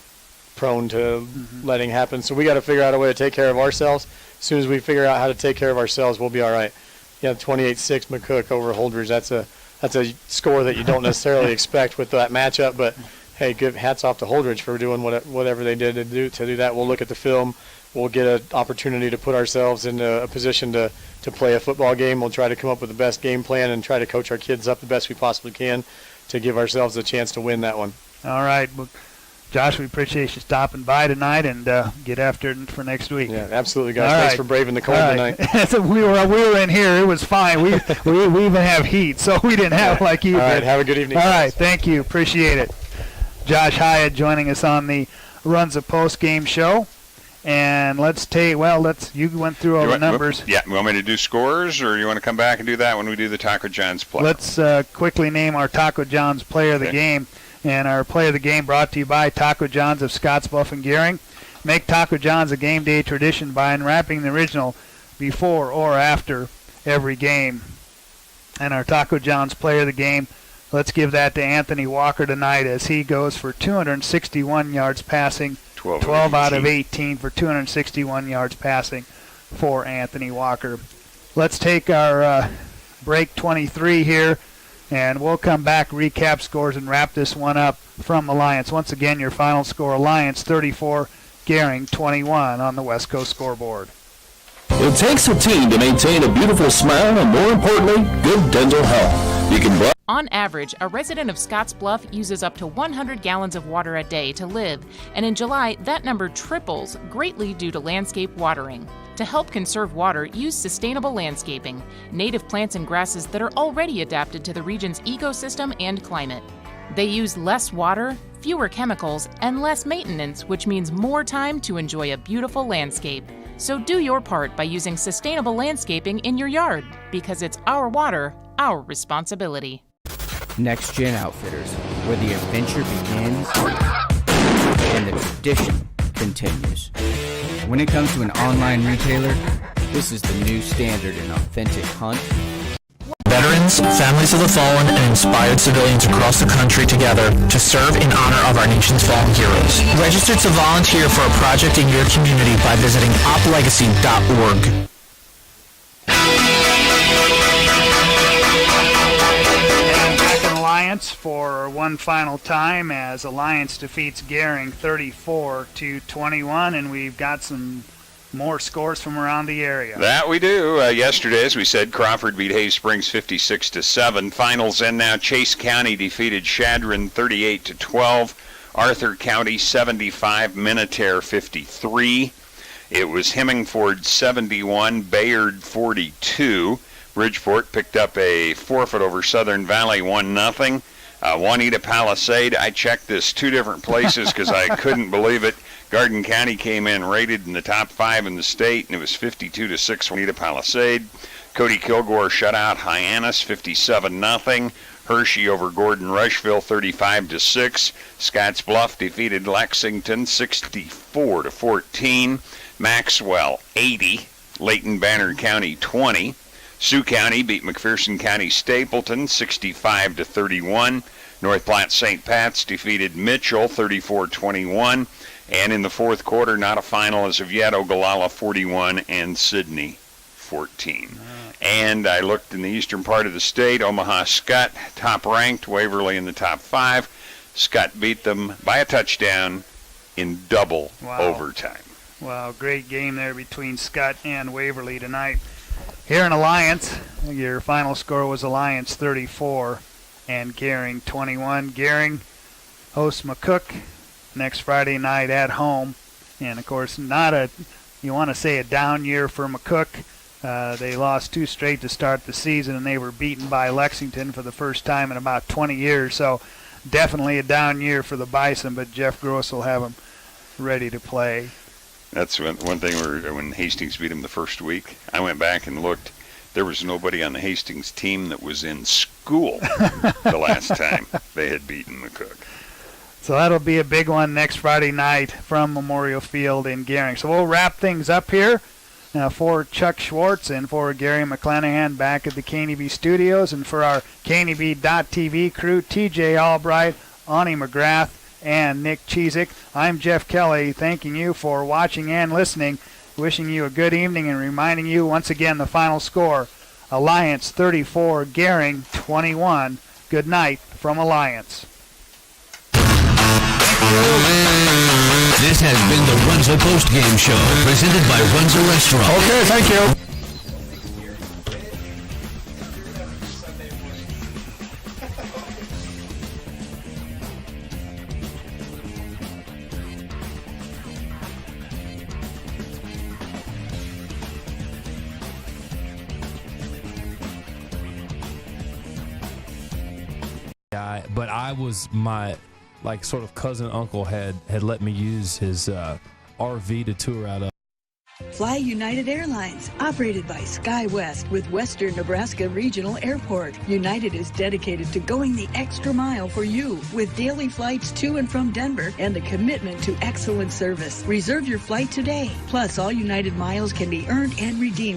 prone to letting happen. So we got to figure out a way to take care of ourselves. As soon as we figure out how to take care of ourselves, we'll be all right. 28-6 McCook over Holdridge. That's a score that you don't necessarily expect with that matchup. But hey, good hats off to Holdridge for doing whatever they did to do that. We'll look at the film. We'll get an opportunity to put ourselves in a position to play a football game. We'll try to come up with the best game plan and try to coach our kids up the best we possibly can to give ourselves a chance to win that one.
All right. Well, Josh, we appreciate you stopping by tonight, and get after it for next week.
Yeah, absolutely, guys.
All
Thanks
right.
for braving the cold tonight.
we were in here. It was fine. We even have heat, so we didn't have like you.
All right, have a good evening.
All right, thank you. Appreciate it. Josh Hyatt joining us on the Runza Post Game Show. And you went through all the numbers.
You want me to do scores, or you want to come back and do that when we do the Taco John's play?
Let's quickly name our Taco John's player of the game. And our player of the game brought to you by Taco John's of Scottsbluff and Gering. Make Taco John's a game day tradition by unwrapping the original before or after every game. And our Taco John's player of the game, let's give that to Anthony Walker tonight as he goes for 261 yards passing. 12 out of 18 for 261 yards passing for Anthony Walker. Let's take our break 23 here, and we'll come back, recap scores, and wrap this one up from Alliance. Once again, your final score, Alliance 34, Gering 21 on the West Coast scoreboard.
It takes a team to maintain a beautiful smile and, more importantly, good dental health. You can
On average, a resident of Scottsbluff uses up to 100 gallons of water a day to live, and in July, that number triples, greatly due to landscape watering. To help conserve water, use sustainable landscaping, native plants and grasses that are already adapted to the region's ecosystem and climate. They use less water, fewer chemicals, and less maintenance, which means more time to enjoy a beautiful landscape. So do your part by using sustainable landscaping in your yard, because it's our water, our responsibility.
Next Gen Outfitters, where the adventure begins and the tradition continues. When it comes to an online retailer, this is the new standard in authentic hunt.
Veterans, families of the fallen, and inspired civilians across the country together to serve in honor of our nation's fallen heroes. Register to volunteer for a project in your community by visiting oplegacy.org.
Alliance for one final time as Alliance defeats Gering 34-21, and we've got some more scores from around the area.
That we do. Yesterday, as we said, Crawford beat Hay Springs 56-7. Finals end now. Chase County defeated Chadron 38-12. Arthur County 75, Minutair 53. It was Hemingford 71, Bayard 42. Bridgeport picked up a forfeit over Southern Valley, 1-0. Juanita Palisade, I checked this two different places because I couldn't believe it. Garden County came in rated in the top 5 in the state, and it was 52-6 Juanita Palisade. Cody Kilgore shut out Hyannis 57-0. Hershey over Gordon Rushville 35-6. Scottsbluff defeated Lexington 64-14. Maxwell 80. Layton Banner County 20. Sioux County beat McPherson County Stapleton 65-31. North Platte St. Pat's defeated Mitchell 34-21. And in the fourth quarter, not a final as of yet, Ogallala 41 and Sydney 14. And I looked in the eastern part of the state, Omaha Skutt, top ranked, Waverly in the top 5. Skutt beat them by a touchdown in double overtime.
Wow, great game there between Skutt and Waverly tonight. Here in Alliance, your final score was Alliance 34 and Gering 21. Gering hosts McCook next Friday night at home. And, of course, you want to say a down year for McCook. They lost 2 straight to start the season, and they were beaten by Lexington for the first time in about 20 years. So definitely a down year for the Bison, but Jeff Gross will have them ready to play.
That's one thing when Hastings beat them the first week, I went back and looked. There was nobody on the Hastings team that was in school the last time they had beaten McCook.
So that'll be a big one next Friday night from Memorial Field in Gering. So we'll wrap things up here for Chuck Schwartz and for Gary McClanahan back at the KNEB studios, and for our KNEB.TV crew, TJ Albright, Ani McGrath, and Nick Cheezick. I'm Jeff Kelly, thanking you for watching and listening, wishing you a good evening, and reminding you once again the final score, Alliance 34, Gering 21. Good night from Alliance.
This has been the Runza Postgame Show, presented by Runza Restaurant.
Okay, thank you.
But I was my sort of cousin uncle had let me use his
RV to tour out of.
Fly United Airlines, operated by SkyWest with Western Nebraska Regional Airport. United is dedicated to going the extra mile for you with daily flights to and from Denver and a commitment to excellent service. Reserve your flight today. Plus, all United miles can be earned and redeemed